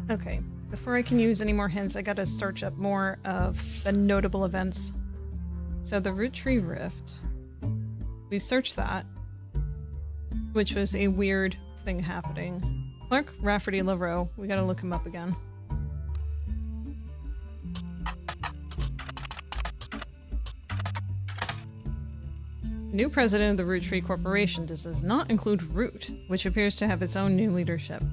Okay, before I can use any more hints, I gotta search up more of the notable events. So the Roottree Rift, we searched that, which was a weird thing happening. Clark Rafferty LaRoe, we gotta look him up again. New president of the Roottree Corporation does not include Root, which appears to have its own new leadership.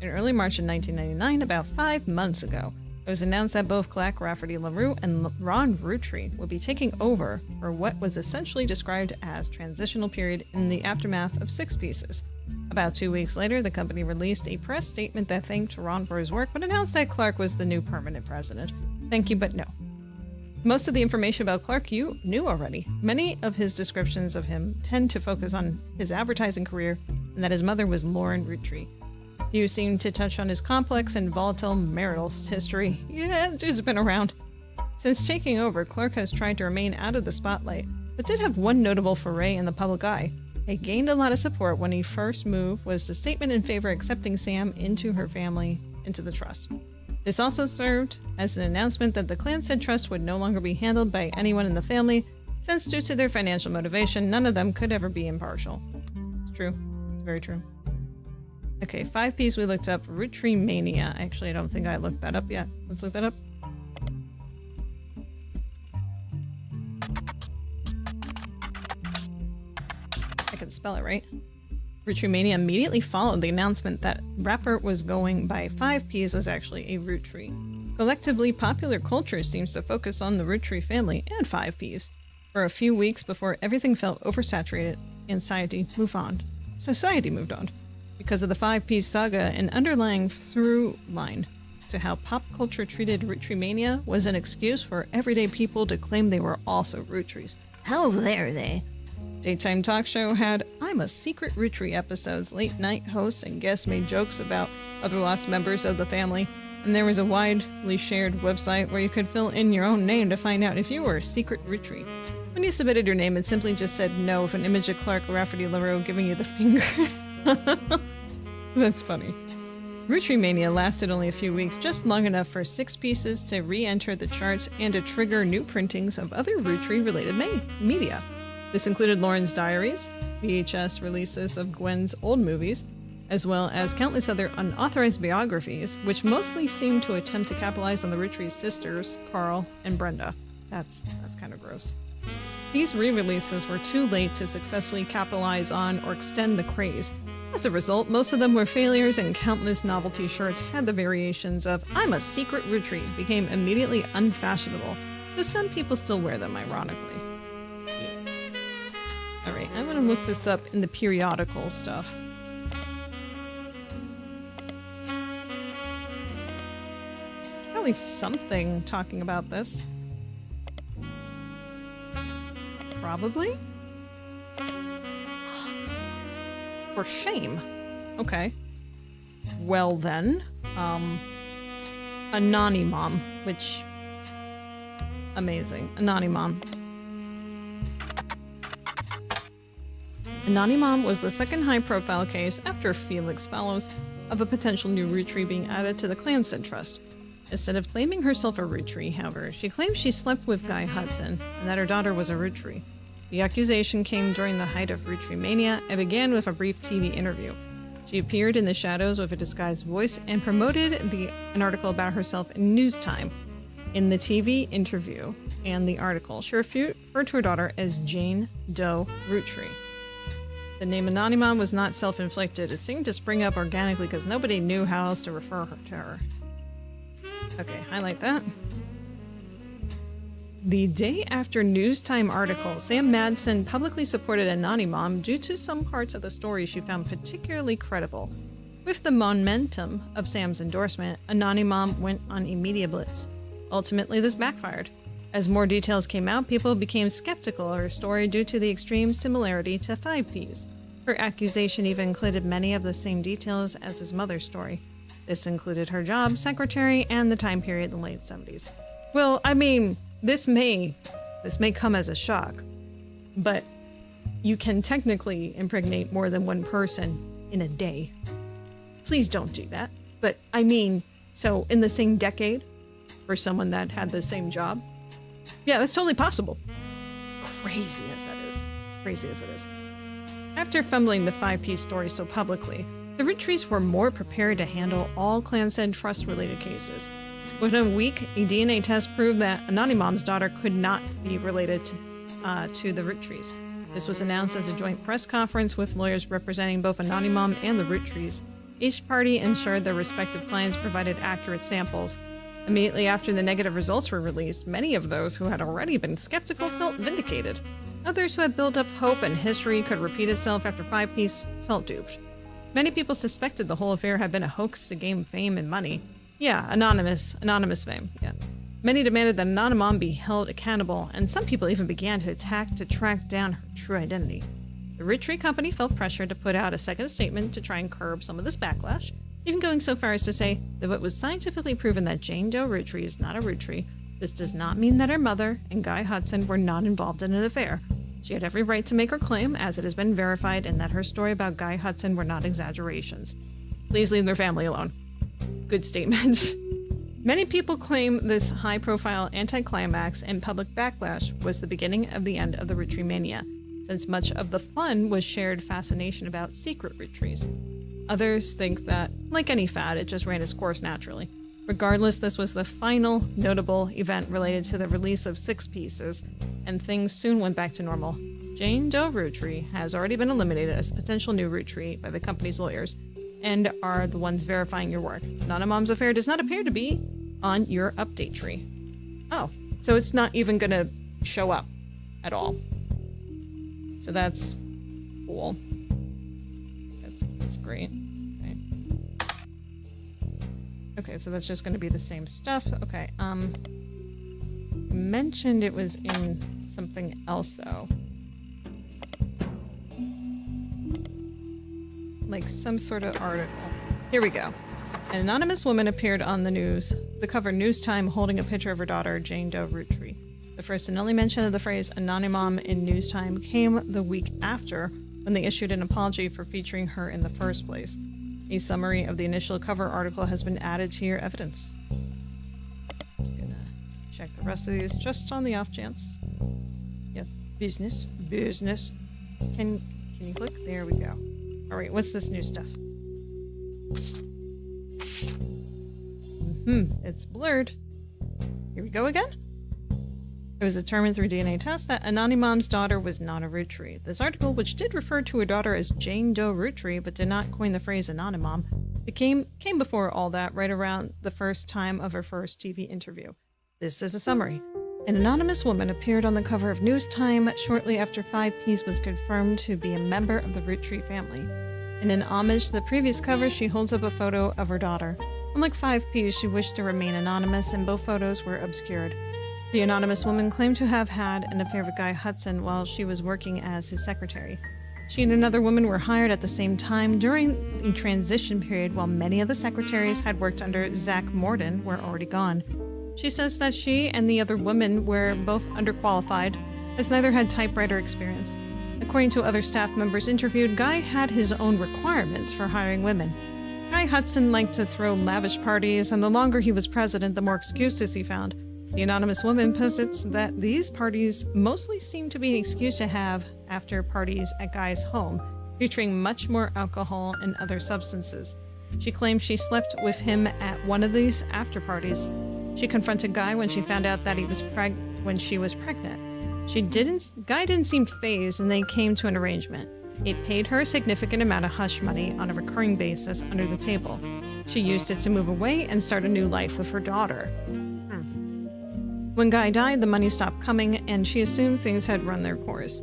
In early March of 1999, about 5 months ago, it was announced that both Clark Rafferty LaRue and Ron Roottree would be taking over for what was essentially described as transitional period in the aftermath of Six Pieces. About 2 weeks later, the company released a press statement that thanked Ron for his work, but announced that Clark was the new permanent president. Thank you, but no. Most of the information about Clark you knew already. Many of his descriptions of him tend to focus on his advertising career and that his mother was Lauren Roottree. You seem to touch on his complex and volatile marital history. Yeah, the dude's been around. Since taking over, Clark has tried to remain out of the spotlight, but did have one notable foray in the public eye. He gained a lot of support when he first moved was the statement in favor of accepting Sam into her family into the trust. This also served as an announcement that the clan-said trust would no longer be handled by anyone in the family, since due to their financial motivation, none of them could ever be impartial. It's true. It's very true. Okay, 5 Ps we looked up. Roottreemania. Actually, I don't think I looked that up yet. Let's look that up. I can spell it right. Roottreemania immediately followed the announcement that rapper was going by 5 Ps was actually a Roottree. Collectively, popular culture seems to focus on the Roottree family and 5 Ps for a few weeks before everything felt oversaturated and society moved on. Because of the 5 Ps saga, an underlying through line to how pop culture treated Roottreemania was an excuse for everyday people to claim they were also Roottrees. How dare they? Daytime talk show had I'm a Secret Roottree episodes. Late night hosts and guests made jokes about other lost members of the family. And there was a widely shared website where you could fill in your own name to find out if you were a secret Roottree. When you submitted your name, it simply just said no with an image of Clark Rafferty LaRue giving you the finger. That's funny. Roottreemania lasted only a few weeks, just long enough for 6 Pieces to re-enter the charts and to trigger new printings of other Roottree-related media. This included Lauren's diaries, VHS releases of Gwen's old movies, as well as countless other unauthorized biographies, which mostly seemed to attempt to capitalize on the Roottree sisters, Carl and Brenda. That's kind of gross. These re-releases were too late to successfully capitalize on or extend the craze. As a result, most of them were failures, and countless novelty shirts had the variations of I'm a secret Roottree became immediately unfashionable, though some people still wear them ironically. Alright, I'm gonna look this up in the periodical stuff. Probably something talking about this. Probably? For shame. Okay. Well then, Anonymom, which... amazing. Anonymom. Anonymom was the second high-profile case after Felix Fallows of a potential new Roottree being added to the clan-said trust. Instead of claiming herself a Roottree, however, she claimed she slept with Guy Hudson and that her daughter was a Roottree. The accusation came during the height of Roottreemania and began with a brief TV interview. She appeared in the shadows with a disguised voice and promoted an article about herself in News Time. In the TV interview and the article, she referred to her daughter as Jane Doe Roottree. The name Anonymom was not self-inflicted. It seemed to spring up organically because nobody knew how else to refer to her. Okay, highlight that. The day after News Time article, Sam Madsen publicly supported Anonymom due to some parts of the story she found particularly credible. With the momentum of Sam's endorsement, Anonymom went on a media blitz. Ultimately, this backfired. As more details came out, people became skeptical of her story due to the extreme similarity to 5P's. Her accusation even included many of the same details as his mother's story. This included her job, secretary, and the time period in the late 70s. Well, I mean, this may come as a shock, but you can technically impregnate more than one person in a day. Please don't do that. But I mean, so in the same decade, for someone that had the same job, yeah, that's totally possible. Crazy as that is. Crazy as it is. After fumbling the 5P story so publicly, the Roottree were more prepared to handle all clan-said trust-related cases. Within a week, a DNA test proved that Anonymom's daughter could not be related to the Roottree. This was announced as a joint press conference with lawyers representing both Anonymom and the Roottree. Each party ensured their respective clients provided accurate samples. Immediately after the negative results were released, many of those who had already been skeptical felt vindicated. Others who had built up hope and history could repeat itself after 5P's felt duped. Many people suspected the whole affair had been a hoax to gain fame and money. Yeah, anonymous fame, yeah. Many demanded that Anonymom be held accountable, and some people even began to track down her true identity. The Roottree company felt pressure to put out a second statement to try and curb some of this backlash, even going so far as to say that it was scientifically proven that Jane Doe Roottree is not a Roottree. This does not mean that her mother and Guy Hudson were not involved in an affair. She had every right to make her claim, as it has been verified, and that her story about Guy Hudson were not exaggerations. Please leave their family alone. Good statement. Many people claim this high-profile anticlimax and public backlash was the beginning of the end of the Roottremania, since much of the fun was shared fascination about secret Roottree. Others think that, like any fad, it just ran its course naturally. Regardless, this was the final notable event related to the release of 6 pieces, and things soon went back to normal. Jane Doe Roottree has already been eliminated as a potential new Roottree by the company's lawyers, and are the ones verifying your work. Anonymom's affair does not appear to be on your update tree. Oh, so it's not even gonna show up at all. So that's cool. That's great. Okay, so that's just going to be the same stuff. Okay, mentioned it was in something else, though. Like some sort of article. Here we go. An anonymous woman appeared on the cover News Time, holding a picture of her daughter, Jane Doe Roottree. The first and only mention of the phrase Anonymom in News Time came the week after, when they issued an apology for featuring her in the first place. A summary of the initial cover article has been added to your evidence. Just gonna check the rest of these just on the off chance. Yep, business. Can you click? There we go. All right, what's this new stuff? It's blurred. Here we go again. It was determined through DNA tests that Anonymom's daughter was not a Roottree. This article, which did refer to her daughter as Jane Doe Roottree but did not coin the phrase Anonymom, came before all that right around the first time of her first TV interview. This is a summary. An anonymous woman appeared on the cover of News Time shortly after 5P's was confirmed to be a member of the Roottree family. In an homage to the previous cover, she holds up a photo of her daughter. Unlike 5P's, she wished to remain anonymous, and both photos were obscured. The anonymous woman claimed to have had an affair with Guy Hudson while she was working as his secretary. She and another woman were hired at the same time during the transition period, while many of the secretaries had worked under Zach Morden were already gone. She says that she and the other women were both underqualified, as neither had typewriter experience. According to other staff members interviewed, Guy had his own requirements for hiring women. Guy Hudson liked to throw lavish parties, and the longer he was president, the more excuses he found. The anonymous woman posits that these parties mostly seem to be an excuse to have after parties at Guy's home, featuring much more alcohol and other substances. She claimed she slept with him at one of these after parties. She confronted Guy when she found out that he was when she was pregnant. Guy didn't seem fazed, and they came to an arrangement. It paid her a significant amount of hush money on a recurring basis under the table. She used it to move away and start a new life with her daughter. When Guy died, the money stopped coming, and she assumed things had run their course.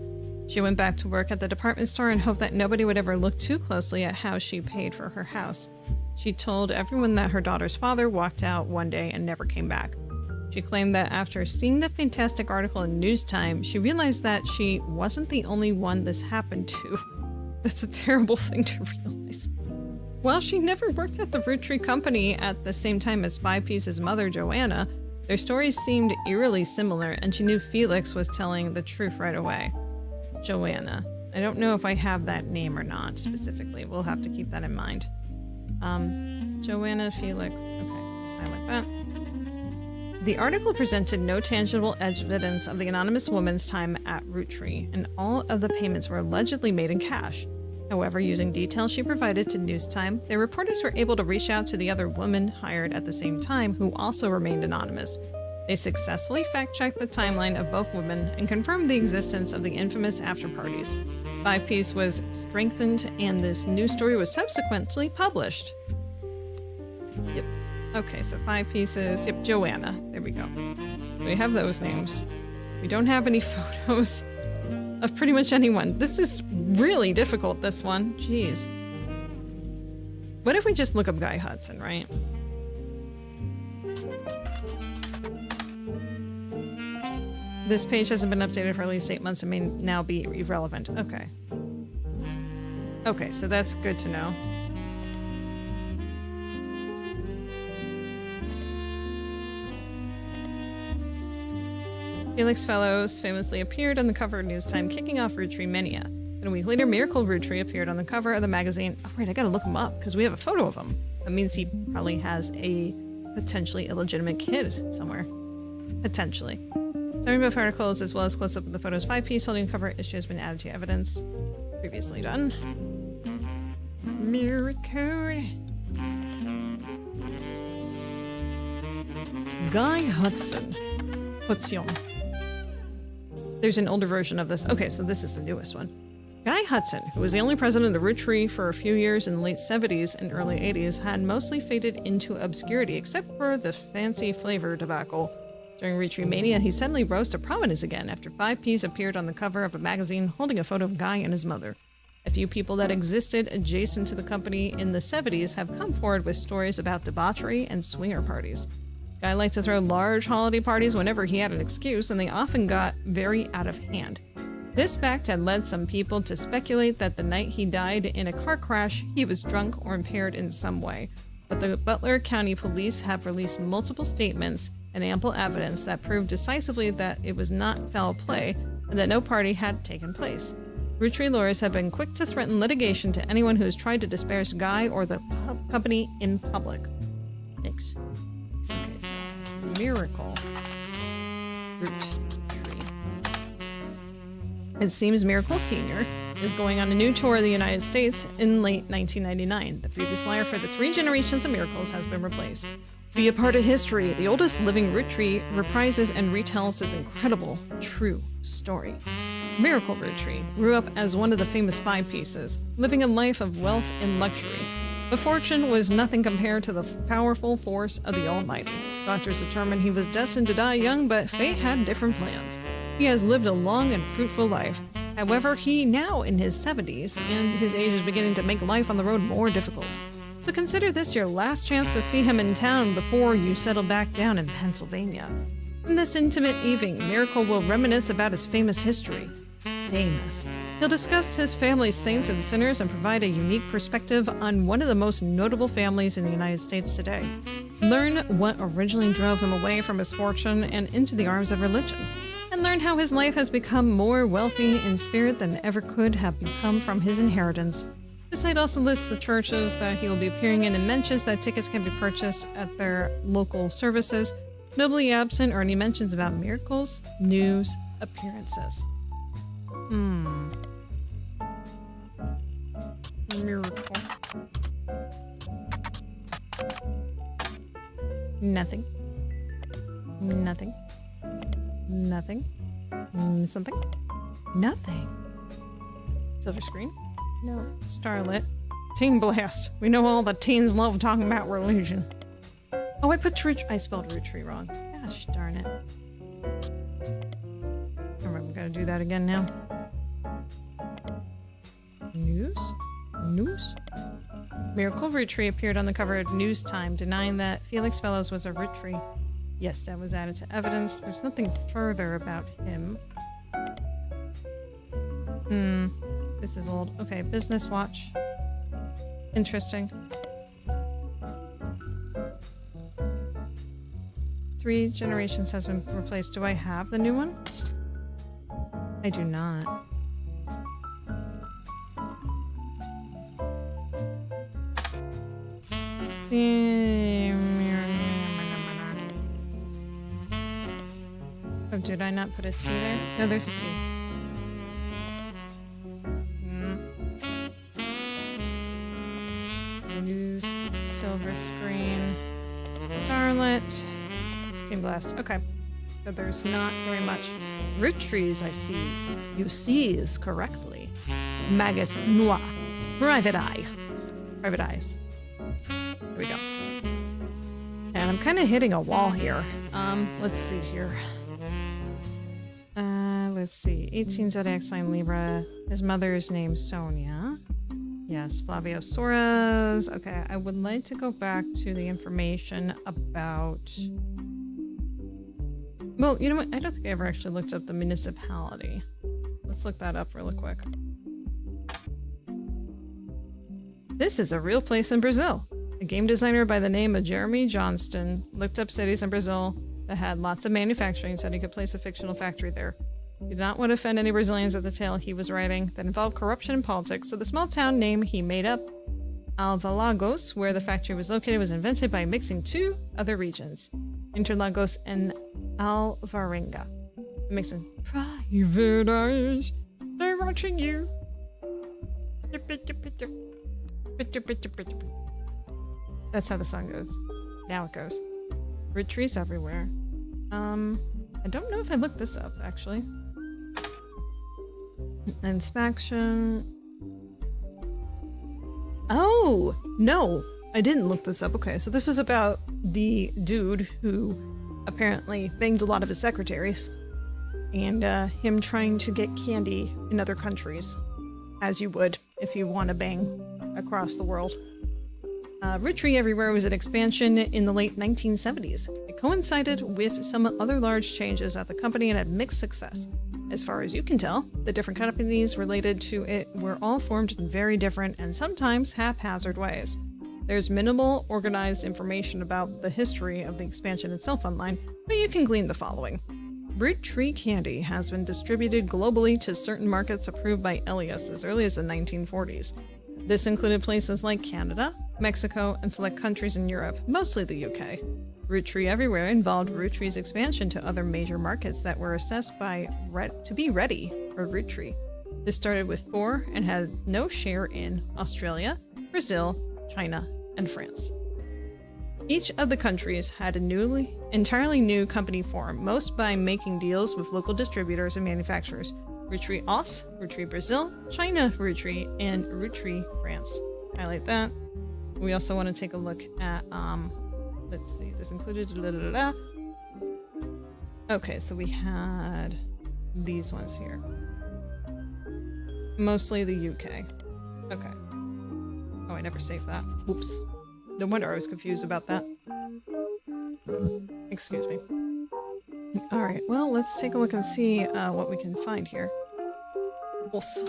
She went back to work at the department store and hoped that nobody would ever look too closely at how she paid for her house. She told everyone that her daughter's father walked out one day and never came back. She claimed that after seeing the fantastic article in News Time, she realized that she wasn't the only one this happened to. That's a terrible thing to realize. While she never worked at the Roottree company at the same time as Five Piece's mother, Joanna, their stories seemed eerily similar, and she knew Felix was telling the truth right away. Joanna. I don't know if I have that name or not specifically. We'll have to keep that in mind. Joanna Felix. Okay, just highlight that. The article presented no tangible evidence of the anonymous woman's time at Roottree, and all of the payments were allegedly made in cash. However, using details she provided to News Time, the reporters were able to reach out to the other woman hired at the same time who also remained anonymous. They successfully fact-checked the timeline of both women and confirmed the existence of the infamous after-parties. Five Piece was strengthened, and this news story was subsequently published. Yep. Okay, so Five Pieces. Yep, Joanna. There we go. We have those names. We don't have any photos of pretty much anyone. This is really difficult, this one. Jeez. What if we just look up Guy Hudson, right? This page hasn't been updated for at least 8 months and may now be irrelevant. Okay. Okay, so that's good to know. Felix Fellows famously appeared on the cover of News Time, kicking off Roottreemania. Then a week later, Miracle Roottree appeared on the cover of the magazine. Oh, right, I gotta look him up, because we have a photo of him. That means he probably has a potentially illegitimate kid somewhere. Potentially. Summary of articles, as well as close-up of the photos. 5P holding cover issue has been added to evidence. Previously done. Miracle. Guy Hudson. There's an older version of this. Okay, so this is the newest one. Guy Hudson, who was the only president of the Roottree for a few years in the late 70s and early 80s, had mostly faded into obscurity, except for the fancy flavor debacle. During Roottreemania, he suddenly rose to prominence again after 5Ps appeared on the cover of a magazine holding a photo of Guy and his mother. A few people that existed adjacent to the company in the 70s have come forward with stories about debauchery and swinger parties. Guy liked to throw large holiday parties whenever he had an excuse, and they often got very out of hand. This fact had led some people to speculate that the night he died in a car crash, he was drunk or impaired in some way. But the Butler County Police have released multiple statements and ample evidence that prove decisively that it was not foul play and that no party had taken place. Roottree lawyers have been quick to threaten litigation to anyone who has tried to disparage Guy or the company in public. Thanks. Okay, so Miracle Roottree. It seems Miracle Sr. is going on a new tour of the United States in late 1999. The previous flyer for the 3 generations of Miracles has been replaced. Be a part of history. The oldest living Roottree reprises and retells his incredible, true story. Miracle Roottree grew up as one of the famous 5 pieces, living a life of wealth and luxury. But fortune was nothing compared to the powerful force of the Almighty. Doctors determined he was destined to die young, but fate had different plans. He has lived a long and fruitful life. However, he now in his 70s, and his age is beginning to make life on the road more difficult. So consider this your last chance to see him in town before you settle back down in Pennsylvania. In this intimate evening, Miracle will reminisce about his famous history. Famous. He'll discuss his family's saints and sinners and provide a unique perspective on one of the most notable families in the United States today. Learn what originally drove him away from his fortune and into the arms of religion. And learn how his life has become more wealthy in spirit than ever could have become from his inheritance. The site also lists the churches that he will be appearing in and mentions that tickets can be purchased at their local services. Notably absent are any mentions about miracles, news, appearances. Miracle. Nothing. Nothing. Nothing. Something. Nothing. Silver screen? No. Starlit. Teen Blast. We know all the teens love talking about religion. Oh, I spelled Roottree wrong. Gosh darn it. Alright, we gotta do that again now. News? News? Miracle Roottree appeared on the cover of News Time, denying that Felix Fellows was a Roottrie. Yes, that was added to evidence. There's nothing further about him. This is old. Okay, Business Watch. Interesting. 3 generations has been replaced. Do I have the new one? I do not. Oh, did I not put a T there? No, there's a T. News, silver screen, Scarlet, Team Blast. Okay, so there's not very much. Roottrees I sees. You sees correctly. Magus Noir. Private Eye. Private Eyes. Here we go. And I'm kind of hitting a wall here. Let's see here. Let's see. 18 Zodiac sign Libra. His mother's name Sonia. Yes, Flavio Soares. Okay, I would like to go back to the information about... Well, you know what? I don't think I ever actually looked up the municipality. Let's look that up really quick. This is a real place in Brazil. A game designer by the name of Jeremy Johnston looked up cities in Brazil that had lots of manufacturing so he could place a fictional factory there. He did not want to offend any Brazilians with the tale he was writing that involved corruption and politics, so the small town name he made up, Alvalagos, where the factory was located, was invented by mixing 2 other regions, Interlagos and Alvarenga. Mixing private eyes, they're watching you. That's how the song goes. Now it goes. Rootrees everywhere. I don't know if I looked this up, actually. Inspection. Oh! No! I didn't look this up. Okay, so this was about the dude who apparently banged a lot of his secretaries. And him trying to get candy in other countries. As you would if you want to bang across the world. Roottree Everywhere was an expansion in the late 1970s. It coincided with some other large changes at the company and had mixed success. As far as you can tell, the different companies related to it were all formed in very different and sometimes haphazard ways. There's minimal organized information about the history of the expansion itself online, but you can glean the following. Roottree candy has been distributed globally to certain markets approved by Elias as early as the 1940s. This included places like Canada, Mexico, and select countries in Europe, mostly the UK. Roottree Everywhere involved Roottree's expansion to other major markets that were assessed to be ready for Roottree. This started with 4 and had no share in Australia, Brazil, China, and France. Each of the countries had a entirely new company form, most by making deals with local distributors and manufacturers. Roottree Aus, Roottree Brazil, China Roottree, and Roottree France. Highlight that. We also want to take a look at, let's see, this included, Okay, so we had these ones here. Mostly the UK. Okay. Oh, I never saved that. Oops. No wonder I was confused about that. Excuse me. Alright, well, let's take a look and see what we can find here. Os.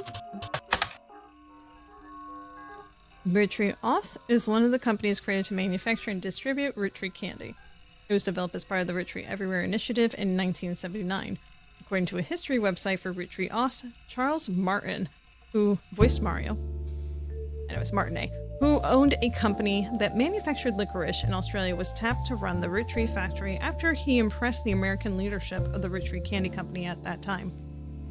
Roottree Os is one of the companies created to manufacture and distribute Roottree candy. It was developed as part of the Roottree Everywhere initiative in 1979. According to a history website for Roottree Os, Charles Martin, who voiced Mario, and it was Martinet, who owned a company that manufactured licorice in Australia, was tapped to run the Roottree factory after he impressed the American leadership of the Roottree candy company at that time.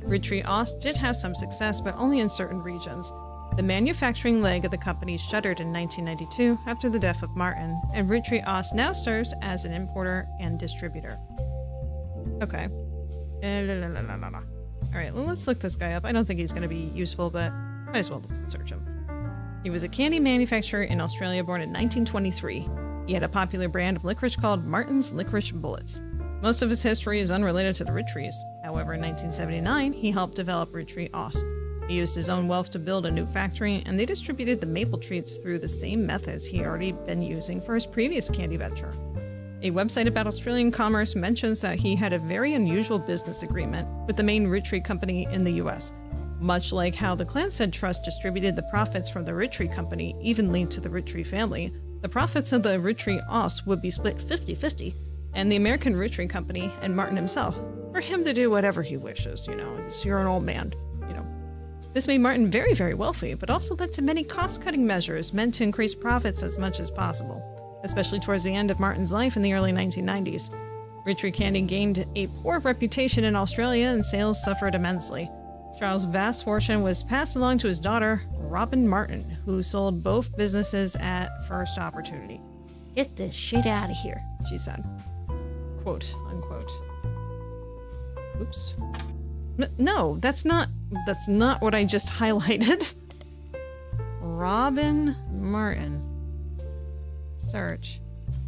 Roottree Os did have some success, but only in certain regions. The manufacturing leg of the company shuttered in 1992 after the death of Martin, and Roottree Os now serves as an importer and distributor. Okay. Alright, well, let's look this guy up. I don't think he's going to be useful, but might as well search him. He was a candy manufacturer in Australia born in 1923. He had a popular brand of licorice called Martin's Licorice Bullets. Most of his history is unrelated to the Roottrees. However, in 1979, he helped develop Roottrees. He used his own wealth to build a new factory, and they distributed the maple treats through the same methods he had already been using for his previous candy venture. A website about Australian commerce mentions that he had a very unusual business agreement with the main Roottree company in the US, much like how the Clanstead Trust distributed the profits from the Roottree company evenly to the Roottree family. The profits of the Roottree would be split 50-50, and the American Roottree company and Martin himself, for him to do whatever he wishes, you're an old man. This made Martin very, very wealthy, but also led to many cost-cutting measures meant to increase profits as much as possible, especially towards the end of Martin's life in the early 1990s. Roottree candy gained a poor reputation in Australia and sales suffered immensely. Charles' vast fortune was passed along to his daughter, Robin Martin, who sold both businesses at first opportunity. Get this shit out of here, she said. Quote, unquote. Oops. No, that's not what I just highlighted. Robin Martin. Search.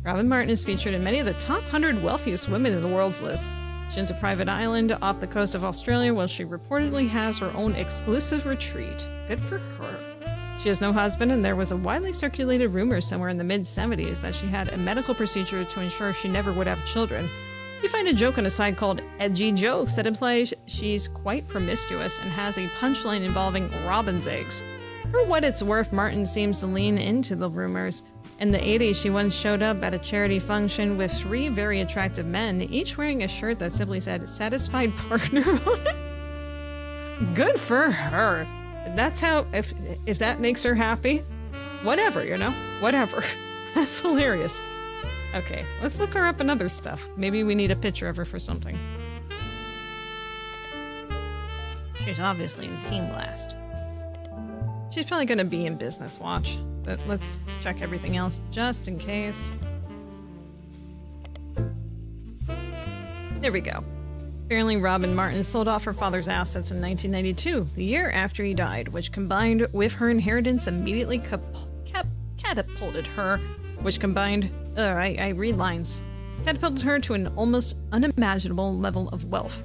Robin Martin is featured in many of the top 100 wealthiest women in the world's list. She owns a private island off the coast of Australia where she reportedly has her own exclusive retreat. Good for her. She has no husband, and there was a widely circulated rumor somewhere in the mid-70s that she had a medical procedure to ensure she never would have children. You find a joke on a site called Edgy Jokes that implies she's quite promiscuous and has a punchline involving robin's eggs. For what it's worth, Martin seems to lean into the rumors. In the 80s, she once showed up at a charity function with 3 very attractive men, each wearing a shirt that simply said, "Satisfied Partner" on it. Good for her. That's how, if that makes her happy, whatever, whatever. That's hilarious. Okay, let's look her up in other stuff. Maybe we need a picture of her for something. She's obviously in Team Blast. She's probably going to be in Business Watch, but let's check everything else just in case. There we go. Apparently, Robin Martin sold off her father's assets in 1992, the year after he died, which combined with her inheritance immediately catapulted her, I read lines, catapulted her to an almost unimaginable level of wealth.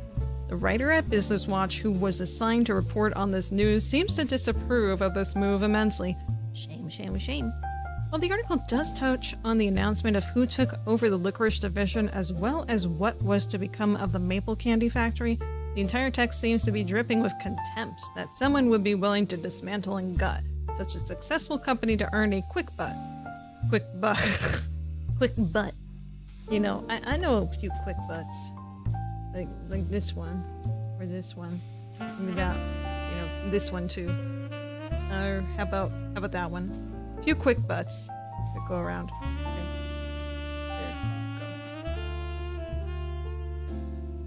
The writer at Business Watch, who was assigned to report on this news, seems to disapprove of this move immensely. Shame, shame, shame. While the article does touch on the announcement of who took over the licorice division as well as what was to become of the maple candy factory, the entire text seems to be dripping with contempt that someone would be willing to dismantle and gut such a successful company to earn a quick butt. Quick butt. I know a few quick butts. Like this one. Or this one. And we got, this one too. Or how about that one? A few quick butts that go around.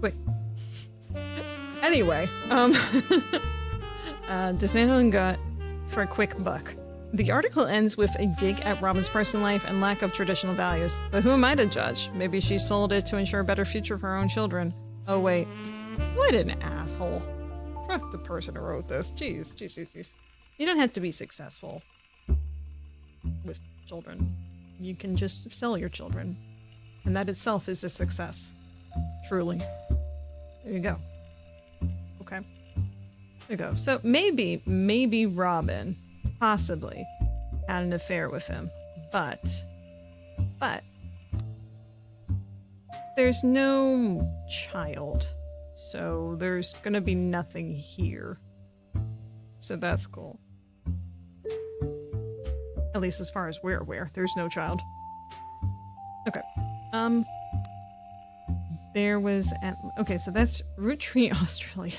Okay. There you go. Quick. Anyway, dismantle and gut for a quick buck. The article ends with a dig at Robin's personal life and lack of traditional values. But who am I to judge? Maybe she sold it to ensure a better future for her own children. Oh wait, what an asshole. Fuck the person who wrote this. Jeez. You don't have to be successful with children. You can just sell your children. And that itself is a success. Truly. There you go. Okay. There you go. So maybe Robin possibly had an affair with him, but there's no child, so there's gonna be nothing here. So that's cool. At least as far as we're aware, there's no child. Okay. There was okay, so that's Roottree Australia.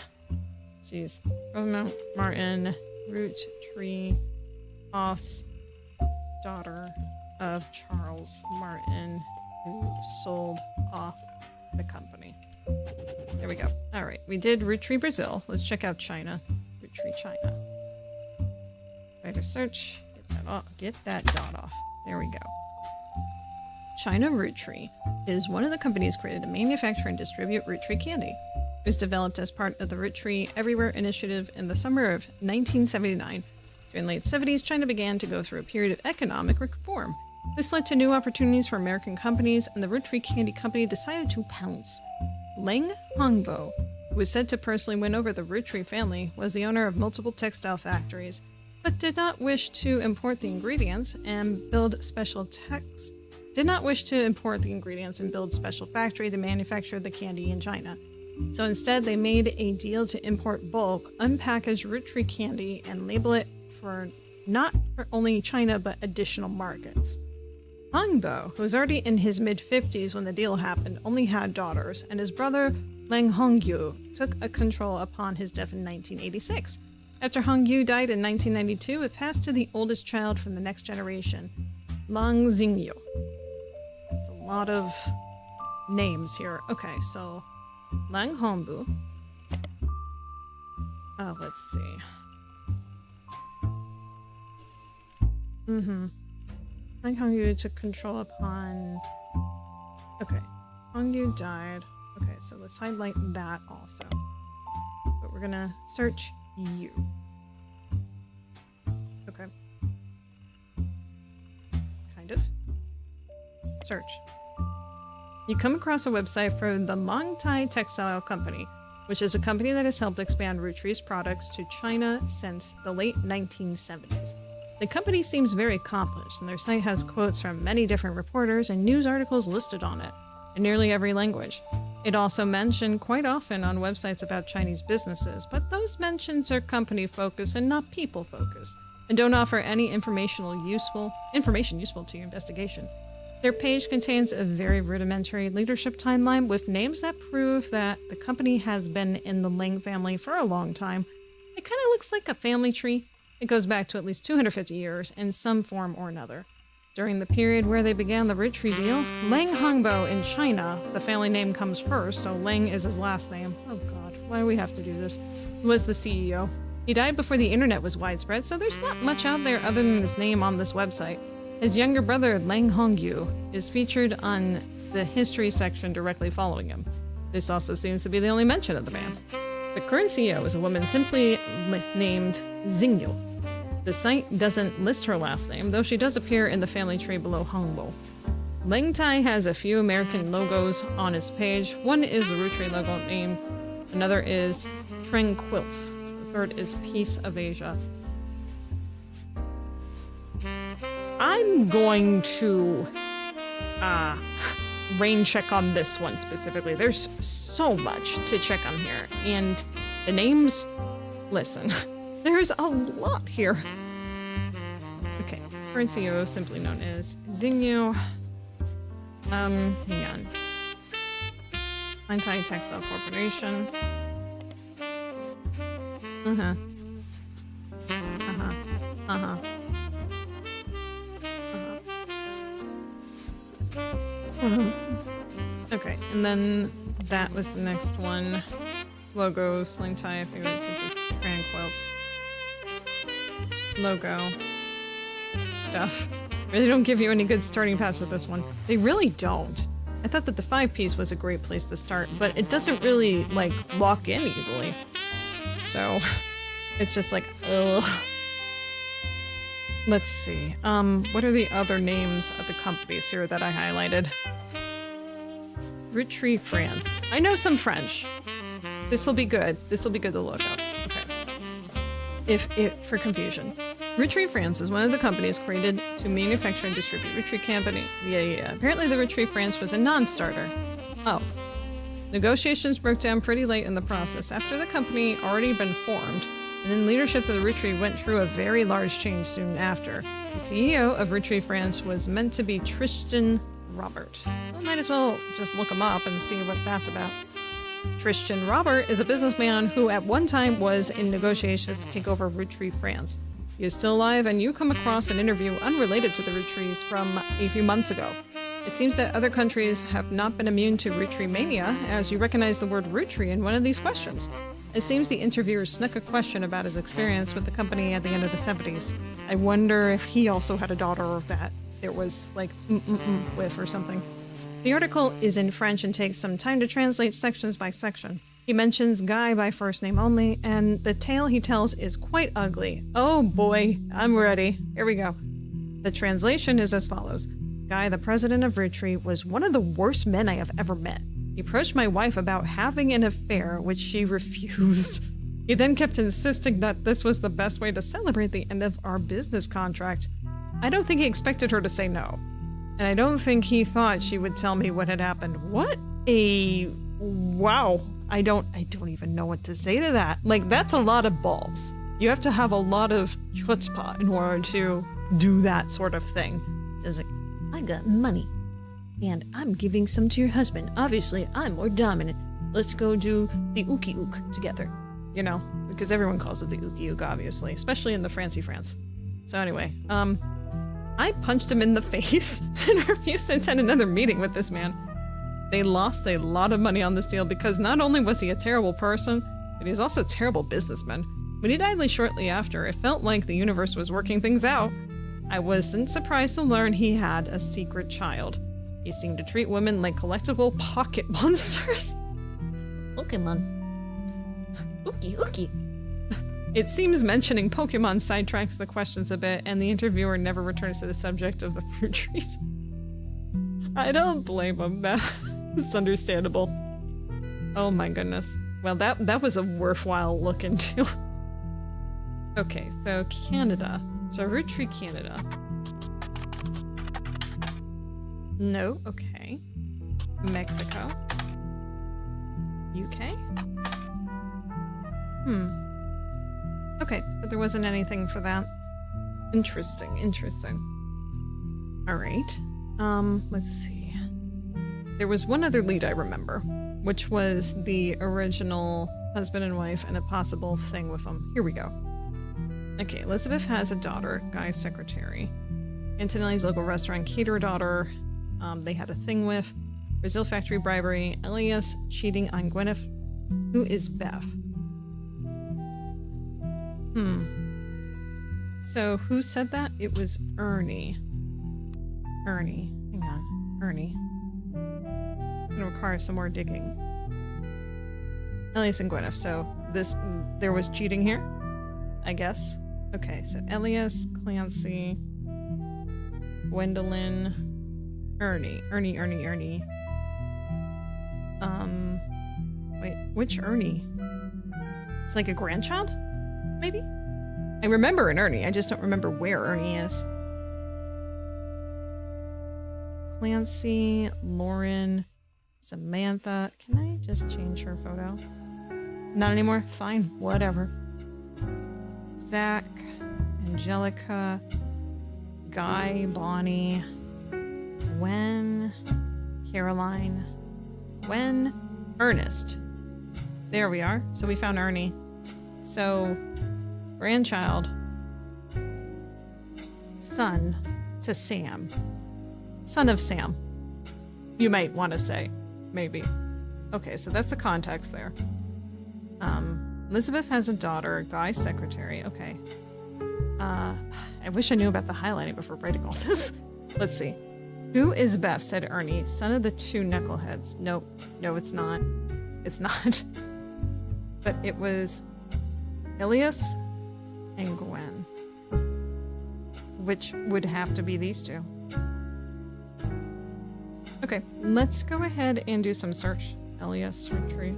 Jeez. Robin Martin, Roottree daughter of Charles Martin, who sold off the company. There we go. All right, we did Roottree Brazil. Let's check out China. Roottree China. Writer search. Get that dot off. There we go. China Roottree is one of the companies created to manufacture and distribute Roottree candy. It was developed as part of the Roottree Everywhere initiative in the summer of 1979. During the late 70s, China began to go through a period of economic reform. This led to new opportunities for American companies, and the Roottree Candy Company decided to pounce. Leng Hongbo, who was said to personally win over the Roottree family, was the owner of multiple textile factories, but did not wish to import the ingredients and build special factory to manufacture the candy in China. So instead, they made a deal to import bulk, unpackaged Roottree candy and label it for not for only China, but additional markets. Hongbo, who was already in his mid-50s when the deal happened, only had daughters, and his brother, Leng Hongyu, took a control upon his death in 1986. After Hongyu died in 1992, it passed to the oldest child from the next generation, Lang Xingyu. That's a lot of names here. Okay, so Lang Hongbu. Let's see. Lang Hongyu took control upon... Okay, Hongyu died. Okay, so let's highlight that also. But we're gonna search you. Okay. Kind of. Search. You come across a website for the Longtai Textile Company, which is a company that has helped expand Rootree's products to China since the late 1970s. The company seems very accomplished, and their site has quotes from many different reporters and news articles listed on it, in nearly every language. It also mentioned quite often on websites about Chinese businesses, but those mentions are company-focused and not people-focused, and don't offer any information useful to your investigation. Their page contains a very rudimentary leadership timeline with names that prove that the company has been in the Ling family for a long time. It kind of looks like a family tree. It goes back to at least 250 years in some form or another. During the period where they began the Roottree deal, Leng Hongbo in China, the family name comes first, so Leng is his last name. Oh god, why do we have to do this? Was the CEO. He died before the internet was widespread, so there's not much out there other than his name on this website. His younger brother, Leng Hongyu, is featured on the history section directly following him. This also seems to be the only mention of the man. The current CEO is a woman simply named Xingyu. The site doesn't list her last name, though she does appear in the family tree below Hongbo. Lengtai has a few American logos on its page. One is the Roottree logo name, another is Tranquils, the third is Peace of Asia. I'm going to rain check on this one specifically. There's so much to check on here, and the names, listen. There's a lot here. Okay, current CEO, simply known as Xingyu. Hang on. Longtai Textile Corporation. Okay, and then that was the next one. Logos, Longtai, I think we took Tranquils. Logo stuff. Really don't give you any good starting pass with this one. They really don't. I thought that the 5-piece was a great place to start, but it doesn't really, like, lock in easily. So, it's just like, ugh. Let's see. What are the other names of the companies here that I highlighted? Roottree France. I know some French. This'll be good. This'll be good to look up. Okay. For confusion. Roottree France is one of the companies created to manufacture and distribute Roottree Company. Yeah. Apparently the Roottree France was a non-starter. Oh. Negotiations broke down pretty late in the process after the company already been formed, and then leadership of the Roottree went through a very large change soon after. The CEO of Roottree France was meant to be Tristan Robert. Well, might as well just look him up and see what that's about. Tristan Robert is a businessman who at one time was in negotiations to take over Roottree France. He is still alive, and you come across an interview unrelated to the Rootrees from a few months ago. It seems that other countries have not been immune to Rootreemania, as you recognize the word Roottree in one of these questions. It seems the interviewer snuck a question about his experience with the company at the end of the 70s. I wonder if he also had a daughter that there was, like, with or something. The article is in French and takes some time to translate sections by section. He mentions Guy by first name only, and the tale he tells is quite ugly. Oh boy, I'm ready. Here we go. The translation is as follows. guy, the president of Roottrees, was one of the worst men I have ever met. He approached my wife about having an affair, which she refused. He then kept insisting that this was the best way to celebrate the end of our business contract. I don't think he expected her to say no. And I don't think he thought she would tell me what had happened. What a... wow. I don't even know what to say to that. Like, that's a lot of balls. You have to have a lot of chutzpah in order to do that sort of thing. It's like, I got money, and I'm giving some to your husband. Obviously, I'm more dominant. Let's go do the ookie ook together. You know, because everyone calls it the ookie ook, obviously, especially in the Francie France. So anyway, I punched him in the face and refused to attend another meeting with this man. They lost a lot of money on this deal because not only was he a terrible person, but he was also a terrible businessman. When he died shortly after, it felt like the universe was working things out. I wasn't surprised to learn he had a secret child. He seemed to treat women like collectible pocket monsters. Pokemon. Ookie, ookie. It seems mentioning Pokemon sidetracks the questions a bit, and the interviewer never returns to the subject of the fruit trees. I don't blame him. That's understandable. Oh my goodness. Well, that was a worthwhile look into. Okay, so Canada. So Roottree Canada. No, okay. Mexico. UK? Okay, so there wasn't anything for that. Interesting, interesting. Alright. Let's see. There was one other lead I remember, which was the original husband and wife and a possible thing with them. Here we go. Okay, Elizabeth has a daughter, Guy's secretary. Antonelli's local restaurant caterer daughter, they had a thing with. Brazil factory bribery, Elias cheating on Gwyneth. Who is Beth? So who said that? It was Ernie. Ernie. Hang on. Ernie. It's gonna require some more digging. Elias and Gwyneth. So there was cheating here? I guess. Okay, so Elias, Clancy, Gwendolyn, Ernie. Wait, which Ernie? It's like a grandchild? Maybe? I remember an Ernie, I just don't remember where Ernie is. Clancy, Lauren, Samantha. Can I just change her photo? Not anymore? Fine, whatever. Zach, Angelica, Guy, Bonnie, Gwen, Caroline, Gwen, Ernest. There we are. So we found Ernie. So, grandchild, son to Sam. Son of Sam. You might want to say. Maybe. Okay, so that's the context there. Elizabeth has a daughter, Guy's secretary. Okay. I wish I knew about the highlighting before writing all this. Let's see. Who is Beth? Said Ernie. Son of the two knuckleheads. Nope. No, it's not. It's not. But it was Elias and Gwen. Which would have to be these two. Okay, let's go ahead and do some search. Elias, Roottree.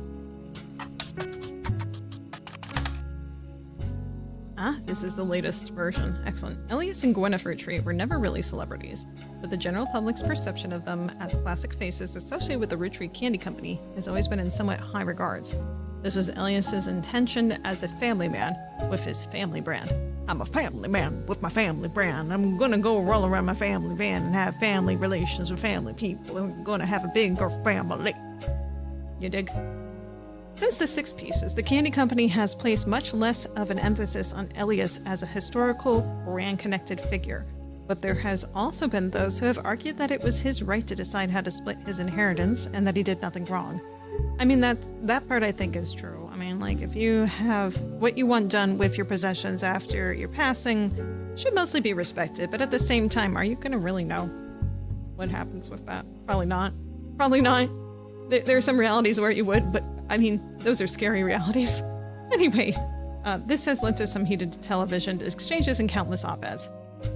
Ah, this is the latest version. Excellent. Elias and Gwyneth Roottree were never really celebrities, but the general public's perception of them as classic faces associated with the Roottree Candy Company has always been in somewhat high regards. This was Elias's intention as a family man with his family brand. I'm a family man with my family brand. I'm gonna go roll around my family van and have family relations with family people. I'm gonna have a bigger family. You dig? Since the Six Pieces, the Candy Company has placed much less of an emphasis on Elias as a historical, brand-connected figure, but there has also been those who have argued that it was his right to decide how to split his inheritance and that he did nothing wrong. I mean, that part I think is true. I mean, like, if you have what you want done with your possessions after your passing, should mostly be respected, but at the same time, are you gonna really know what happens with that? Probably not. Probably not. There are some realities where you would, but I mean, those are scary realities. Anyway, this has led to some heated television exchanges and countless op-eds.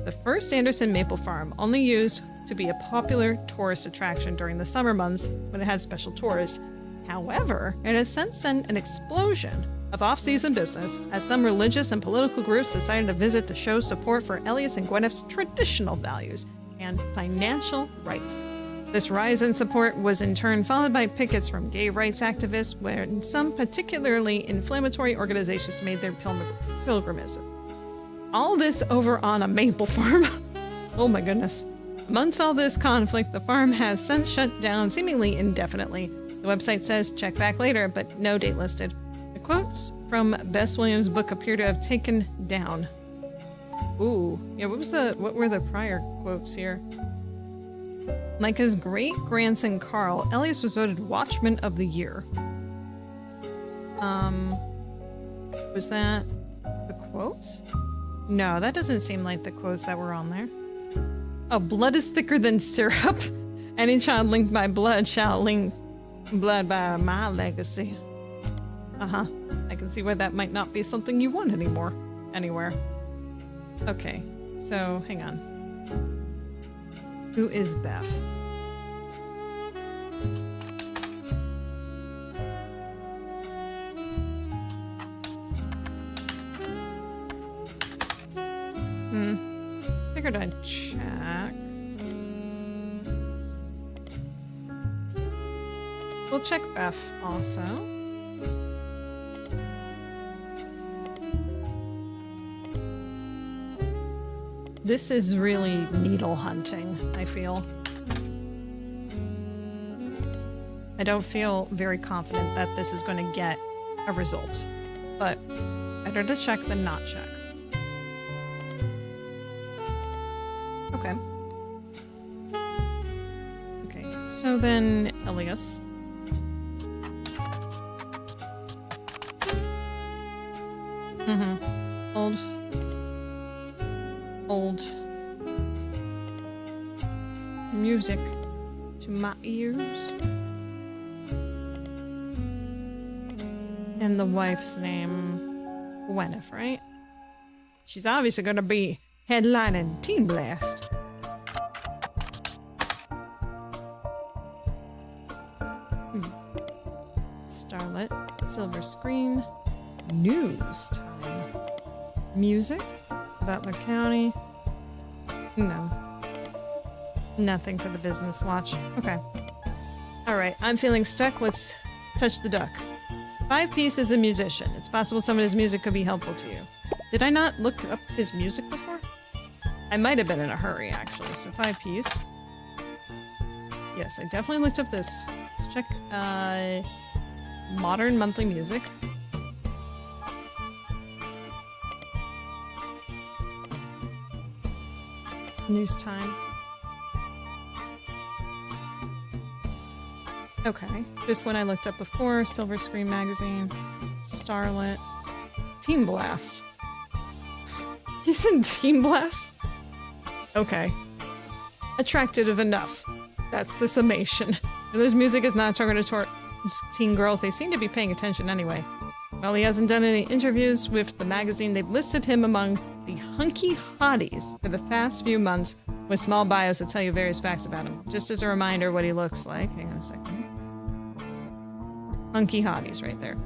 The first Anderson maple farm only used to be a popular tourist attraction during the summer months when it had special tours. However, it has since seen an explosion of off-season business as some religious and political groups decided to visit to show support for Elias and Gwyneth's traditional values and financial rights. This rise in support was in turn followed by pickets from gay rights activists, where some particularly inflammatory organizations made their pilgrimage. All this over on a maple farm. Oh my goodness. Amongst all this conflict, the farm has since shut down seemingly indefinitely. The website says check back later, but no date listed. The quotes from Bess Williams' book appear to have taken down. Ooh, yeah, what were the prior quotes here? Like his great-grandson Carl, Elias was voted Watchman of the Year. Was that the quotes? No, that doesn't seem like the quotes that were on there. Oh, blood is thicker than syrup. Any child linked by blood shall link blood by my legacy. Uh-huh. I can see why that might not be something you want anywhere. Okay, so hang on. Who is Beth? Figured I'd check. We'll check Beth also. This is really needle hunting, I feel. I don't feel very confident that this is going to get a result, but better to check than not check. Okay. Okay, so then Elias. Old music to my ears. And the wife's name, Gwyneth, right? She's obviously gonna be headlining Teen Blast. Starlet, silver screen, news time. Music, Butler County. No. Nothing for the business watch. Okay. Alright, I'm feeling stuck. Let's touch the duck. 5-piece is a musician. It's possible some of his music could be helpful to you. Did I not look up his music before? I might have been in a hurry, actually. So 5-piece. Yes, I definitely looked up this. Let's check modern monthly music. News time. Okay, this one I looked up before. Silver Screen Magazine, Starlet, Teen Blast. He's in Teen Blast? Okay. Attractive enough. That's the summation. If this music is not targeted toward teen girls, they seem to be paying attention anyway. While he hasn't done any interviews with the magazine, they've listed him among the hunky hotties for the past few months with small bios that tell you various facts about him. Just as a reminder what he looks like. Hang on a second. Hunky hotties right there.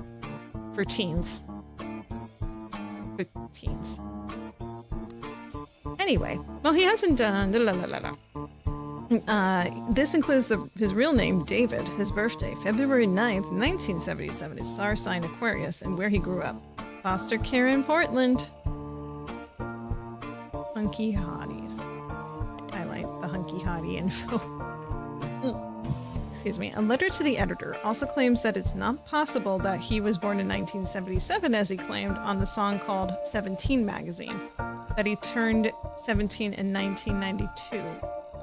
For teens. For teens. Anyway, well, he hasn't done... this includes his real name, David, his birthday, February 9th, 1977, his star sign Aquarius, and where he grew up. Foster care in Portland. Hunky hotties. I like the hunky hottie info. Excuse me. A letter to the editor also claims that it's not possible that he was born in 1977, as he claimed on the song called 17 magazine, that he turned 17 in 1992.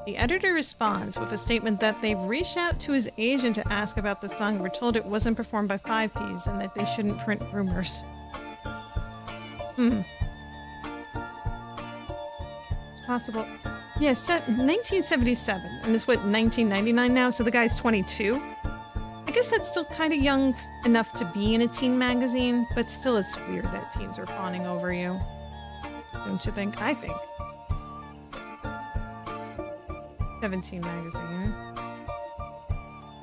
The editor responds with a statement that they've reached out to his agent to ask about the song, were told it wasn't performed by 5Ps and that they shouldn't print rumors. It's possible. Yes, 1977, and it's what, 1999 now, so the guy's 22? I guess that's still kind of young enough to be in a teen magazine, but still it's weird that teens are fawning over you. Don't you think? I think. 17 magazine.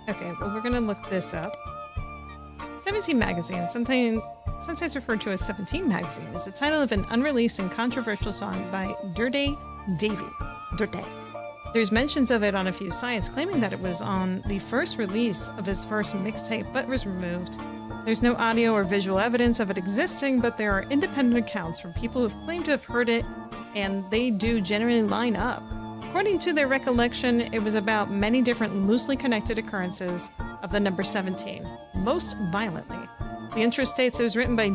Okay, well, we're gonna look this up. 17 magazine, sometimes referred to as 17 magazine, is the title of an unreleased and controversial song by Dirty Davy. Dirty. There's mentions of it on a few sites, claiming that it was on the first release of his first mixtape, but was removed. There's no audio or visual evidence of it existing, but there are independent accounts from people who have claimed to have heard it, and they do generally line up. According to their recollection, it was about many different loosely connected occurrences of the number 17, most violently. The intro states it was written by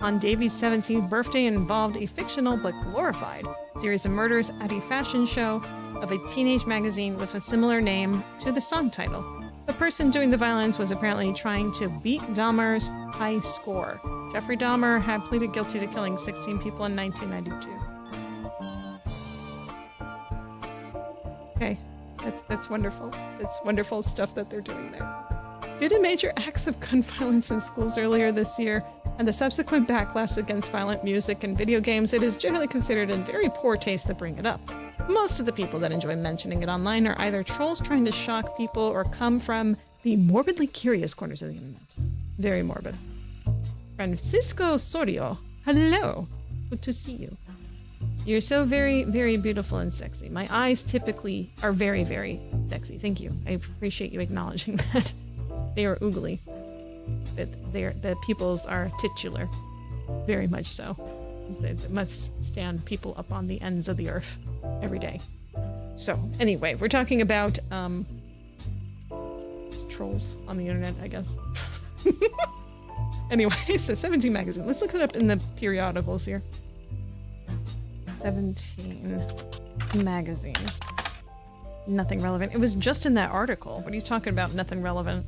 on Davy's 17th birthday and involved a fictional but glorified series of murders at a fashion show of a teenage magazine with a similar name to the song title. The person doing the violence was apparently trying to beat Dahmer's high score. Jeffrey Dahmer had pleaded guilty to killing 16 people in 1992. Okay, that's wonderful. It's wonderful stuff that they're doing there. Due to major acts of gun violence in schools earlier this year and the subsequent backlash against violent music and video games, it is generally considered in very poor taste to bring it up. Most of the people that enjoy mentioning it online are either trolls trying to shock people or come from the morbidly curious corners of the internet. Very morbid. Francisco Sorio, hello. Good to see you. You're so very, very beautiful and sexy. My eyes typically are very, very sexy. Thank you. I appreciate you acknowledging that. They are oogly. The pupils are titular. Very much so. They must stand people up on the ends of the earth every day. So, anyway, we're talking about trolls on the internet, I guess. Anyway, so 17 magazine. Let's look it up in the periodicals here. 17 magazine. Nothing relevant. It was just in that article. What are you talking about? Nothing relevant.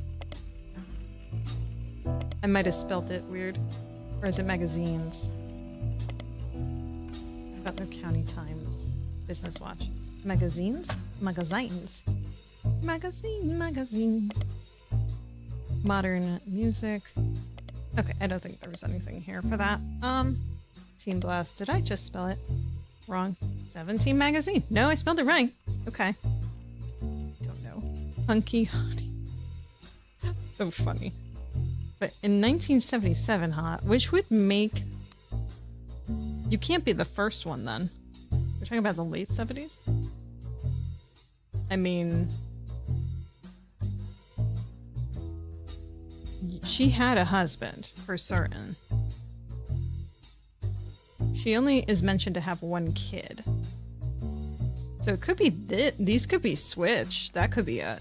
I might have spelt it weird. Or is it magazines? Butler County Times. Business Watch. Magazines? Magazines. Magazine. Modern music. Okay, I don't think there was anything here for that. Teen Blast. Did I just spell it wrong? 17 magazine. No, I spelled it right. Okay. Don't know. Hunky Honey. So funny. But in 1977, which would make... You can't be the first one then. We're talking about the late 70s? I mean... She had a husband, for certain. She only is mentioned to have one kid. So it could be these could be switched. That could be it.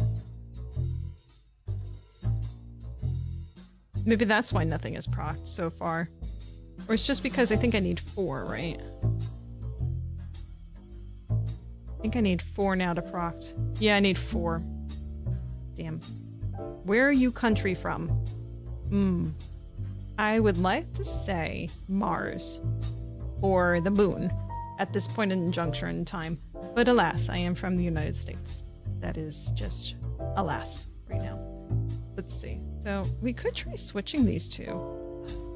Maybe that's why nothing is procced so far. Or it's just because I think I need 4, right? I think I need 4 now to proct. Yeah, I need 4. Damn. Where are you country from? I would like to say Mars. Or the moon. At this point in juncture in time. But alas, I am from the United States. That is just alas right now. Let's see. So we could try switching these two.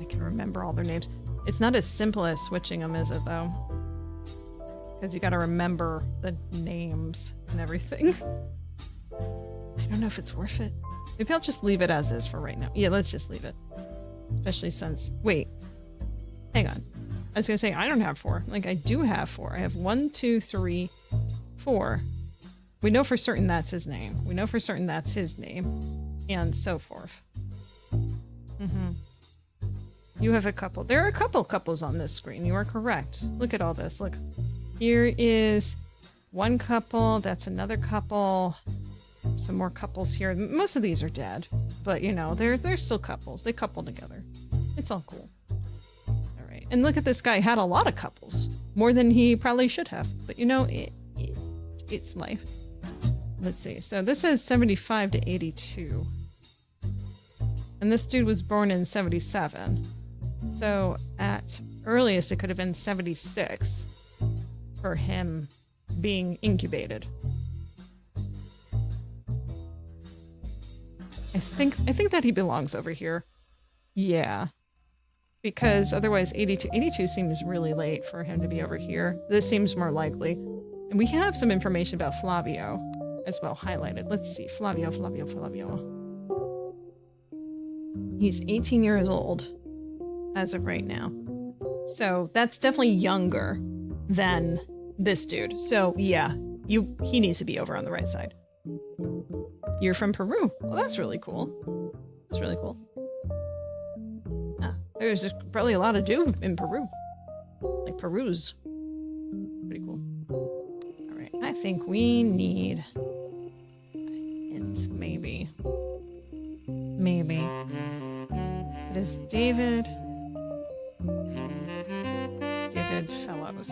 I can remember all their names. It's not as simple as switching them, is it, though? Because you gotta remember the names and everything. I don't know if it's worth it. Maybe I'll just leave it as is for right now. Yeah, let's just leave it. Especially since... Wait. Hang on. I was gonna say, I don't have 4. Like, I do have 4. I have 1, 2, 3, 4. We know for certain that's his name. We know for certain that's his name. And so forth. You have a couple. There are a couple couples on this screen. You are correct. Look at all this. Look. Here is one couple. That's another couple. Some more couples here. Most of these are dead. But, you know, they're still couples. They couple together. It's all cool. All right. And look at this guy. Had a lot of couples. More than he probably should have. But, you know, it's life. Let's see. So this says 75 to 82. And this dude was born in 77. So at earliest, it could have been 76 for him being incubated. I think that he belongs over here. Yeah. Because otherwise 82 seems really late for him to be over here. This seems more likely. And we have some information about Flavio as well highlighted. Let's see. Flavio. He's 18 years old as of right now. So that's definitely younger than this dude. So yeah, he needs to be over on the right side. You're from Peru. Well, that's really cool. That's really cool. Ah, there's just probably a lot to do in Peru. Like Peru's. Pretty cool. Alright, I think we need a hint, maybe. Maybe. It is David Fellows.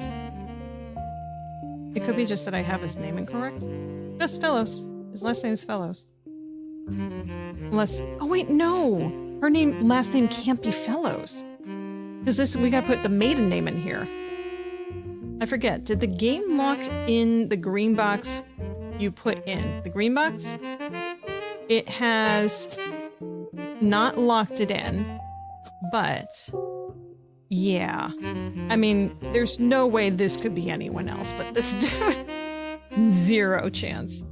It could be just that I have his name incorrect. Just Fellows. His last name is Fellows. Unless... Oh, wait, no! Her last name can't be Fellows. Because we gotta put the maiden name in here. I forget. Did the game lock in the green box you put in? The green box? It has not locked it in, but... Yeah. I mean, there's no way this could be anyone else but this dude. Zero chance.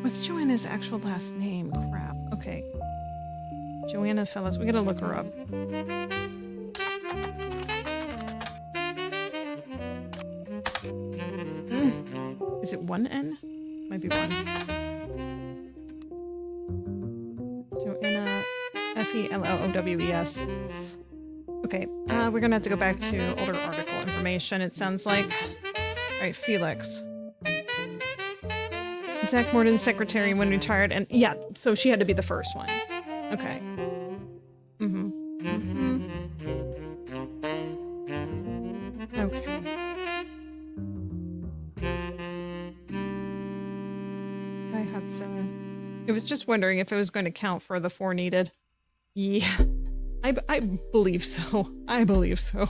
What's Joanna's actual last name? Crap. Okay. Joanna Fellows. We gotta look her up. Is it one N? Might be one. Joanna Fellows. Okay, we're gonna have to go back to older article information, it sounds like. Alright, Felix. Zach Morton's secretary when retired, and yeah, so she had to be the first one. Okay. Okay. Guy Hudson. I was just wondering if it was going to count for the 4 needed. Yeah. I believe so. I believe so.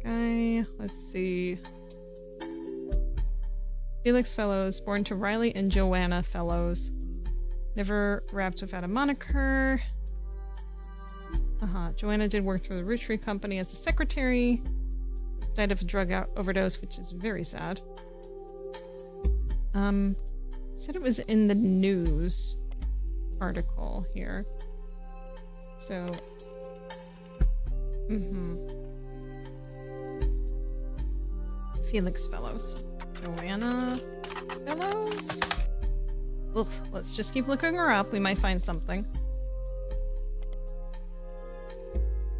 Guy, let's see. Felix Fellows, born to Riley and Joanna Fellows. Never rapped without a moniker. Joanna did work through the Roottree Company as a secretary. Died of a drug overdose, which is very sad. Said it was in the news article here. So, Felix Fellows. Joanna Fellows? Ugh, let's just keep looking her up. We might find something.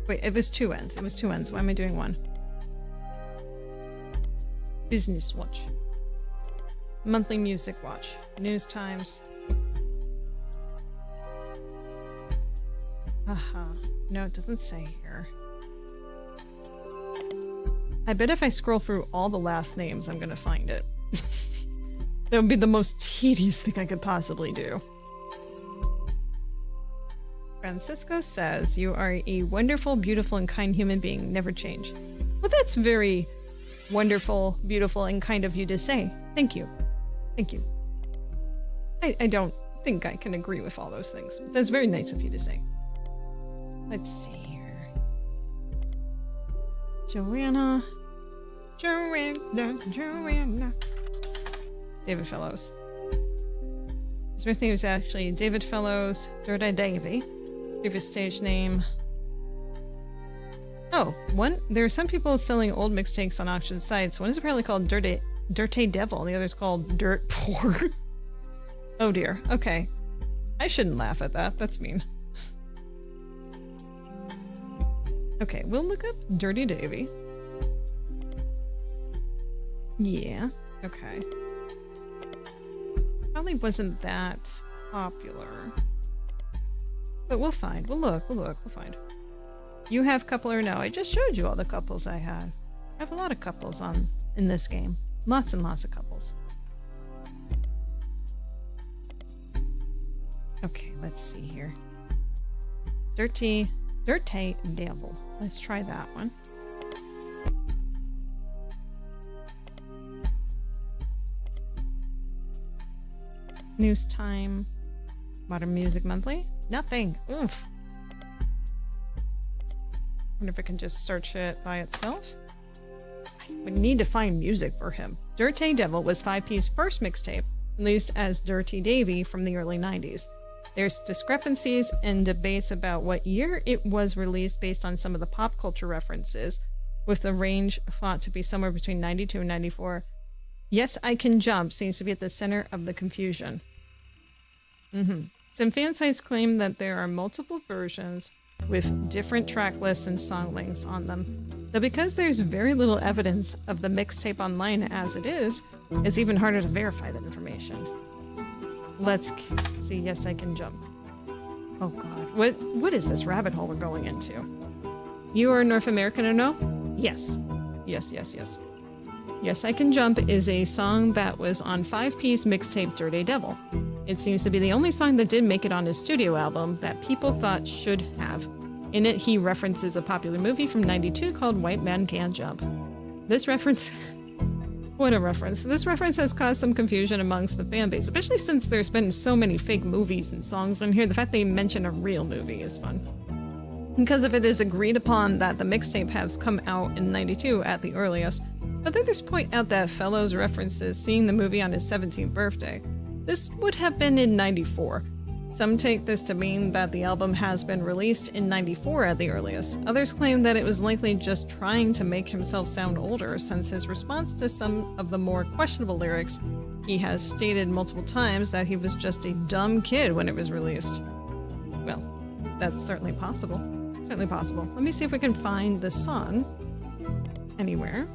Wait, it was 2 ends. It was 2 ends. Why am I doing 1? Business Watch. Monthly Music Watch. News Times. No, it doesn't say here. I bet if I scroll through all the last names, I'm gonna find it. That would be the most tedious thing I could possibly do. Francisco says, you are a wonderful, beautiful, and kind human being. Never change. Well, that's very wonderful, beautiful, and kind of you to say. Thank you. Thank you. I don't think I can agree with all those things. But that's very nice of you to say. Let's see here. Joanna. David Fellows. His birthday was actually David Fellows, Dirty Davy. Previous stage name. Oh, there are some people selling old mixtapes on auction sites. One is apparently called Dirty Devil, the other is called Dirt Poor. Oh dear. Okay. I shouldn't laugh at that. That's mean. Okay, we'll look up Dirty Davy. Yeah. Okay. Probably wasn't that popular. But we'll find. We'll look. We'll find. You have couple or no? I just showed you all the couples I had. I have a lot of couples in this game. Lots and lots of couples. Okay, let's see here. Dirty Devil. Let's try that one. News Time. Modern Music Monthly. Nothing. Oof. Wonder if I can just search it by itself. We need to find music for him. Dirty Devil was 5P's first mixtape, released as Dirty Davy from the early 90s. There's discrepancies and debates about what year it was released based on some of the pop culture references, with the range thought to be somewhere between 92 and 94. Yes, I Can Jump seems to be at the center of the confusion. Some fan sites claim that there are multiple versions with different track lists and song links on them. Though because there's very little evidence of the mixtape online as it is, it's even harder to verify that information. Let's see. Yes, I Can Jump. Oh god. What is this rabbit hole we're going into? You are North American or no? Yes. Yes, yes, yes. Yes, I Can Jump is a song that was on 5P's mixtape Dirty Devil. It seems to be the only song that did make it on his studio album that people thought should have. In it, he references a popular movie from '92 called White Man Can't Jump. This reference... What a reference. This reference has caused some confusion amongst the fanbase, especially since there's been so many fake movies and songs on here. The fact they mention a real movie is fun. Because if it is agreed upon that the mixtape has come out in '92 at the earliest, but others point out that Fellows references seeing the movie on his 17th birthday. This would have been in '94. Some take this to mean that the album has been released in '94 at the earliest. Others claim that it was likely just trying to make himself sound older, since his response to some of the more questionable lyrics, he has stated multiple times that he was just a dumb kid when it was released. Well, that's certainly possible. Certainly possible. Let me see if we can find the song anywhere.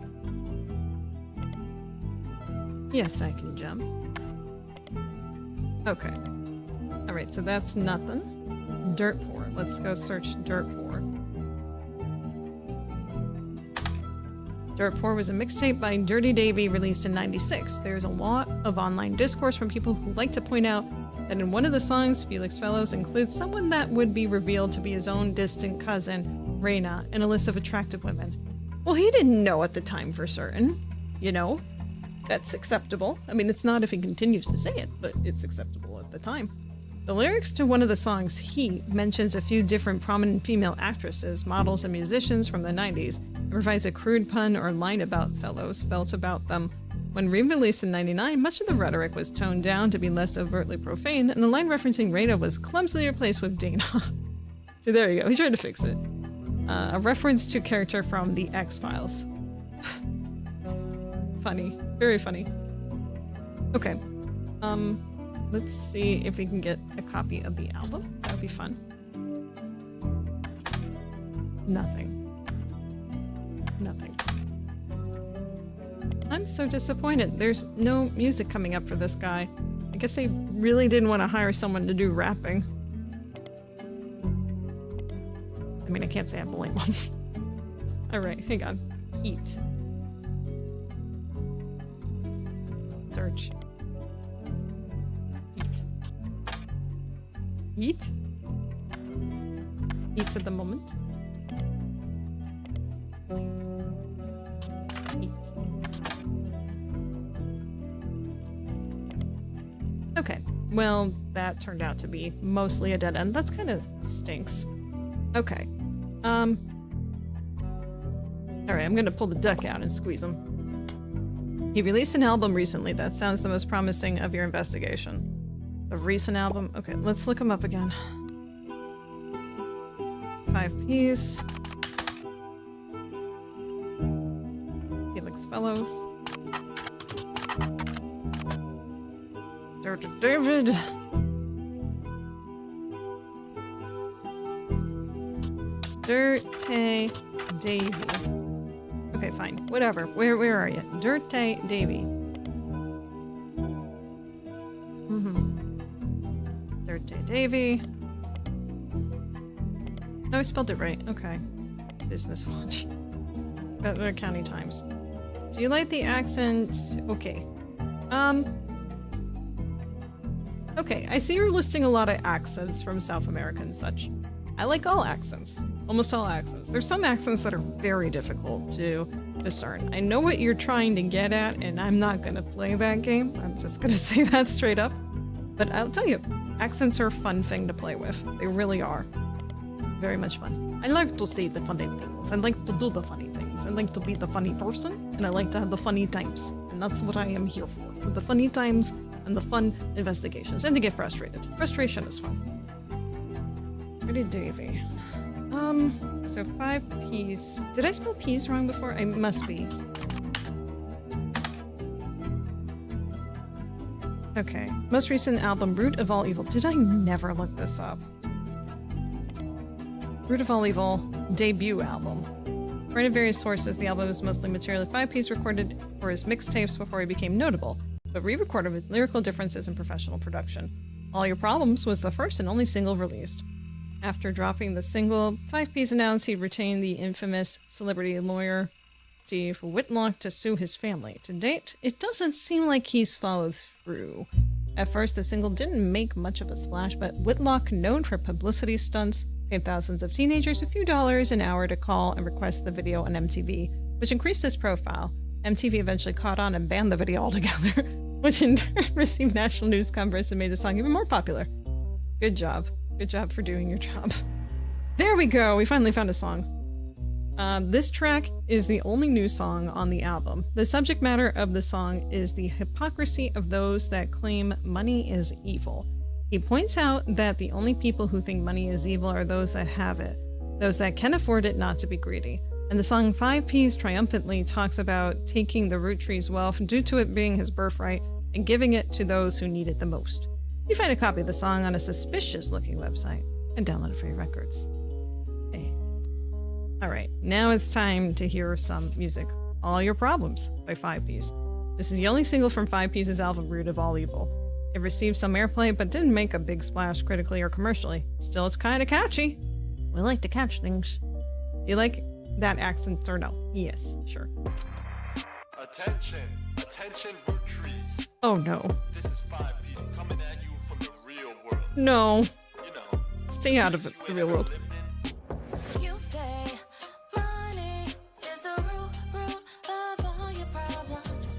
Yes, I Can Jump. Okay. Alright, so that's nothing. Dirt Poor. Let's go search Dirt Poor. Dirt Poor was a mixtape by Dirty Davy released in '96. There's a lot of online discourse from people who like to point out that in one of the songs, Felix Fellows includes someone that would be revealed to be his own distant cousin, Reina, in a list of attractive women. Well, he didn't know at the time for certain. You know? That's acceptable. I mean, it's not if he continues to say it, but it's acceptable at the time. The lyrics to one of the songs, He, mentions a few different prominent female actresses, models, and musicians from the 90s, and provides a crude pun or line about Fellows felt about them. When re-released in '99, much of the rhetoric was toned down to be less overtly profane, and the line referencing Rita was clumsily replaced with Dana. So there you go, he tried to fix it. A reference to a character from The X-Files. Funny. Very funny. Okay. Let's see if we can get a copy of the album. That would be fun. Nothing. Nothing. I'm so disappointed. There's no music coming up for this guy. I guess they really didn't want to hire someone to do rapping. I mean, I can't say I blame them. Alright, hang on. Heat. Search. Heat. Heat at the moment. Heat. Okay, well, that turned out to be mostly a dead end. That's kind of stinks. Okay. Alright, I'm gonna pull the duck out and squeeze him. He released an album recently that sounds the most promising of your investigation. A recent album? Okay, let's look him up again. 5Ps. Felix Fellows. Dirty David. Dirty Davy. Okay, fine. Whatever. Where are you? Dirty Davy. Dirty Davy. Oh, I spelled it right. Okay. Business Watch. The County Times. Do you like the accent? Okay. Okay, I see you're listing a lot of accents from South America and such. I like all accents. Almost all accents. There's some accents that are very difficult to discern. I know what you're trying to get at, and I'm not gonna play that game. I'm just gonna say that straight up. But I'll tell you, accents are a fun thing to play with. They really are. Very much fun. I like to say the funny things. I like to do the funny things. things. I like to be the funny person, and I like to have the funny times. And that's what I am here for the funny times and the fun investigations, and to get frustrated. Frustration is fun. Pretty Davy. So 5 P's. Did I spell P's wrong before? I must be. Okay. Most recent album, Root of All Evil. Did I never look this up? Root of All Evil debut album. According to various sources, the album is mostly material 5 P's recorded for his mixtapes before he became notable, but re-recorded with lyrical differences and professional production. All Your Problems was the first and only single released. After dropping the single, 5 P's announced he'd retained the infamous celebrity lawyer Steve Whitlock to sue his family. To date, it doesn't seem like he's followed through. At first, the single didn't make much of a splash, but Whitlock, known for publicity stunts, paid thousands of teenagers a few dollars an hour to call and request the video on MTV, which increased his profile. MTV eventually caught on and banned the video altogether, which in turn received national news coverage and made the song even more popular. Good job. Good job for doing your job. There we go, we finally found a song. This track is the only new song on the album. The subject matter of the song is the hypocrisy of those that claim money is evil. He points out that the only people who think money is evil are those that have it, those that can afford it not to be greedy. And the song 5 P's triumphantly talks about taking the Roottrees' wealth due to it being his birthright and giving it to those who need it the most. You find a copy of the song on a suspicious-looking website and download it for your records. Hey. Alright, now it's time to hear some music. All Your Problems by 5 P's. This is the only single from 5 P's album Root of All Evil. It received some airplay, but didn't make a big splash critically or commercially. Still, it's kinda catchy. We like to catch things. Do you like that accent or no? Yes, sure. Attention, attention, Roottrees. Oh no. This is 5 P's coming at you from the real world. No. You know, Stay out of it, the real world. You say money is the root of all your problems.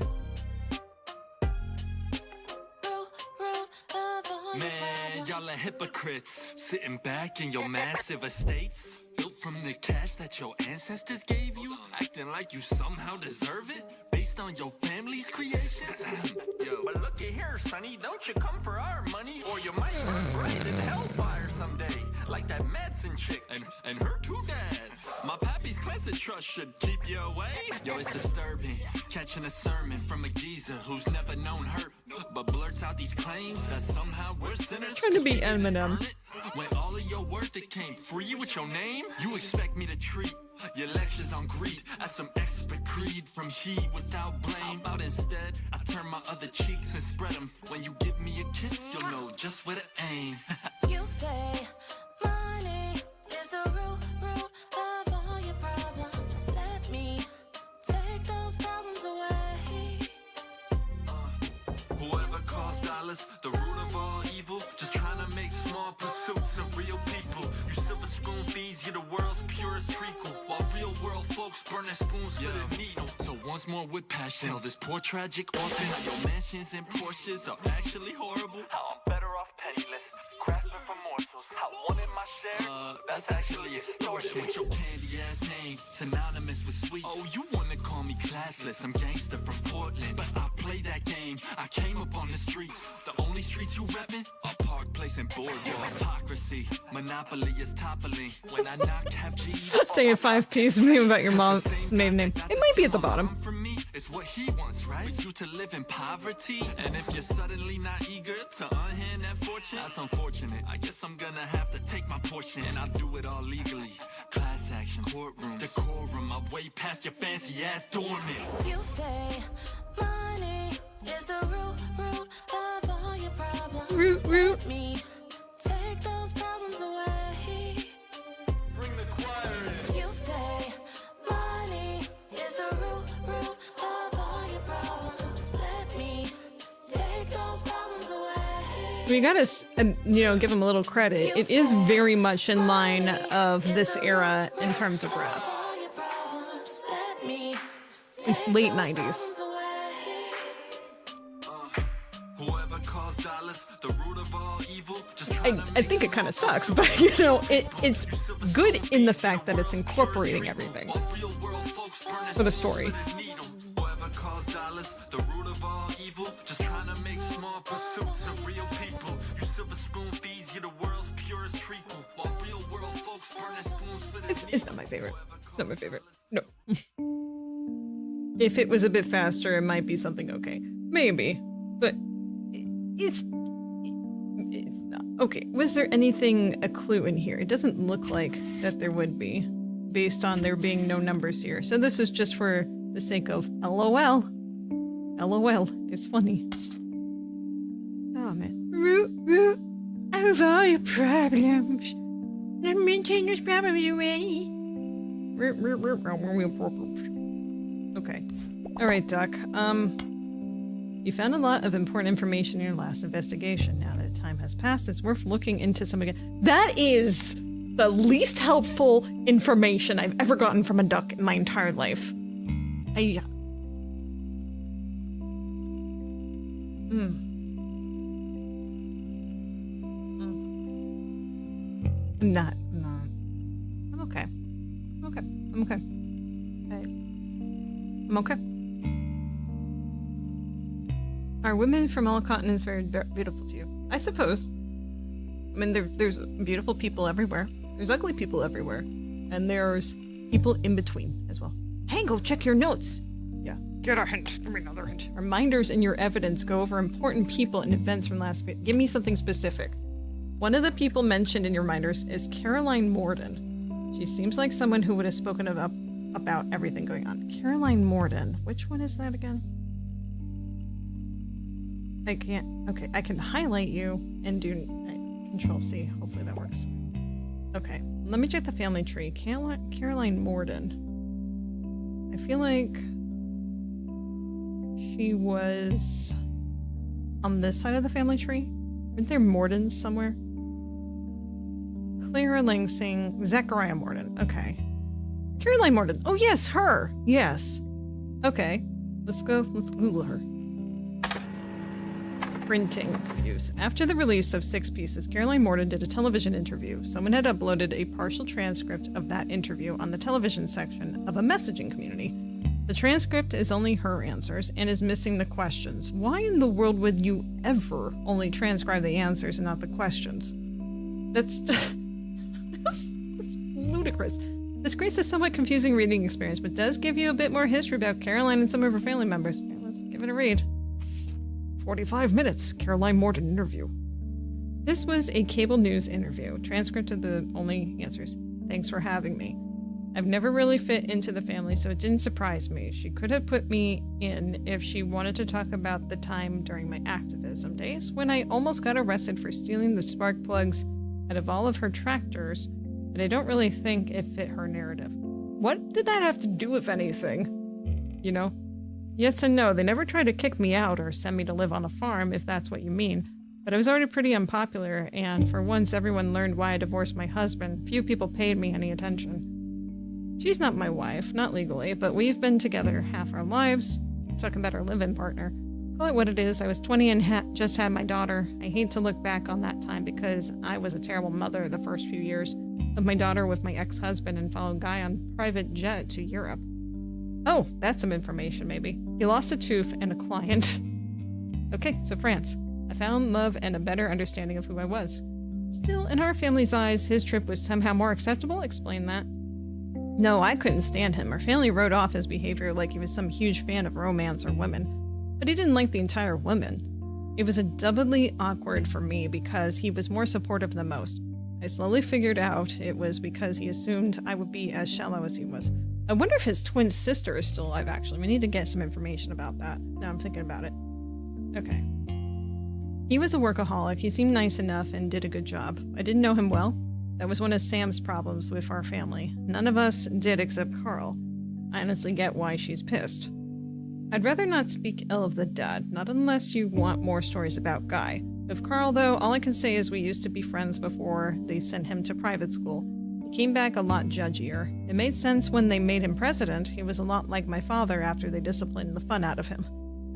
Root of all your Man, problems. y'all are hypocrites, sitting back in your massive estates, built from the cash that your ancestors gave you, acting like you somehow deserve it, based on your family's creations. Yo, but look at here, sonny, don't you come for our money, or you might burn bright in hellfire someday, like that Madsen chick, and her 2 dads. My pappy's cleansing trust should keep you away. Yo, it's disturbing, catching a sermon from a geezer who's never known hurt, but blurts out these claims that somehow we're sinners. Trying to be Eminem. When all of your worth that came free with your name, you expect me to treat your lectures on greed as some expert creed from he without blame. How about instead, I turn my other cheeks and spread them. When you give me a kiss, you'll know just where to aim. You say money is the root of all your problems. Let me take those problems away. Whoever calls dollars the root of all evil, just trying to make small pursuits of real people. You silver spoon feeds, you're the world's purest treacle, while real world folks burn their spoons with a needle. So once more with passion, tell this poor tragic orphan how your mansions and Porsches are actually horrible. how I'm better off penniless, grasping for morsels. How wanted my share. That's actually extortion. With your candy ass name, synonymous with sweets. Oh, you wanna call me classless? I'm gangster from Portland, but I play that game. I came up on the streets. The only streets you reppin' are Park Place and Boardwalk. Your hypocrisy, monopoly is toppling. When I knock, have G's. Stay at 5 P's name about your mom's maiden name. It might be at the bottom. For me, it's what he wants, right? For you to live in poverty, and if you're suddenly not eager to unhand that fortune, that's unfortunate. I guess I'm gonna have to take my portion, and I'll do it all legally. Class action, courtroom, decorum. I way past your fancy ass dormant. You say money is the root of all your problems. Root. Let me take those problems away. Bring the choir in. You say money is the root of all your problems. Let me take those problems away. We gotta, give him a little credit. It is very much in line of this era in terms of rap. All your problems. Let me It's take late those 90s. problems away. Whoever calls dollars the root of all evil, just I think it kind of sucks, but it's good in the fact that it's incorporating everything. real world folks for the story. Whoever calls dollars the root of all evil, just trying to make small pursuits of real people. You silver spoon feeds you the world's purest treacle, while real world folks burning spoons for the It's not my favorite. It's not my favorite. No. If it was a bit faster, it might be something okay. Maybe. But it's not. Okay, was there anything, a clue in here? It doesn't look like that there would be, based on there being no numbers here. So this was just for the sake of LOL. LOL. It's funny. Oh, man. Root, out of all your problems. Let me take those problems away. Okay. Alright, Duck. You found a lot of important information in your last investigation. Now that time has passed, it's worth looking into some again. That is the least helpful information I've ever gotten from a duck in my entire life. I'm okay. I'm okay. I'm okay. Are women from all continents very beautiful to you? I suppose. I mean, there's beautiful people everywhere. There's ugly people everywhere. And there's people in between as well. Hey, go check your notes. Yeah. Get a hint. Give me another hint. Reminders in your evidence go over important people and events from last week. Give me something specific. One of the people mentioned in your reminders is Caroline Morden. She seems like someone who would have spoken about everything going on. Caroline Morden. Which one is that again? I can't. Okay, I can highlight you and do Control C. Hopefully that works. Okay, let me check the family tree. Caroline Morden. I feel like she was on this side of the family tree. Aren't there Mordens somewhere? Clara Langsing, Zachariah Morden. Okay. Caroline Morden. Oh yes, her. Yes. Okay. Let's Google her. Printing use. After the release of 6 Pieces, Caroline Morden did a television interview. Someone had uploaded a partial transcript of that interview on the television section of a messaging community. The transcript is only her answers and is missing the questions. Why in the world would you ever only transcribe the answers and not the questions? That's ludicrous. This creates a somewhat confusing reading experience, but does give you a bit more history about Caroline and some of her family members. Okay, let's give it a read. 45 minutes, Caroline Morden interview. This was a cable news interview. Transcript of the only answers. Thanks for having me. I've never really fit into the family, so it didn't surprise me. She could have put me in if she wanted to talk about the time during my activism days when I almost got arrested for stealing the spark plugs out of all of her tractors, but I don't really think it fit her narrative. What did that have to do with anything? You know? Yes and no. They never tried to kick me out or send me to live on a farm, if that's what you mean. But I was already pretty unpopular, and for once everyone learned why I divorced my husband. Few people paid me any attention. She's not my wife, not legally, but we've been together half our lives. Talking about our live-in partner. Call it what it is. I was 20 and just had my daughter. I hate to look back on that time because I was a terrible mother the first few years of my daughter with my ex-husband and followed Guy on private jet to Europe. Oh, that's some information, maybe. He lost a tooth and a client. Okay, so France. I found love and a better understanding of who I was. Still, in our family's eyes, his trip was somehow more acceptable? Explain that. No, I couldn't stand him. Our family wrote off his behavior like he was some huge fan of romance or women. But he didn't like the entire women. It was a doubly awkward for me because he was more supportive than most. I slowly figured out it was because he assumed I would be as shallow as he was. I wonder if his twin sister is still alive, actually. We need to get some information about that. Now I'm thinking about it. Okay. He was a workaholic. He seemed nice enough and did a good job. I didn't know him well. That was one of Sam's problems with our family. None of us did except Carl. I honestly get why she's pissed. I'd rather not speak ill of the dad, not unless you want more stories about Guy. With Carl, though, all I can say is we used to be friends before they sent him to private school. He came back a lot judgier. It made sense when they made him president. He was a lot like my father after they disciplined the fun out of him.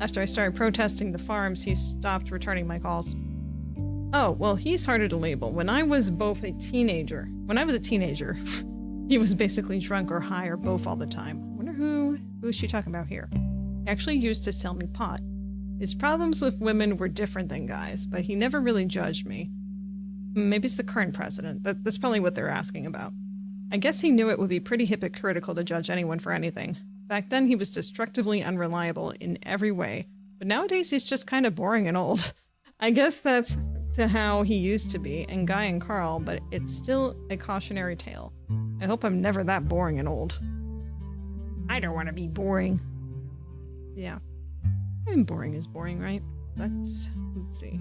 After I started protesting the farms, he stopped returning my calls. Oh, well, he's harder to label. When I was a teenager, he was basically drunk or high or both all the time. I wonder who Who's she talking about here? He actually used to sell me pot. His problems with women were different than guys, but he never really judged me. Maybe it's the current president. That's probably what they're asking about. I guess he knew it would be pretty hypocritical to judge anyone for anything. Back then, he was destructively unreliable in every way, but nowadays he's just kind of boring and old. I guess that's to how he used to be, and Guy and Carl, but it's still a cautionary tale. I hope I'm never that boring and old. I don't want to be boring. Yeah. I mean, boring is boring, right? Let's see.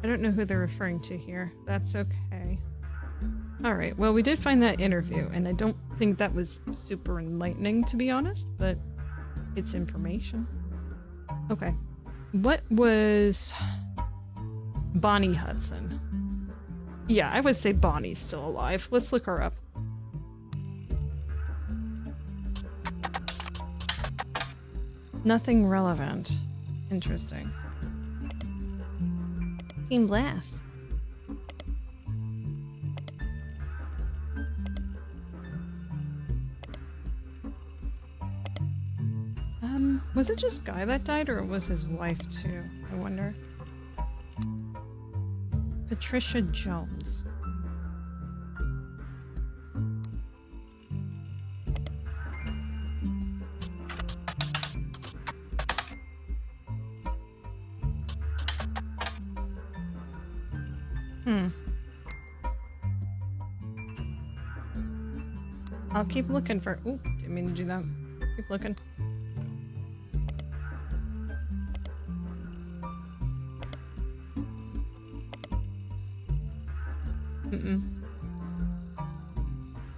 I don't know who they're referring to here. That's okay. Alright, well, we did find that interview, and I don't think that was super enlightening, to be honest, but it's information. Okay. What was Bonnie Hudson? Yeah, I would say Bonnie's still alive. Let's look her up. Nothing relevant. Interesting. Team Blast. Was it just Guy that died, or was his wife too? I wonder. Patricia Jones. I'll keep looking for— ooh, didn't mean to do that. Keep looking.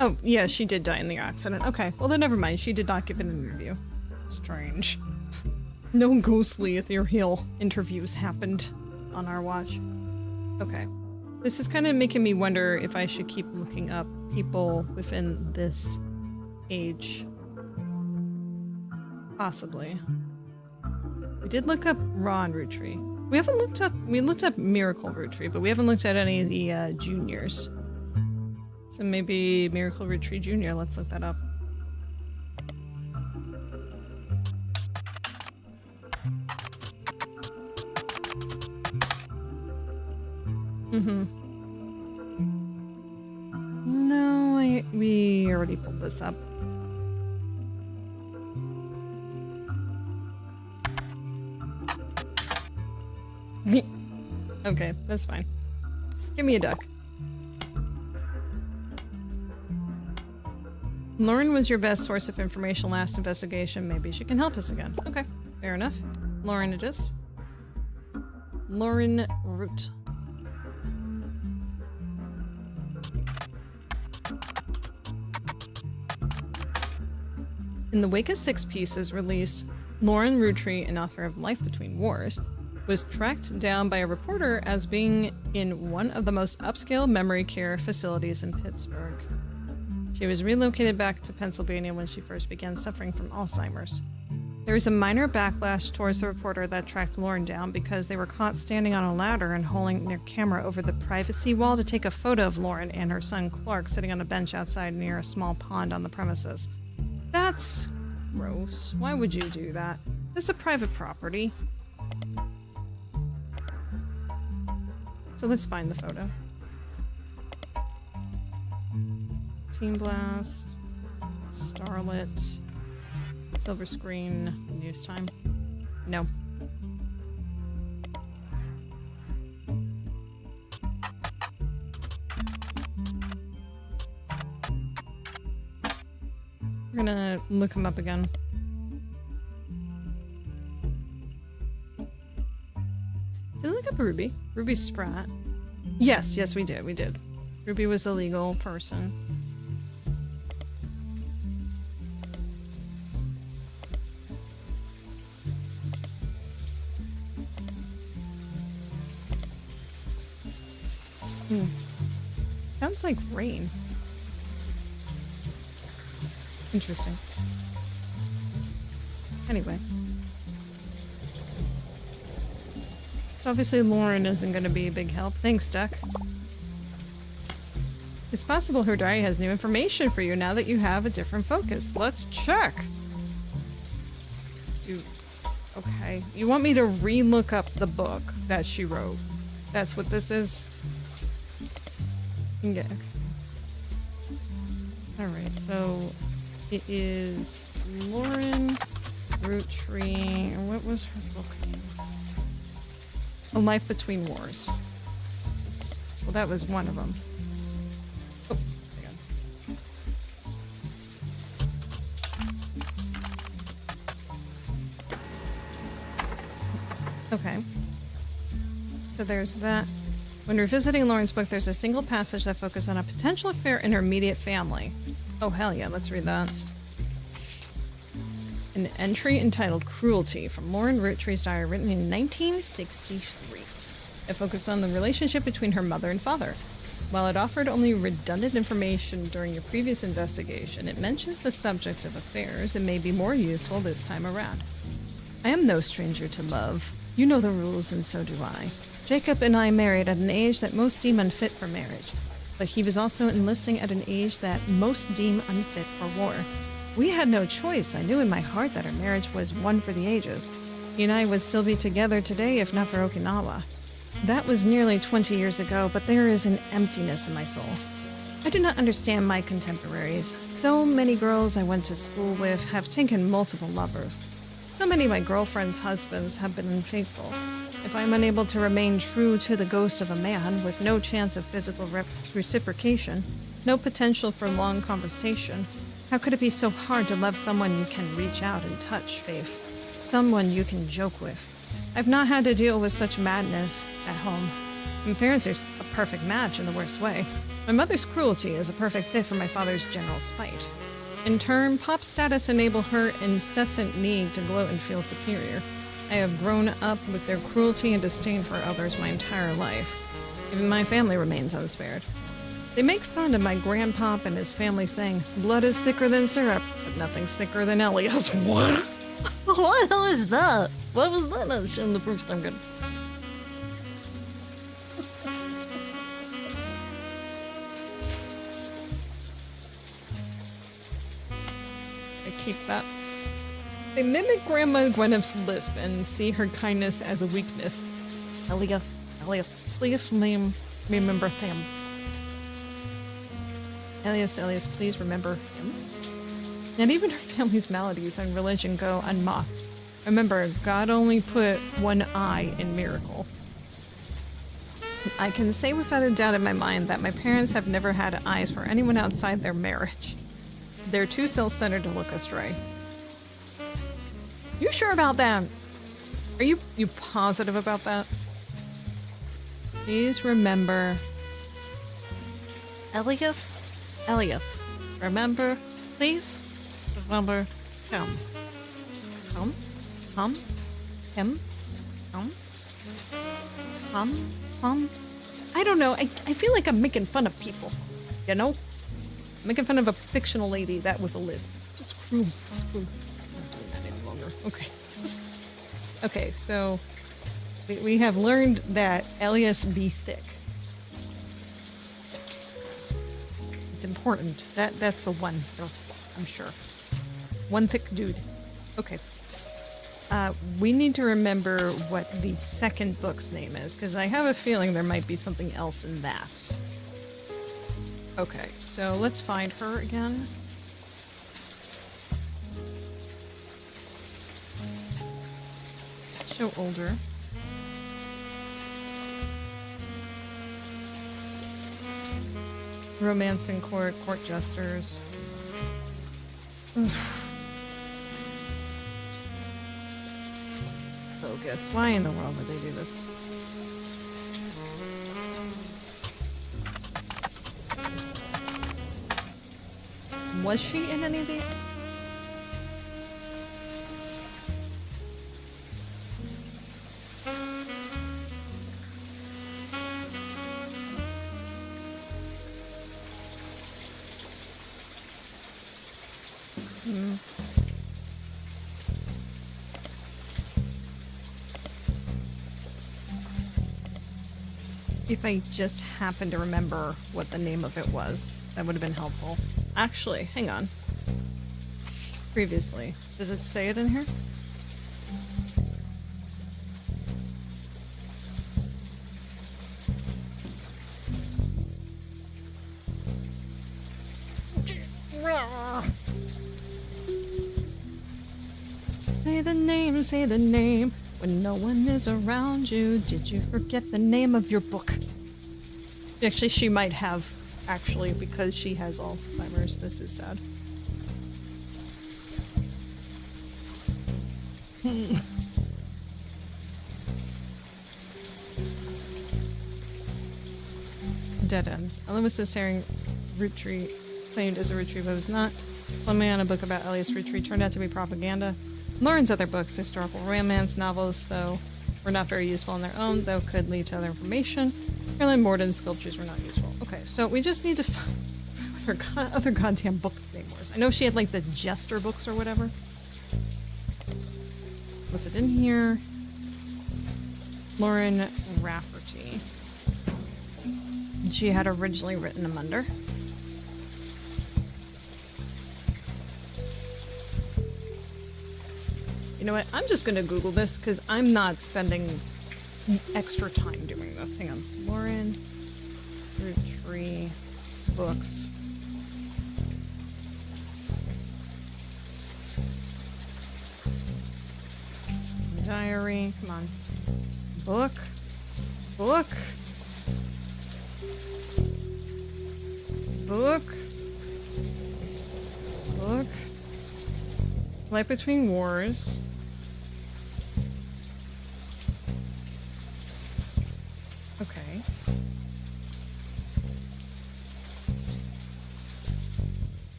Oh, yeah, she did die in the accident. Okay, well then never mind. She did not give an interview. Strange. No ghostly ethereal interviews happened on our watch. Okay. This is kind of making me wonder if I should keep looking up people within this age. Possibly. We did look up Ron Roottree. We looked up Miracle Roottree, but we haven't looked at any of the juniors. So maybe Miracle Roottree Jr. Let's look that up. No, we already pulled this up. Okay, that's fine. Give me a duck. Lauren was your best source of information last investigation. Maybe she can help us again. Okay, fair enough. Lauren it is. Lauren Root. In the wake of Six Pieces' release, Lauren Roottree, an author of Life Between Wars, was tracked down by a reporter as being in one of the most upscale memory care facilities in Pittsburgh. She was relocated back to Pennsylvania when she first began suffering from Alzheimer's. There was a minor backlash towards the reporter that tracked Lauren down because they were caught standing on a ladder and holding their camera over the privacy wall to take a photo of Lauren and her son Clark sitting on a bench outside near a small pond on the premises. That's gross. Why would you do that? It's a private property. So let's find the photo. Team Blast, Starlit, Silver Screen, News Time. No. We're gonna look him up again. Did we look up Ruby? Ruby Spratt? Yes, we did. Ruby was a legal person. Sounds like rain. Interesting. Anyway. So obviously Lauren isn't going to be a big help. Thanks, Duck. It's possible her diary has new information for you now that you have a different focus. Let's check. Okay. You want me to re-look up the book that she wrote? That's what this is? Okay. Alright, so it is Lauren Roottrees. What was her book name? A Life Between Wars. Well, that was one of them. Oh, hang on. Okay. So there's that. When revisiting Lauren's book, there's a single passage that focuses on a potential affair in her immediate family. Oh, hell yeah, let's read that. An entry entitled Cruelty from Lauren Roottrees' diary, written in 1963. It focused on the relationship between her mother and father. While it offered only redundant information during your previous investigation, it mentions the subject of affairs and may be more useful this time around. I am no stranger to love. You know the rules, and so do I. Jacob and I married at an age that most deem unfit for marriage, but he was also enlisting at an age that most deem unfit for war. We had no choice. I knew in my heart that our marriage was one for the ages. He and I would still be together today if not for Okinawa. That was nearly 20 years ago, but there is an emptiness in my soul. I do not understand my contemporaries. So many girls I went to school with have taken multiple lovers. So many of my girlfriends' husbands have been unfaithful. If I am unable to remain true to the ghost of a man with no chance of physical reciprocation, no potential for long conversation, how could it be so hard to love someone you can reach out and touch, Faith? Someone you can joke with. I've not had to deal with such madness at home. My parents are a perfect match in the worst way. My mother's cruelty is a perfect fit for my father's general spite. In turn, Pop's status enabled her incessant need to gloat and feel superior. I have grown up with their cruelty and disdain for others my entire life. Even my family remains unspared. They make fun of my grandpop and his family saying, blood is thicker than syrup, but nothing's thicker than Elias. What? What the hell is that? What was that? I showed the first time. Good. I keep that. They mimic Grandma Gwyneth's lisp and see her kindness as a weakness. Elias, please remember him. Elias, please remember him. And even her family's maladies and religion go unmocked. Remember, God only put one eye in Miracle. I can say without a doubt in my mind that my parents have never had eyes for anyone outside their marriage. They're too self-centered to look astray. You sure about that? Are you positive about that? Please remember... Elias, remember, please? Remember him. I don't know. I feel like I'm making fun of people. You know? Making fun of a fictional lady that with a lisp. Just screw. I'm not doing that any longer. Okay. Okay, so we have learned that Elias be thick. It's important. That's the one, I'm sure. One thick dude. Okay. We need to remember what the second book's name is, because I have a feeling there might be something else in that. Okay, so let's find her again. Show older. Romance in court, court jesters. Focus. Why in the world would they do this? Was she in any of these? If I just happened to remember what the name of it was, that would have been helpful. Actually, hang on. Previously. Does it say it in here? Say the name. When no one is around you, did you forget the name of your book? Actually, she might have, actually, because she has Alzheimer's. This is sad. Dead ends. Ellis is hearing Roottree is claimed as a Roottree, but was not. One man on a book about Elias Roottree turned out to be propaganda. Lauren's other books, historical romance novels, though, were not very useful on their own, though could lead to other information. Caroline Morden's sculptures were not useful. Okay, so we just need to find what her other goddamn book name was. I know she had, like, the Jester books or whatever. Was it in here? Lauren Rafferty. She had originally written them under. You know what? I'm just going to Google this because I'm not spending extra time doing this. Hang on. Lauren Roottree books. Diary. Come on. Book. Book. Book. Book. Life Between Wars. Okay.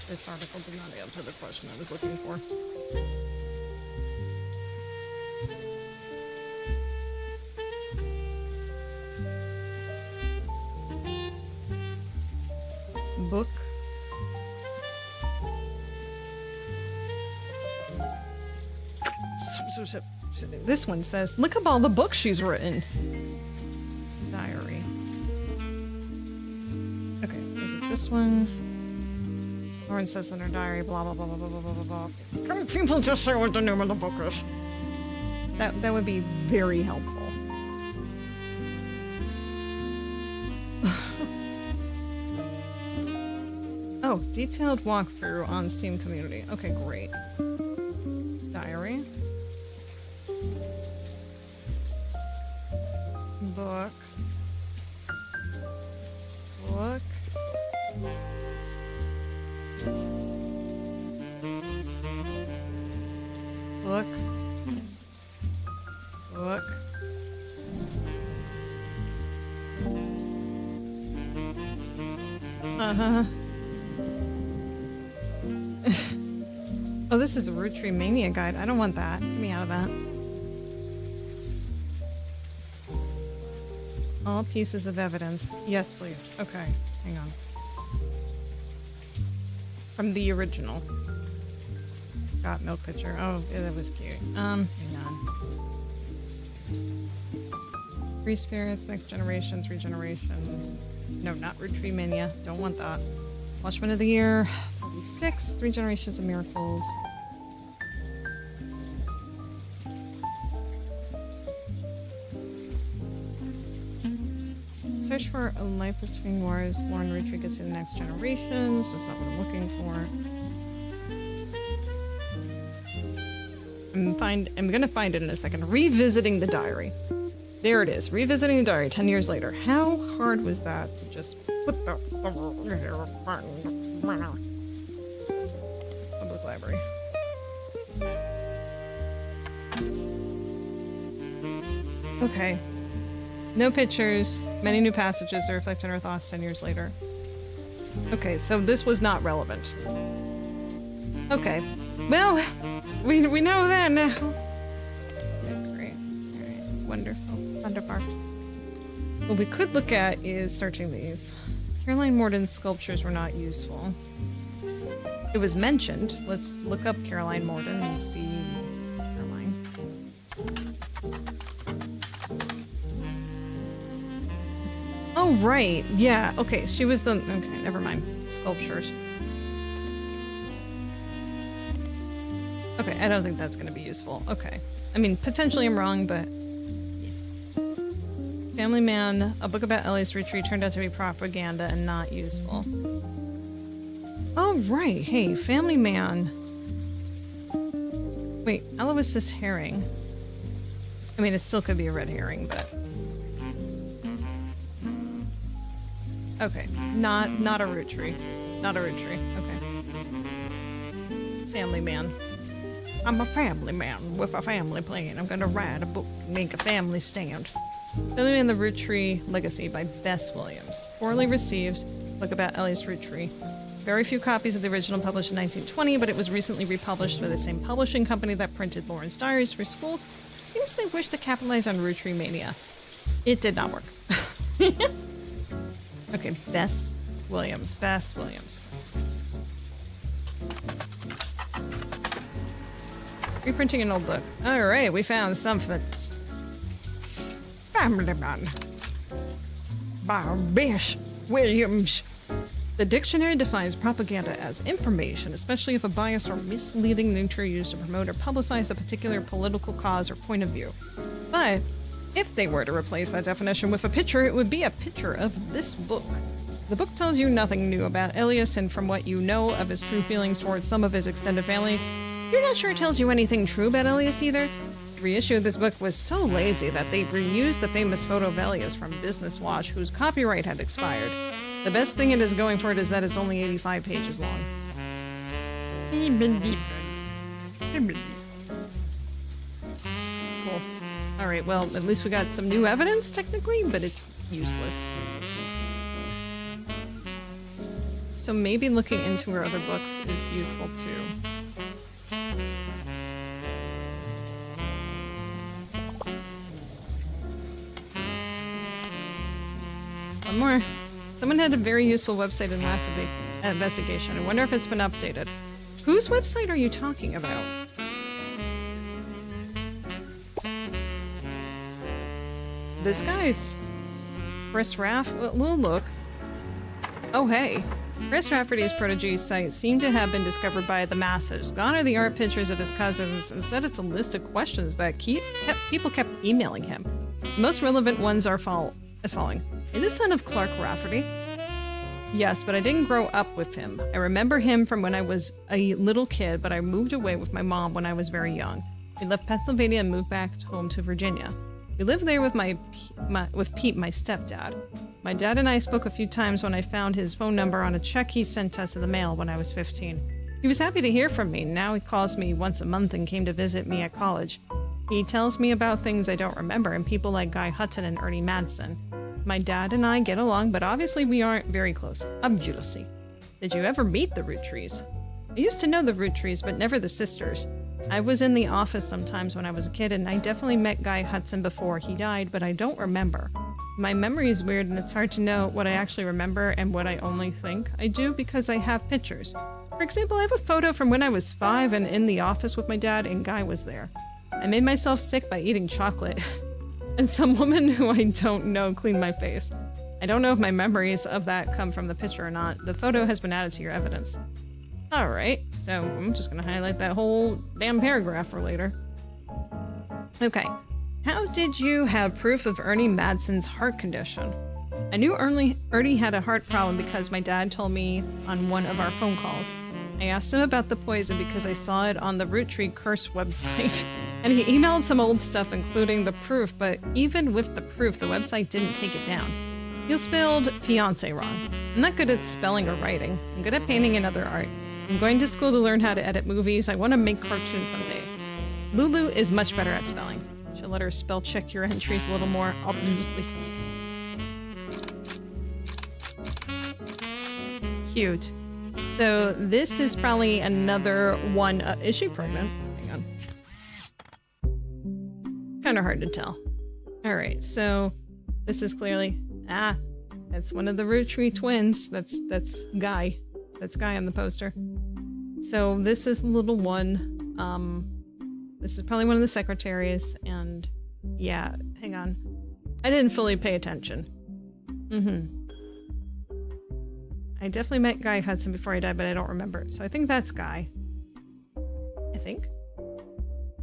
This article did not answer the question I was looking for. Book. This one says, look up all the books she's written. Diary. Okay, is it this one? Lauren says in her diary, blah, blah, blah, blah, blah, blah, blah, blah. Can people just say what the name of the book is? That would be very helpful. Oh, detailed walkthrough on Steam Community. Okay, great. Diary. Book. Book. Book. Book. Uh-huh. Oh, this is a Rootreemania guide. I don't want that. Get me out of that. All pieces of evidence. Yes, please. Okay, hang on. From the original. Got milk pitcher. Oh, yeah, that was cute. Hang on. Free spirits, next generations, regenerations. No, not Rootreemania. Don't want that. Watchman of the Year, 46, 3 Generations of Miracles. Search for A Life Between Wars. Lauren Roottree gets you the next generations. That's not what I'm looking for. I'm gonna find it in a second. Revisiting the diary. There it is. Revisiting the diary 10 years later. How hard was that to just put the public library? Okay. No pictures. Many new passages that reflect on our thoughts 10 years later. Okay, so this was not relevant. Okay. Well, we know that now. Yeah, great. Alright. Wonderful. Thunderbark. What we could look at is searching these. Caroline Morden's sculptures were not useful. It was mentioned. Let's look up Caroline Morden and see Caroline. Oh, right. Yeah. Okay. She was the... Okay, never mind. Sculptures. Okay, I don't think that's going to be useful. Okay. I mean, potentially I'm wrong, but... Family Man, a book about Ellie's Roottrie turned out to be propaganda and not useful. Oh, right. Hey, Family Man. Wait, Aloysius herring. I mean, it still could be a red herring, but... Okay, not a Roottree. Not a Roottree. Okay. Family Man. I'm a family man with a family plan. I'm gonna write a book and make a family stand. Family Man: The Roottree Legacy by Bess Williams. Poorly received. Book about Ellie's Roottrie. Very few copies of the original published in 1920, but it was recently republished by the same publishing company that printed Lauren's Diaries for schools. Seems they wish to capitalize on Rootreemania. It did not work. Okay, Bess Williams. Bess Williams. Reprinting an old book. Alright, we found something. Family Man. By Bess Williams. The dictionary defines propaganda as information, especially of a biased or misleading nature used to promote or publicize a particular political cause or point of view. But if they were to replace that definition with a picture, it would be a picture of this book. The book tells you nothing new about Elias, and from what you know of his true feelings towards some of his extended family, you're not sure it tells you anything true about Elias either. The reissue of this book was so lazy that they reused the famous photo of Elias from Business Watch, whose copyright had expired. The best thing it is going for it is that it's only 85 pages long. Cool. Alright, well, at least we got some new evidence, technically, but it's useless. So maybe looking into her other books is useful too. One more. Someone had a very useful website in last investigation. I wonder if it's been updated. Whose website are you talking about? This guy's. Chris Raff? We'll look. Oh, hey. Chris Rafferty's protege site seemed to have been discovered by the masses. Gone are the art pictures of his cousins. Instead, it's a list of questions that people kept emailing him. The most relevant ones are as following. Are you the son of Clark Rafferty? Yes, but I didn't grow up with him. I remember him from when I was a little kid, but I moved away with my mom when I was very young. We left Pennsylvania and moved back home to Virginia. We lived there with with Pete, my stepdad. My dad and I spoke a few times when I found his phone number on a check he sent us in the mail when I was 15. He was happy to hear from me. Now he calls me once a month and came to visit me at college. He tells me about things I don't remember and people like Guy Hudson and Ernie Madsen. My dad and I get along, but obviously we aren't very close. Obviously. Did you ever meet the Rootrees? I used to know the Rootrees, but never the sisters. I was in the office sometimes when I was a kid, and I definitely met Guy Hudson before he died, but I don't remember. My memory is weird, and it's hard to know what I actually remember and what I only think I do because I have pictures. For example, I have a photo from when I was 5 and in the office with my dad, and Guy was there. I made myself sick by eating chocolate, and some woman who I don't know cleaned my face. I don't know if my memories of that come from the picture or not. The photo has been added to your evidence. Alright, so I'm just gonna highlight that whole damn paragraph for later. Okay. How did you have proof of Ernie Madsen's heart condition? I knew Ernie had a heart problem because my dad told me on one of our phone calls. I asked him about the poison because I saw it on the Roottree Curse website, and he emailed some old stuff including the proof, but even with the proof, the website didn't take it down. You spelled fiancé wrong. I'm not good at spelling or writing. I'm good at painting and other art. I'm going to school to learn how to edit movies. I want to make cartoons someday. Lulu is much better at spelling. Should let her spell check your entries a little more, obviously. Cute. So this is probably another one. Is she pregnant? Hang on. Kind of hard to tell. All right, so this is clearly that's one of the Roottree twins. That's Guy. That's Guy on the poster. So this is the little one. This is probably one of the secretaries, and yeah, hang on. I didn't fully pay attention. I definitely met Guy Hudson before he died, but I don't remember. So I think that's Guy. I think.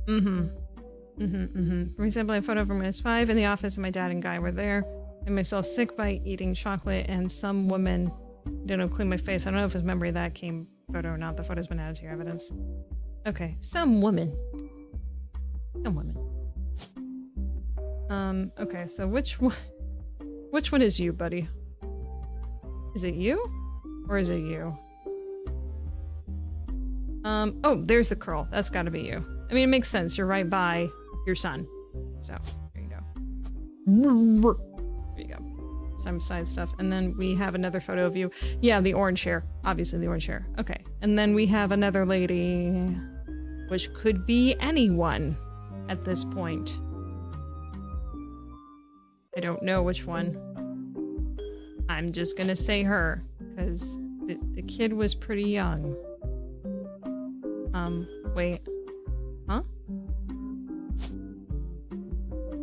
For example, I have a photo from when I was 5 in the office, and my dad and Guy were there. I made myself sick by eating chocolate, and some woman didn't clean my face. I don't know if his memory of that came photo or not. The photo's been added to your evidence. Okay, some woman. Some woman. Okay, so which one is you, buddy? Is it you? Or is it you? Oh, there's the curl. That's gotta be you. I mean, it makes sense. You're right by your son. So, there you go. There you go. Some side stuff. And then we have another photo of you. Yeah, the orange hair. Obviously, the orange hair. Okay. And then we have another lady, which could be anyone at this point. I don't know which one. I'm just gonna say her, because the kid was pretty young. Wait. Huh?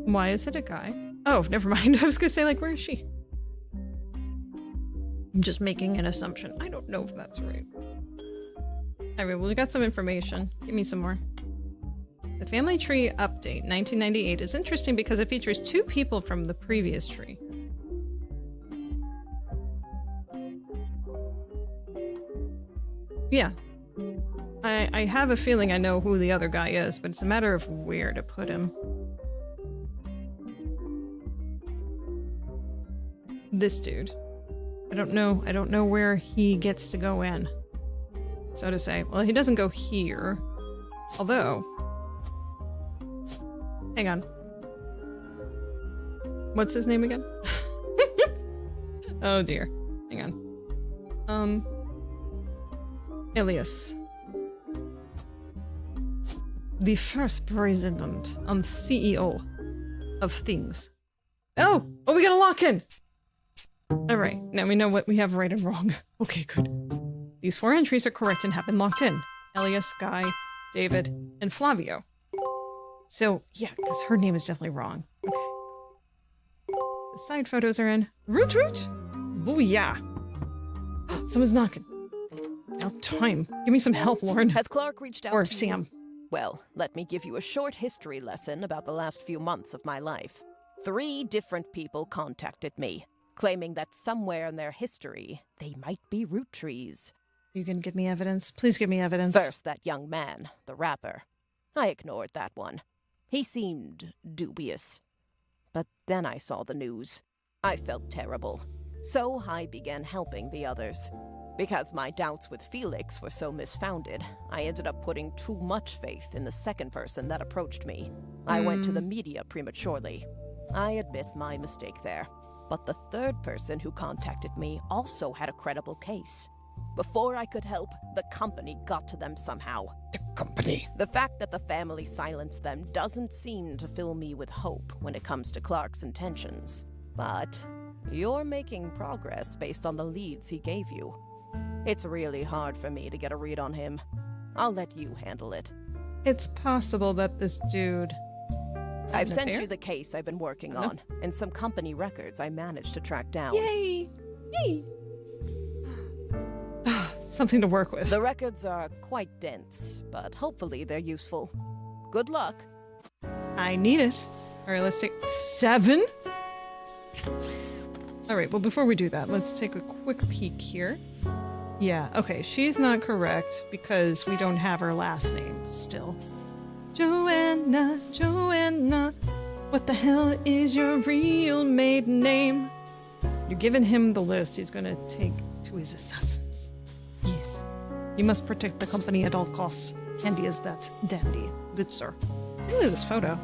Why is it a guy? Oh, never mind. I was gonna say, like, where is she? I'm just making an assumption. I don't know if that's right. Alright, well, we got some information. Give me some more. The family tree update, 1998, is interesting because it features 2 people from the previous tree. Yeah. I have a feeling I know who the other guy is, but it's a matter of where to put him. This dude. I don't know where he gets to go in. So to say. Well, he doesn't go here. Although... Hang on. What's his name again? Oh dear. Hang on. Elias. The first president and CEO of things. Oh, we got a lock-in! Alright, now we know what we have right and wrong. Okay, good. These 4 entries are correct and have been locked in. Elias, Guy, David, and Flavio. So, yeah, because her name is definitely wrong. Okay. The side photos are in. Root! Booyah! Someone's knocking. Now time. Give me some help, Lauren. Has Clark reached out Or to Sam. you? Well, let me give you a short history lesson about the last few months of my life. 3 different people contacted me, claiming that somewhere in their history, they might be Roottrees. You can give me evidence? Please give me evidence. First, that young man, the rapper. I ignored that one. He seemed dubious. But then I saw the news. I felt terrible. So I began helping the others. Because my doubts with Felix were so misfounded, I ended up putting too much faith in the second person that approached me. I went to the media prematurely. I admit my mistake there. But the third person who contacted me also had a credible case. Before I could help, the company got to them somehow. The company. The fact that the family silenced them doesn't seem to fill me with hope when it comes to Clark's intentions. But you're making progress based on the leads he gave you. It's really hard for me to get a read on him. I'll let you handle it. It's possible that this dude... I've sent you the case I've been working on, and some company records I managed to track down. Yay! Yay! Something to work with. The records are quite dense, but hopefully they're useful. Good luck. I need it. Alright, let's take 7? Alright, well before we do that, let's take a quick peek here. Yeah, okay, she's not correct because we don't have her last name still. Joanna, what the hell is your real maiden name? You're giving him the list he's gonna take to his assassins. Yes, you must protect the company at all costs. Handy as that, dandy. Good sir. Look at this photo.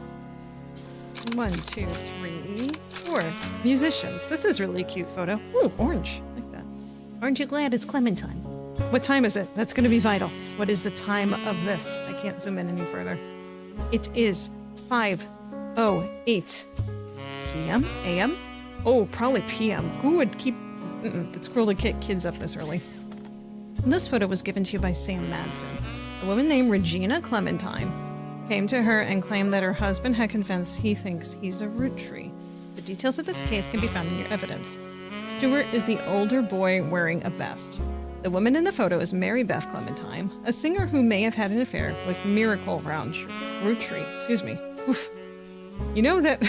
1, 2, 3, 4. Musicians. This is a really cute photo. Ooh, orange. I like that. Aren't you glad it's Clementine? What time is it? That's gonna be vital. What is the time of this? I can't zoom in any further. It is 5:08 p.m. a.m. Oh, probably p.m. Who would keep it's cruel to get kids up this early. And this photo was given to you by Sam Madsen. A woman named Regina Clementine came to her and claimed that her husband had convinced he thinks he's a Roottree. The details of this case can be found in your evidence. Stuart is the older boy wearing a vest. The woman in the photo is Mary Beth Clementine, a singer who may have had an affair with Miracle Roottree. Excuse me. Oof. You know that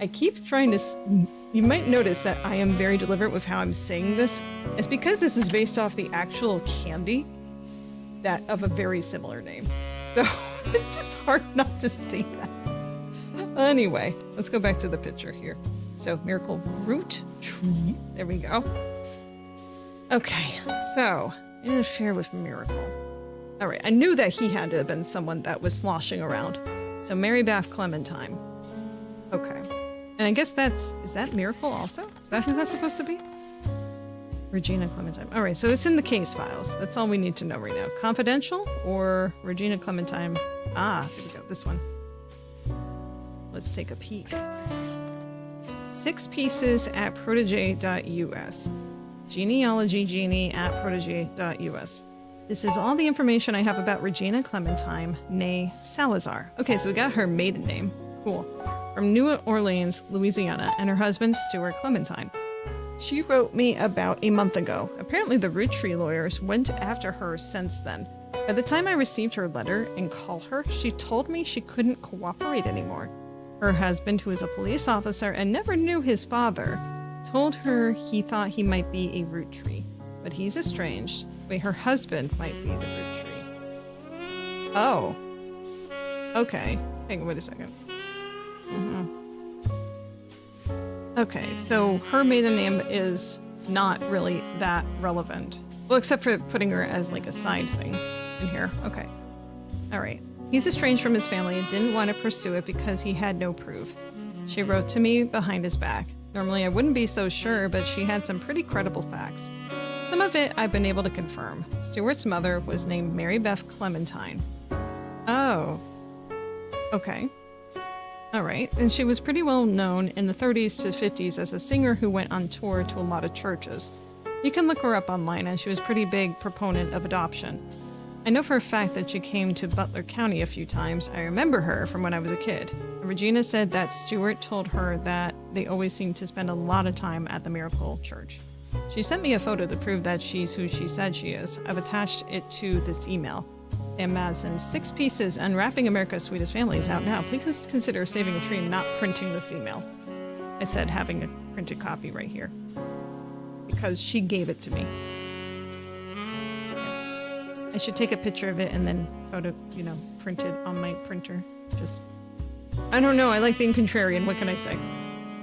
I keep trying to... You might notice that I am very deliberate with how I'm saying this. It's because this is based off the actual candy that of a very similar name. So it's just hard not to say that. Anyway, let's go back to the picture here. So Miracle Roottree. There we go. Okay, so in an affair with Miracle. All right, I knew that he had to have been someone that was sloshing around. So Mary Beth Clementine. Okay. And I guess is that Miracle also? Is that who that's supposed to be? Regina Clementine. All right, so it's in the case files. That's all we need to know right now. Confidential or Regina Clementine? Ah, here we go, this one. Let's take a peek. 6 pieces at protege.us. Genealogy genie at protege.us. This is all the information I have about Regina Clementine, née Salazar. Okay, so we got her maiden name. Cool. From New Orleans, Louisiana, and her husband, Stuart Clementine. She wrote me about a month ago. Apparently the Roottree lawyers went after her since then. By the time I received her letter and called her, she told me she couldn't cooperate anymore. Her husband, who is a police officer and never knew his father, told her he thought he might be a Roottree, but he's estranged. Wait, her husband might be the Roottree. Oh. Okay. Hang on, wait a second. Okay, so her maiden name is not really that relevant. Well, except for putting her as like a side thing in here. Okay. All right. He's estranged from his family and didn't want to pursue it because he had no proof. She wrote to me behind his back. Normally I wouldn't be so sure, but she had some pretty credible facts. Some of it I've been able to confirm. Stuart's mother was named Mary Beth Clementine. Oh. Okay. All right, and she was pretty well known in the 30s to 50s as a singer who went on tour to a lot of churches. You can look her up online, and she was a pretty big proponent of adoption. I know for a fact that she came to Butler County a few times. I remember her from when I was a kid. Regina said that Stuart told her that they always seemed to spend a lot of time at the Miracle Church. She sent me a photo to prove that she's who she said she is. I've attached it to this email. Sam Madsen, 6 pieces, Unwrapping America's Sweetest Family is out now. Please consider saving a tree and not printing this email. I said having a printed copy right here. Because she gave it to me. I should take a picture of it and then print it on my printer. I don't know, I like being contrarian, what can I say?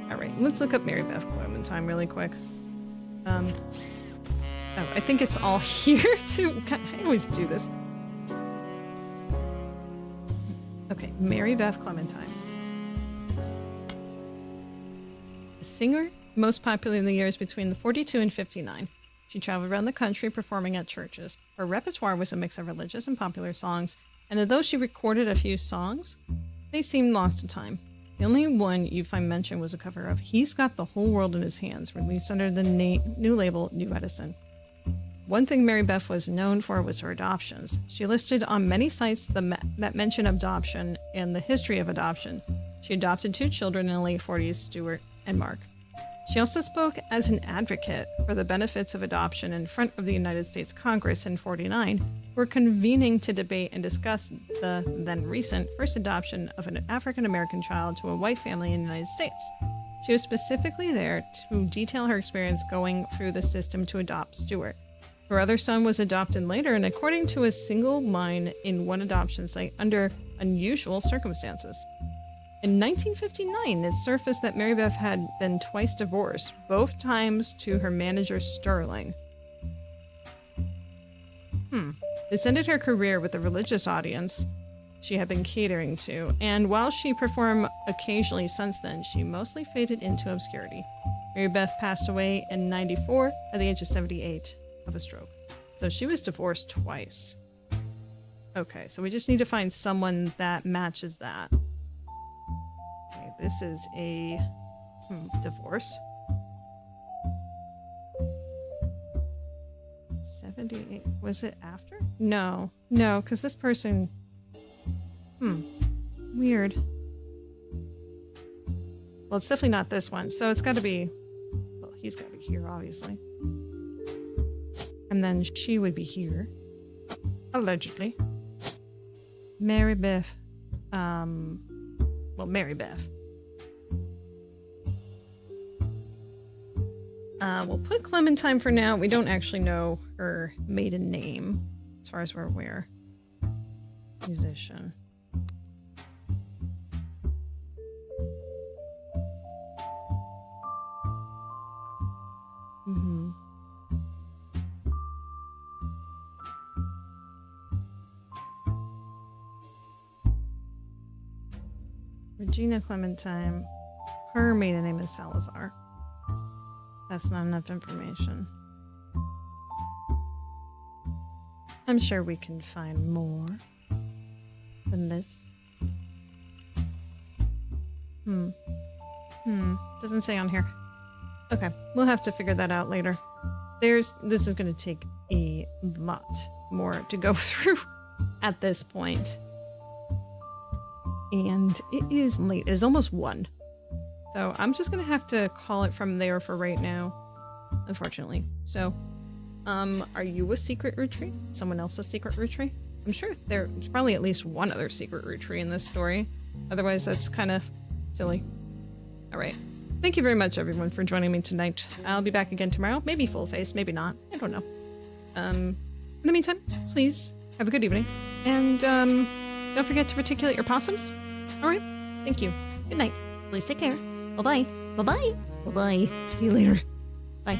Alright, let's look up Mary Beth Clementine really quick. Oh, I think it's all here too. I always do this. Okay, Mary Beth Clementine. A singer, most popular in the years between the 42 and 59. She traveled around the country performing at churches. Her repertoire was a mix of religious and popular songs, and although she recorded a few songs, they seemed lost to time. The only one you find mentioned was a cover of He's Got the Whole World in His Hands, released under the new label New Edison. One thing Mary Beth was known for was her adoptions. She listed on many sites that mention adoption and the history of adoption. She adopted 2 children in the late 40s, Stuart and Mark. She also spoke as an advocate for the benefits of adoption in front of the United States Congress in '49, who were convening to debate and discuss the then recent first adoption of an African-American child to a white family in the United States. She was specifically there to detail her experience going through the system to adopt Stuart. Her other son was adopted later, and according to a single line in one adoption site, under unusual circumstances. In 1959, it surfaced that Mary Beth had been twice divorced, both times to her manager Sterling. This ended her career with a religious audience she had been catering to, and while she performed occasionally since then, she mostly faded into obscurity. Mary Beth passed away in '94 at the age of 78 of a stroke. So she was divorced twice. Okay, so we just need to find someone that matches that. Okay, this is a divorce. 78. Was it after? No, because this person... Weird. Well, it's definitely not this one, so it's got to be... Well, he's got to be here, obviously. And then she would be here. Allegedly. Mary Beth. Well, Mary Beth. We'll put Clementine for now. We don't actually know her maiden name, as far as we're aware. Musician. Mm-hmm. Regina Clementine. Her maiden name is Salazar. That's not enough information. I'm sure we can find more than this. Doesn't say on here. Okay, we'll have to figure that out later. This is going to take a lot more to go through at this point. And it is late. It is almost 1. So I'm just going to have to call it from there for right now, unfortunately. So, are you a secret Roottrie? Someone else a secret Roottrie? I'm sure there's probably at least one other secret Roottrie in this story. Otherwise, that's kind of silly. All right. Thank you very much, everyone, for joining me tonight. I'll be back again tomorrow. Maybe full face, maybe not. I don't know. In the meantime, please have a good evening. And don't forget to reticulate your possums. All right. Thank you. Good night. Please take care. Bye-bye. Bye-bye. Bye-bye. See you later. Bye.